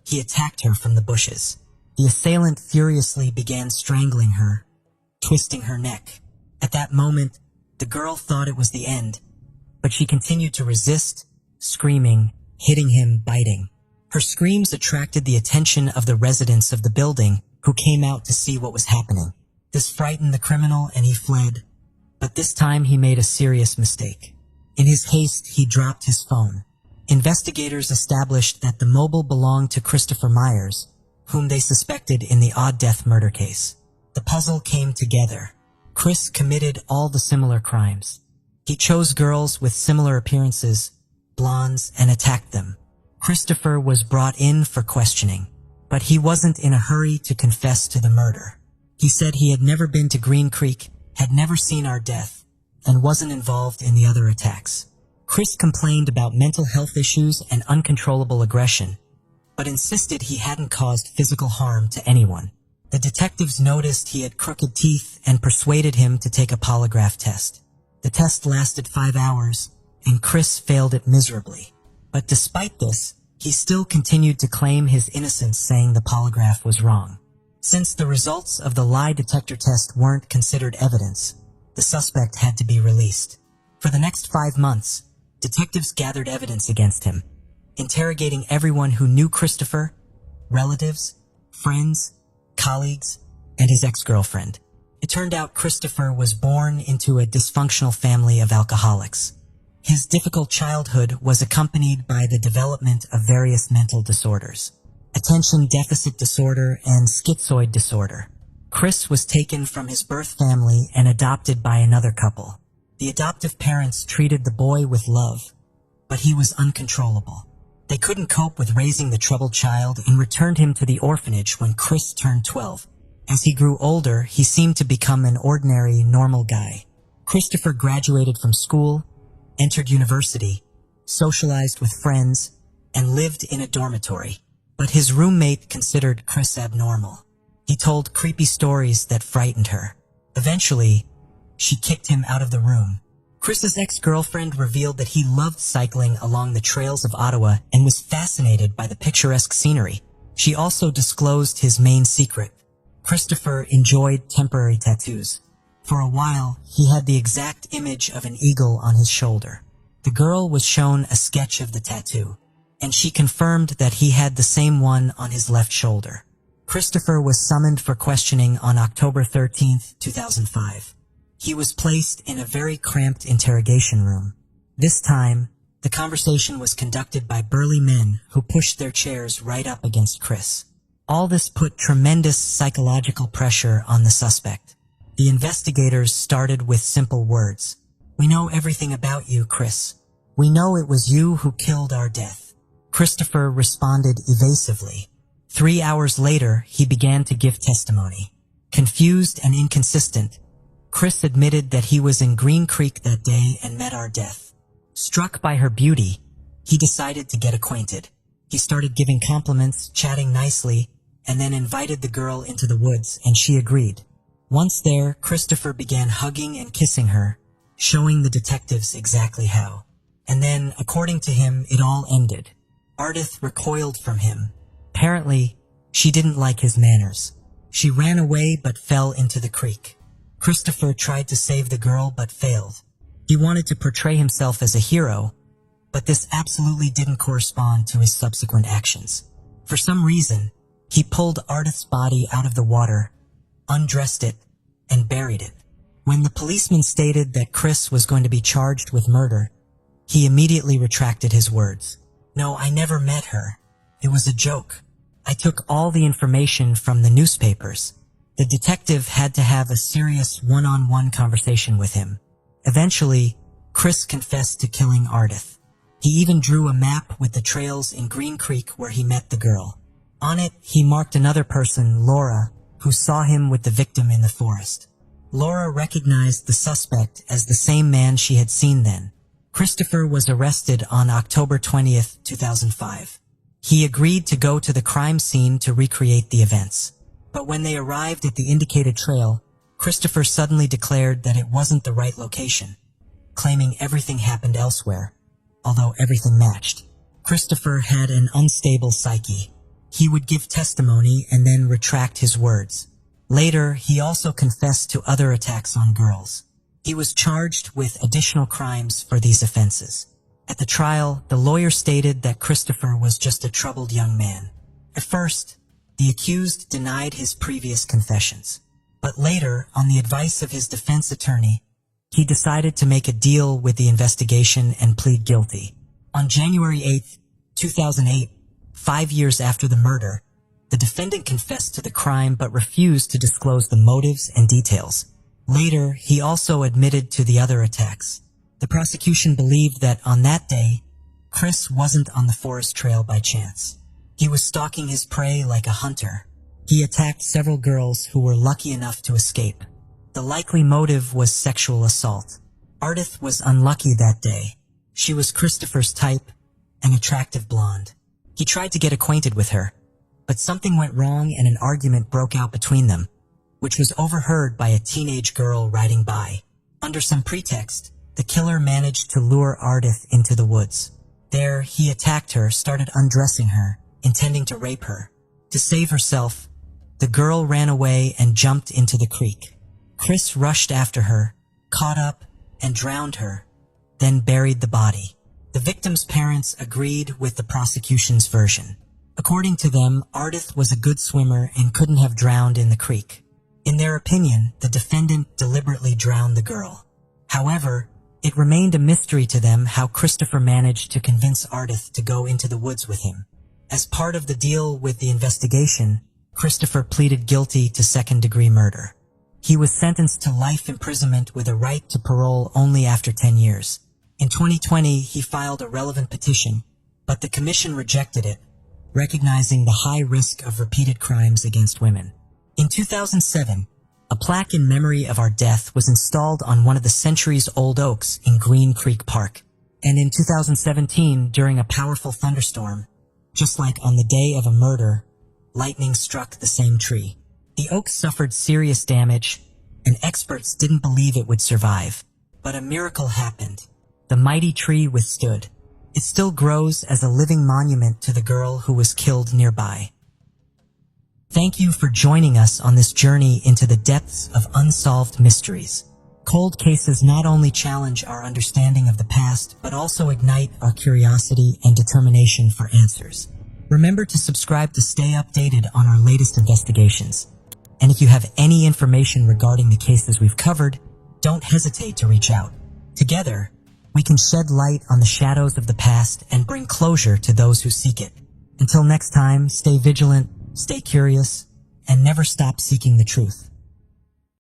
he attacked her from the bushes. The assailant furiously began strangling her, twisting her neck. At that moment, the girl thought it was the end, but she continued to resist, screaming, hitting him, biting. Her screams attracted the attention of the residents of the building who came out to see what was happening. This frightened the criminal and he fled, but this time he made a serious mistake. In his haste, he dropped his phone. Investigators established that the mobile belonged to Christopher Myers, whom they suspected in the Odd Death murder case. The puzzle came together. Chris committed all the similar crimes. He chose girls with similar appearances, blondes, and attacked them. Christopher was brought in for questioning, but he wasn't in a hurry to confess to the murder. He said he had never been to Green Creek, had never seen our death, and wasn't involved in the other attacks. Chris complained about mental health issues and uncontrollable aggression, but insisted he hadn't caused physical harm to anyone. The detectives noticed he had crooked teeth and persuaded him to take a polygraph test. The test lasted 5 hours, and Chris failed it miserably. But despite this, he still continued to claim his innocence, saying the polygraph was wrong. Since the results of the lie detector test weren't considered evidence, the suspect had to be released. For the next 5 months, detectives gathered evidence against him, interrogating everyone who knew Christopher, relatives, friends, colleagues, and his ex-girlfriend. It turned out Christopher was born into a dysfunctional family of alcoholics. His difficult childhood was accompanied by the development of various mental disorders, attention deficit disorder and schizoid disorder. Chris was taken from his birth family and adopted by another couple. The adoptive parents treated the boy with love, but he was uncontrollable. They couldn't cope with raising the troubled child and returned him to the orphanage when Chris turned 12. As he grew older, he seemed to become an ordinary, normal guy. Christopher graduated from school, entered university, socialized with friends, and lived in a dormitory. But his roommate considered Chris abnormal. He told creepy stories that frightened her. Eventually, she kicked him out of the room. Chris's ex-girlfriend revealed that he loved cycling along the trails of Ottawa and was fascinated by the picturesque scenery. She also disclosed his main secret. Christopher enjoyed temporary tattoos. For a while, he had the exact image of an eagle on his shoulder. The girl was shown a sketch of the tattoo, and she confirmed that he had the same one on his left shoulder. Christopher was summoned for questioning on October 13, 2005. He was placed in a very cramped interrogation room. This time, the conversation was conducted by burly men who pushed their chairs right up against Chris. All this put tremendous psychological pressure on the suspect. The investigators started with simple words. "We know everything about you, Chris. We know it was you who killed our death." Christopher responded evasively. 3 hours later, he began to give testimony. Confused and inconsistent, Chris admitted that he was in Green Creek that day and met our death. Struck by her beauty, he decided to get acquainted. He started giving compliments, chatting nicely, and then invited the girl into the woods, and she agreed. Once there, Christopher began hugging and kissing her, showing the detectives exactly how. And then, according to him, it all ended. Ardith recoiled from him. Apparently, she didn't like his manners. She ran away but fell into the creek. Christopher tried to save the girl but failed. He wanted to portray himself as a hero, but this absolutely didn't correspond to his subsequent actions. For some reason, he pulled Ardith's body out of the water, undressed it, and buried it. When the policeman stated that Chris was going to be charged with murder, he immediately retracted his words. "No, I never met her. It was a joke. I took all the information from the newspapers." The detective had to have a serious one-on-one conversation with him. Eventually, Chris confessed to killing Ardith. He even drew a map with the trails in Green Creek where he met the girl. On it, he marked another person, Laura, who saw him with the victim in the forest. Laura recognized the suspect as the same man she had seen then. Christopher was arrested on October 20th, 2005. He agreed to go to the crime scene to recreate the events. But when they arrived at the indicated trail, Christopher suddenly declared that it wasn't the right location, claiming everything happened elsewhere, although everything matched. Christopher had an unstable psyche. He would give testimony and then retract his words. Later, he also confessed to other attacks on girls. He was charged with additional crimes for these offenses. At the trial, the lawyer stated that Christopher was just a troubled young man. At first, the accused denied his previous confessions. But later, on the advice of his defense attorney, he decided to make a deal with the investigation and plead guilty. On January 8, 2008, 5 years after the murder, the defendant confessed to the crime but refused to disclose the motives and details. Later, he also admitted to the other attacks. The prosecution believed that on that day, Chris wasn't on the forest trail by chance. He was stalking his prey like a hunter. He attacked several girls who were lucky enough to escape. The likely motive was sexual assault. Ardith was unlucky that day. She was Christopher's type, an attractive blonde. He tried to get acquainted with her, but something went wrong and an argument broke out between them, which was overheard by a teenage girl riding by. Under some pretext, the killer managed to lure Ardith into the woods. There, he attacked her, started undressing her, intending to rape her. To save herself, the girl ran away and jumped into the creek. Chris rushed after her, caught up, and drowned her, then buried the body. The victim's parents agreed with the prosecution's version. According to them, Ardith was a good swimmer and couldn't have drowned in the creek. In their opinion, the defendant deliberately drowned the girl. However, it remained a mystery to them how Christopher managed to convince Ardith to go into the woods with him. As part of the deal with the investigation, Christopher pleaded guilty to second-degree murder. He was sentenced to life imprisonment with a right to parole only after 10 years. In 2020, he filed a relevant petition, but the commission rejected it, recognizing the high risk of repeated crimes against women. In 2007, a plaque in memory of our death was installed on one of the centuries-old oaks in Green Creek Park. And in 2017, during a powerful thunderstorm, just like on the day of a murder, lightning struck the same tree. The oak suffered serious damage, and experts didn't believe it would survive. But a miracle happened. The mighty tree withstood. It still grows as a living monument to the girl who was killed nearby. Thank you for joining us on this journey into the depths of unsolved mysteries. Cold cases not only challenge our understanding of the past, but also ignite our curiosity and determination for answers. Remember to subscribe to stay updated on our latest investigations. And if you have any information regarding the cases we've covered, don't hesitate to reach out. Together, we can shed light on the shadows of the past and bring closure to those who seek it. Until next time, stay vigilant, stay curious, and never stop seeking the truth.